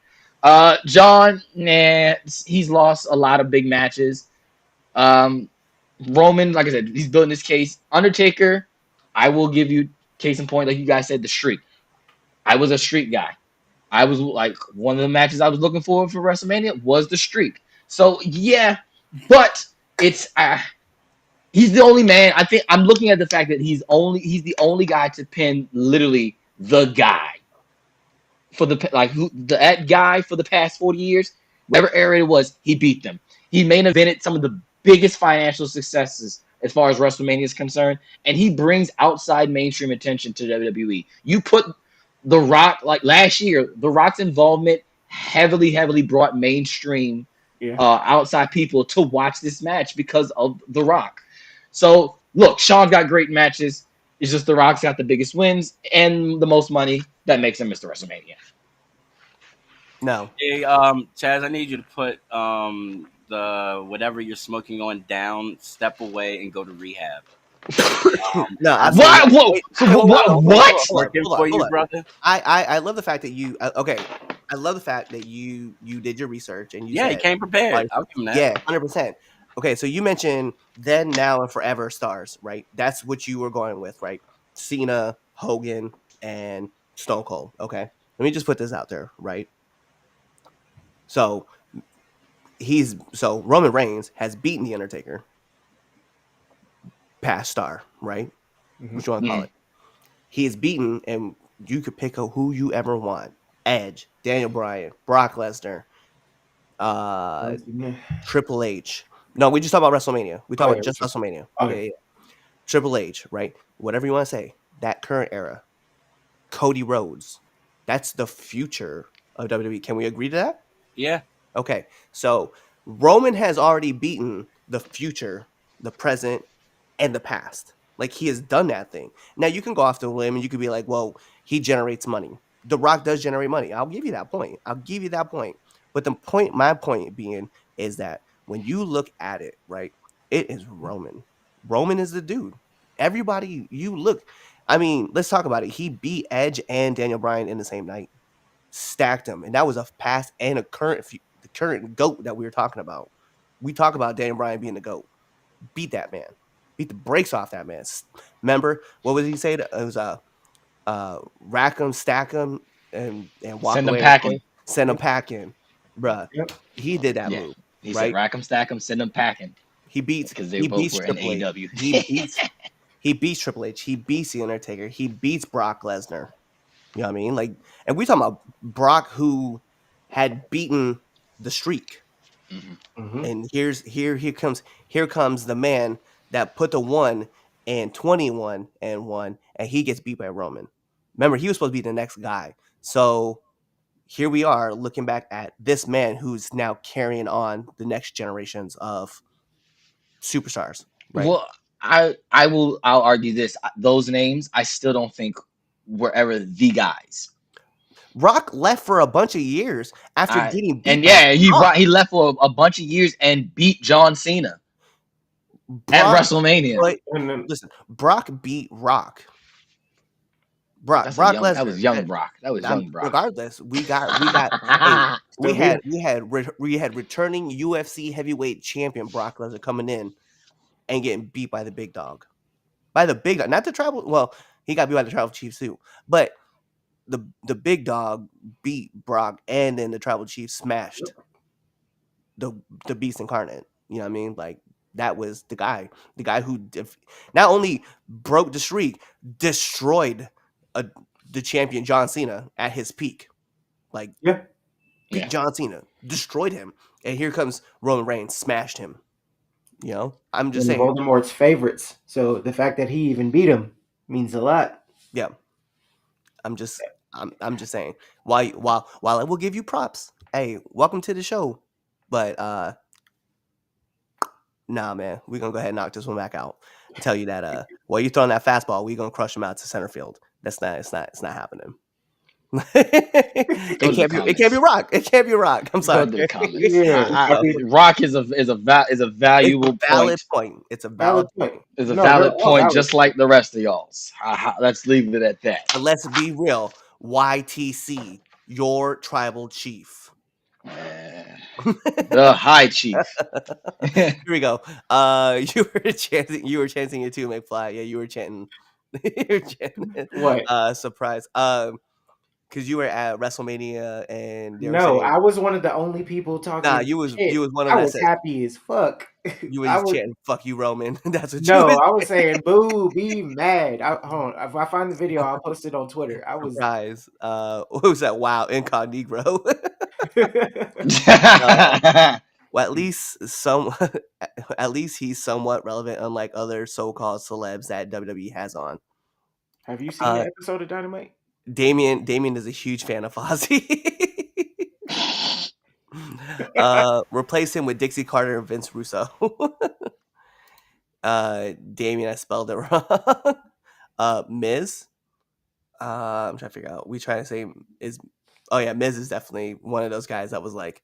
John, nah, he's lost a lot of big matches. Um, Roman, like I said, he's building his case. Undertaker, I will give you case in point, like you guys said, the streak. I was a streak guy. I was like one of the matches I was looking for WrestleMania was the streak. So yeah, but it's he's the only man. I think I'm looking at the fact that he's the only guy to pin literally the guy for the like who that guy for the past 40 years, whatever era it was, he beat them. He main evented some of the biggest financial successes as far as WrestleMania is concerned, and he brings outside mainstream attention to WWE. You put The Rock like last year, The Rock's involvement heavily brought mainstream outside people to watch this match because of The Rock. So look, Sean's got great matches. It's just The Rock's got the biggest wins and the most money that makes him Mr. WrestleMania. No. Hey, Chaz, I need you to put the whatever you're smoking on down, step away, and go to rehab. No, I'm What? Whoa! Wait, So hold on, what? hold on, What? hold on, working hold on, for hold you, on. brother. I love the fact that you okay. I love the fact that you did your research and you Yeah, he said came prepared. I'll give him that. yeah, 100%. Okay, so you mentioned then, now, and forever stars, right? That's what you were going with, right? Cena, Hogan, and Stone Cold. Okay, let me just put this out there, right? So Roman Reigns has beaten the Undertaker, past star, right? What you want to call it? He is beaten, and you could pick who you ever want: Edge, Daniel Bryan, Brock Lesnar, Triple H. No, we just talk about WrestleMania. We talk about just WrestleMania. Okay. Yeah. Triple H, right? Whatever you want to say. That current era. Cody Rhodes. That's the future of WWE. Can we agree to that? Yeah. Okay. So Roman has already beaten the future, the present, and the past. Like, he has done that thing. Now you can go off the limb and you could be like, well, he generates money. The Rock does generate money. I'll give you that point. But my point being is that when you look at it, right, it is Roman. Roman is the dude. Everybody, you look. I mean, let's talk about it. He beat Edge and Daniel Bryan in the same night, stacked them, and that was a past and a the current GOAT that we were talking about. We talk about Daniel Bryan being the GOAT. Beat that man. Beat the brakes off that man. Remember, what was he say? It was rack them, stack them, and walk Send them away. packing. Send them packing, bruh. Yep. He did that Yeah. move. He right? said, "Rack them, stack them, send them packing." He beats Because they he both beats were in Triple H. AEW. He beats Triple H. He beats the Undertaker. He beats Brock Lesnar. You know what I mean? Like, and we talking about Brock, who had beaten the streak. And here comes the man that put the 1 and 21 and 1, and he gets beat by Roman. Remember, he was supposed to be the next guy. So here we are looking back at this man who's now carrying on the next generations of superstars. Right? Well, I'll argue this. Those names, I still don't think were ever the guys. Rock left for a bunch of years after getting beat. And yeah, he left for a bunch of years and beat John Cena at WrestleMania. Listen, Brock beat Rock. Brock That's a Brock young. That was Lesnar. young Brock. That was young Brock. Regardless, we got hey, Still beat him. we had returning UFC heavyweight champion Brock Lesnar coming in and getting beat by the big dog. By the big dog, not the tribal. Well, he got beat by the tribal chief too, but the big dog beat Brock, and then the tribal chief smashed the beast incarnate. You know what I mean? Like that was the guy who not only broke the streak, destroyed the champion John Cena at his peak. Like Yeah. beat John Cena, destroyed him, and here comes Roman Reigns, smashed him. You know, I'm just One of saying. Voldemort's favorites. So the fact that he even beat him means a lot. Yeah, I'm just saying. While I will give you props, hey, welcome to the show, but nah, man, we're gonna go ahead and knock this one back out. I tell you that while you throwing that fastball, we're gonna crush him out to center field. It's not happening. It can't be Rock. It can't be Rock. I'm sorry. Go to the comments. Yeah. Rock is a valuable valid point. It's a valid point. It's a No, valid they're all point, valid. just like the rest of y'all's. Let's leave it at that. But let's be real. YTC, your tribal chief. The High Chief. Here we go. You were chanting it too, McFly. Yeah, you were chanting. What? Surprise. Because you were at WrestleMania and they were No, saying, I was one of the only people talking. nah, you was one of I that was said, happy as fuck. you was chanting, "Fuck you, Roman." That's what you No, was I was saying, "Boo, be mad." Hold on. If I find the video, I'll post it on Twitter. I was. surprised. What was that? Wow, incognito. Well, at least he's somewhat relevant, unlike other so-called celebs that WWE has on. Have you seen the episode of Dynamite? Damien is a huge fan of Fozzy. Replace him with Dixie Carter and Vince Russo. Damien, I spelled it wrong. Miz. I'm trying to figure out. We trying to say is. Oh yeah, Miz is definitely one of those guys that was like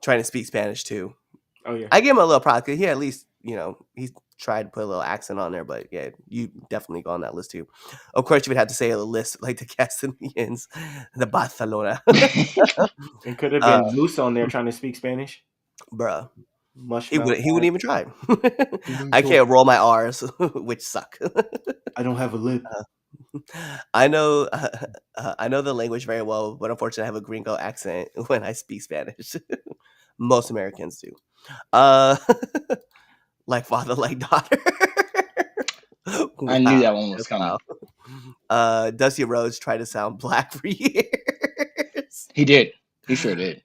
trying to speak Spanish too. Oh yeah. I give him a little props because he at least, he's tried to put a little accent on there, but yeah, you definitely go on that list too. Of course, you would have to say a list like the Castilians, the Barcelona. It could have been Moose on there trying to speak Spanish. Bruh. Mush. He wouldn't even try. I can't roll my R's, which suck. I don't have a lip. I know the language very well, but unfortunately I have a gringo accent when I speak Spanish. Most Americans do. Like father, like daughter. I knew that one was coming. Dusty Rhodes tried to sound black for years. He did. He sure did.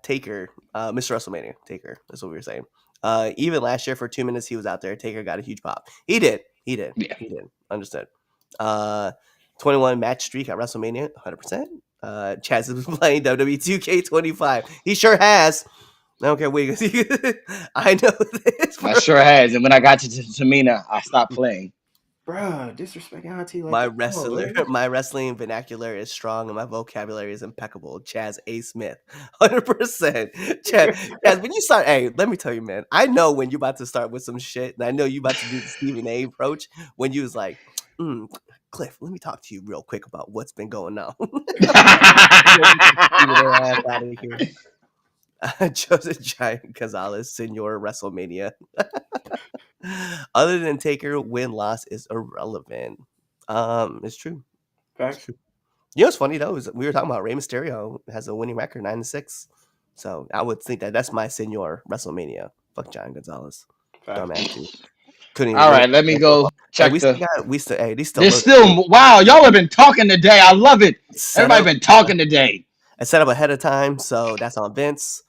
Taker, Mr. WrestleMania, Taker. That's what we were saying. Even last year for 2 minutes he was out there. Taker got a huge pop. He did. Yeah. He did. Understood. 21 match streak at WrestleMania, 100%. Chaz has been playing WWE 2K25. He sure has. I don't care what I know this. I sure has. And when I got to Tamina, I stopped playing. Bruh, disrespect auntie. Like my wrestling vernacular is strong and my vocabulary is impeccable. Chaz A. Smith, 100%. Chaz, when you start, hey, let me tell you, man. I know when you're about to start with some shit, and I know you about to do the Stephen A. approach. When you was like, Cliff, let me talk to you real quick about what's been going on. Out of here. Joseph Giant Gonzalez, Senor WrestleMania. Other than Taker, win-loss is irrelevant. It's true. Facts. It's true. You know what's funny though is we were talking about Rey Mysterio has a winning record 9-6. So I would think that's my Senor WrestleMania. Fuck Giant Gonzalez. Dumbass too. Couldn't. All right, let me go check There's still wow, y'all have been talking today. I love it. Everybody been talking today. I set up ahead of time, so that's on Vince.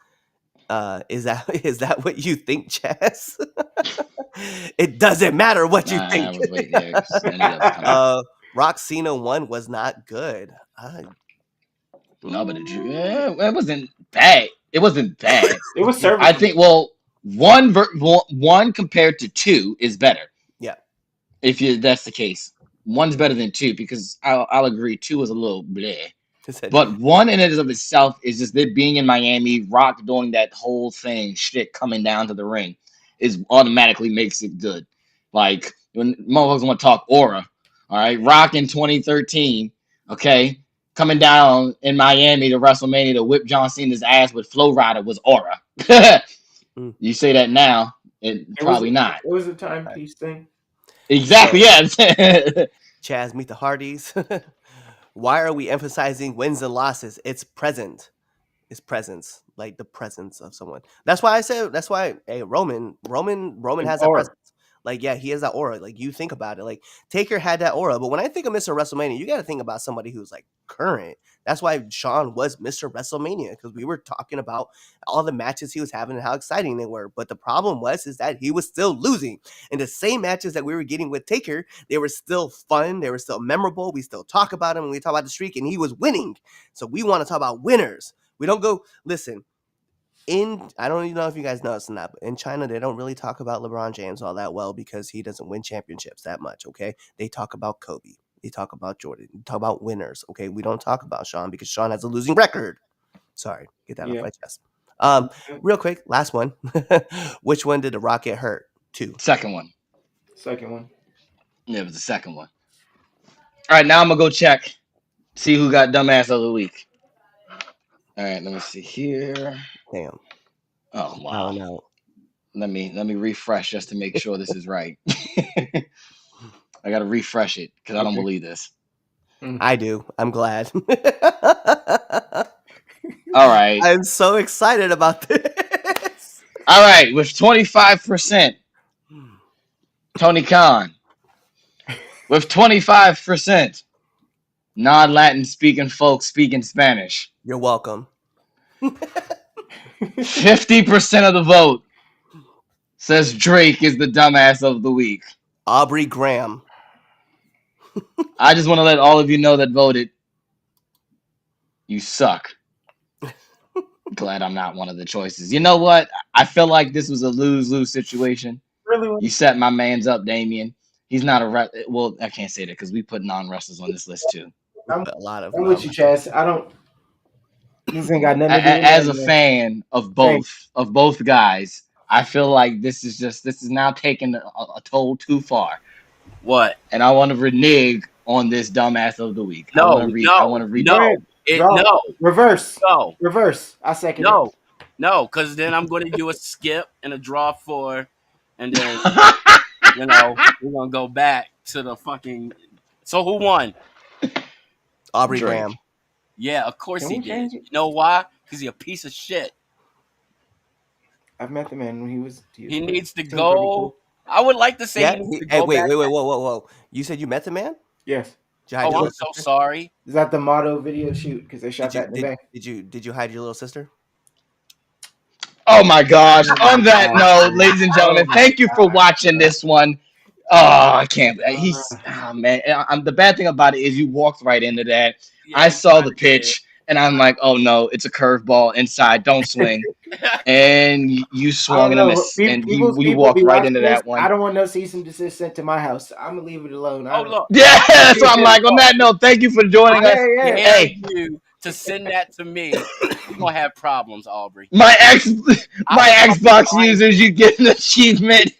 Is that what you think, Chaz? It doesn't matter what you think. Rock Cena 1 was not good. No, but it wasn't bad. It wasn't bad. It was serviceable. I think one compared to 2 is better. Yeah, if that's the case, 1's better than 2 because I'll agree 2 is a little bleh. But 1 in and of itself is just it being in Miami, Rock doing that whole thing, shit coming down to the ring, is automatically makes it good. Like when motherfuckers want to talk aura, All right, Rock in 2013. Okay, coming down in Miami to WrestleMania to whip John Cena's ass with Flow Rider was aura. You say that now, probably not. It was a timepiece thing. Exactly. So, Yes. Chaz, meet the Hardys. Why are we emphasizing wins and losses? It's present. It's presence, like the presence of someone. That's why I said. That's why. Hey, Roman has that Aura. presence. Like, yeah, he has that aura. Like, you think about it. Like, Taker had that aura. But when I think of Mr. WrestleMania, you got to think about somebody who's like current. That's why Shawn was Mr. WrestleMania, because we were talking about all the matches he was having and how exciting they were. But the problem is that he was still losing. And the same matches that we were getting with Taker, they were still fun. They were still memorable. We still talk about him when we talk about the streak, and he was winning. So we want to talk about winners. We don't go, listen, I don't even know if you guys know this or not, but in China, they don't really talk about LeBron James all that well because he doesn't win championships that much, okay? They talk about Kobe. They talk about Jordan. They talk about winners, okay? We don't talk about Shawn because Shawn has a losing record. Sorry, get that off my chest. Real quick, last one. Which one did The Rock get hurt? 2. Second one. Yeah, it was the second one. All right, now I'm gonna go check, see who got dumbass of the week. All right, let me see here. Damn. Oh wow. No. Let me refresh just to make sure this is right. I gotta refresh it because I don't believe this. I do. I'm glad. All right. I'm so excited about this. All right, with 25%, Tony Khan. With 25%, non-Latin speaking folks speaking Spanish. You're welcome. 50% of the vote says Drake is the dumbass of the week. Aubrey Graham. I just want to let all of you know that voted. You suck. Glad I'm not one of the choices. You know what? I feel like this was a lose-lose situation. Really? You set my man's up, Damien. He's not well, I can't say that because we put non-wrestlers on this list too. I'm with you, Chaz. I don't. This ain't got nothing to do with As a fan of both guys, I feel like this is now taking a toll too far. What? And I want to renege on this dumbass of the week. Reverse. No. Reverse. I second No. No, because then I'm going to do a skip and a draw 4, and then we're gonna go back to the fucking. So who won? Aubrey Drake. Graham. Yeah, of course he did. change it? You know why? Because he's a piece of shit. I've met the man when he was needs to pretty go. cool. I would like to say Yeah. he needs to Hey, go wait, back. whoa. You said you met the man? Yes. Did you hide your I'm little so sister? sorry. Is that the motto video shoot? Because they shot that in the back. Did you hide your little sister? Oh my gosh. On that note, ladies and gentlemen, thank you for watching this one. Oh, I can't. Man. The bad thing about it is you walked right into that. Yeah, I saw the pitch and I'm like, oh no, it's a curveball inside. Don't swing. And you swung and a miss. And you walked right into that one. I don't want no cease and desist sent to my house. I'm gonna leave it alone. Oh look. Yeah, that's what I'm like. On that note, thank you for joining us. Hey, you to send that to me. You're gonna have problems, Aubrey. My Xbox users, you get an achievement.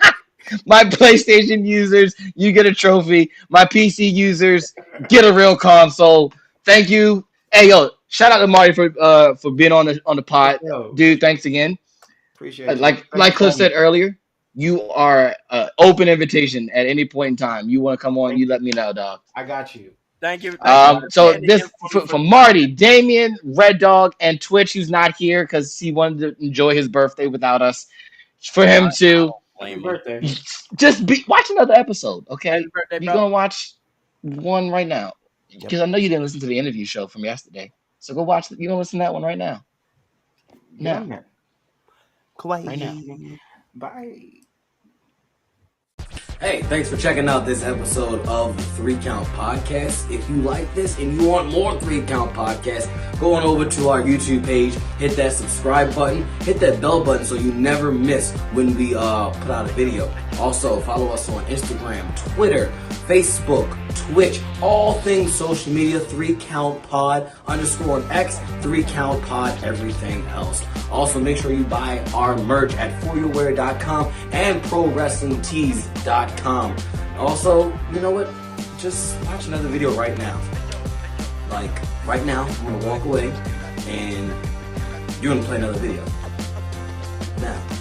My PlayStation users, you get a trophy. My PC users get a real console. Thank you. Hey yo, shout out to Marty for being on the pod, dude. Thanks again. Appreciate it. Like Cliff said earlier, you are an open invitation at any point in time. You want to come on, you let me know, dog. I got you. Thank you. So this for Marty, Damien, Red Dog, and Twitch, who's not here because he wanted to enjoy his birthday without us. For him to just watch another episode, okay? You're gonna watch one right now because I know you didn't listen to the interview show from yesterday. So go watch. You're gonna listen to that one right now. Now. Kawaii. Right now. Bye. Hey, thanks for checking out this episode of the 3 Count Podcast. If you like this and you want more 3 Count Podcasts, go on over to our YouTube page, hit that subscribe button, hit that bell button so you never miss when we put out a video. Also, follow us on Instagram, Twitter, Facebook, Twitch, all things social media, 3 Count Pod, _ X, 3 Count Pod, everything else. Also, make sure you buy our merch at foryourwear.com and prowrestlingtees.com. Also, you know what? just watch another video right now. Like, right now, I'm gonna walk away and you're gonna play another video. Now.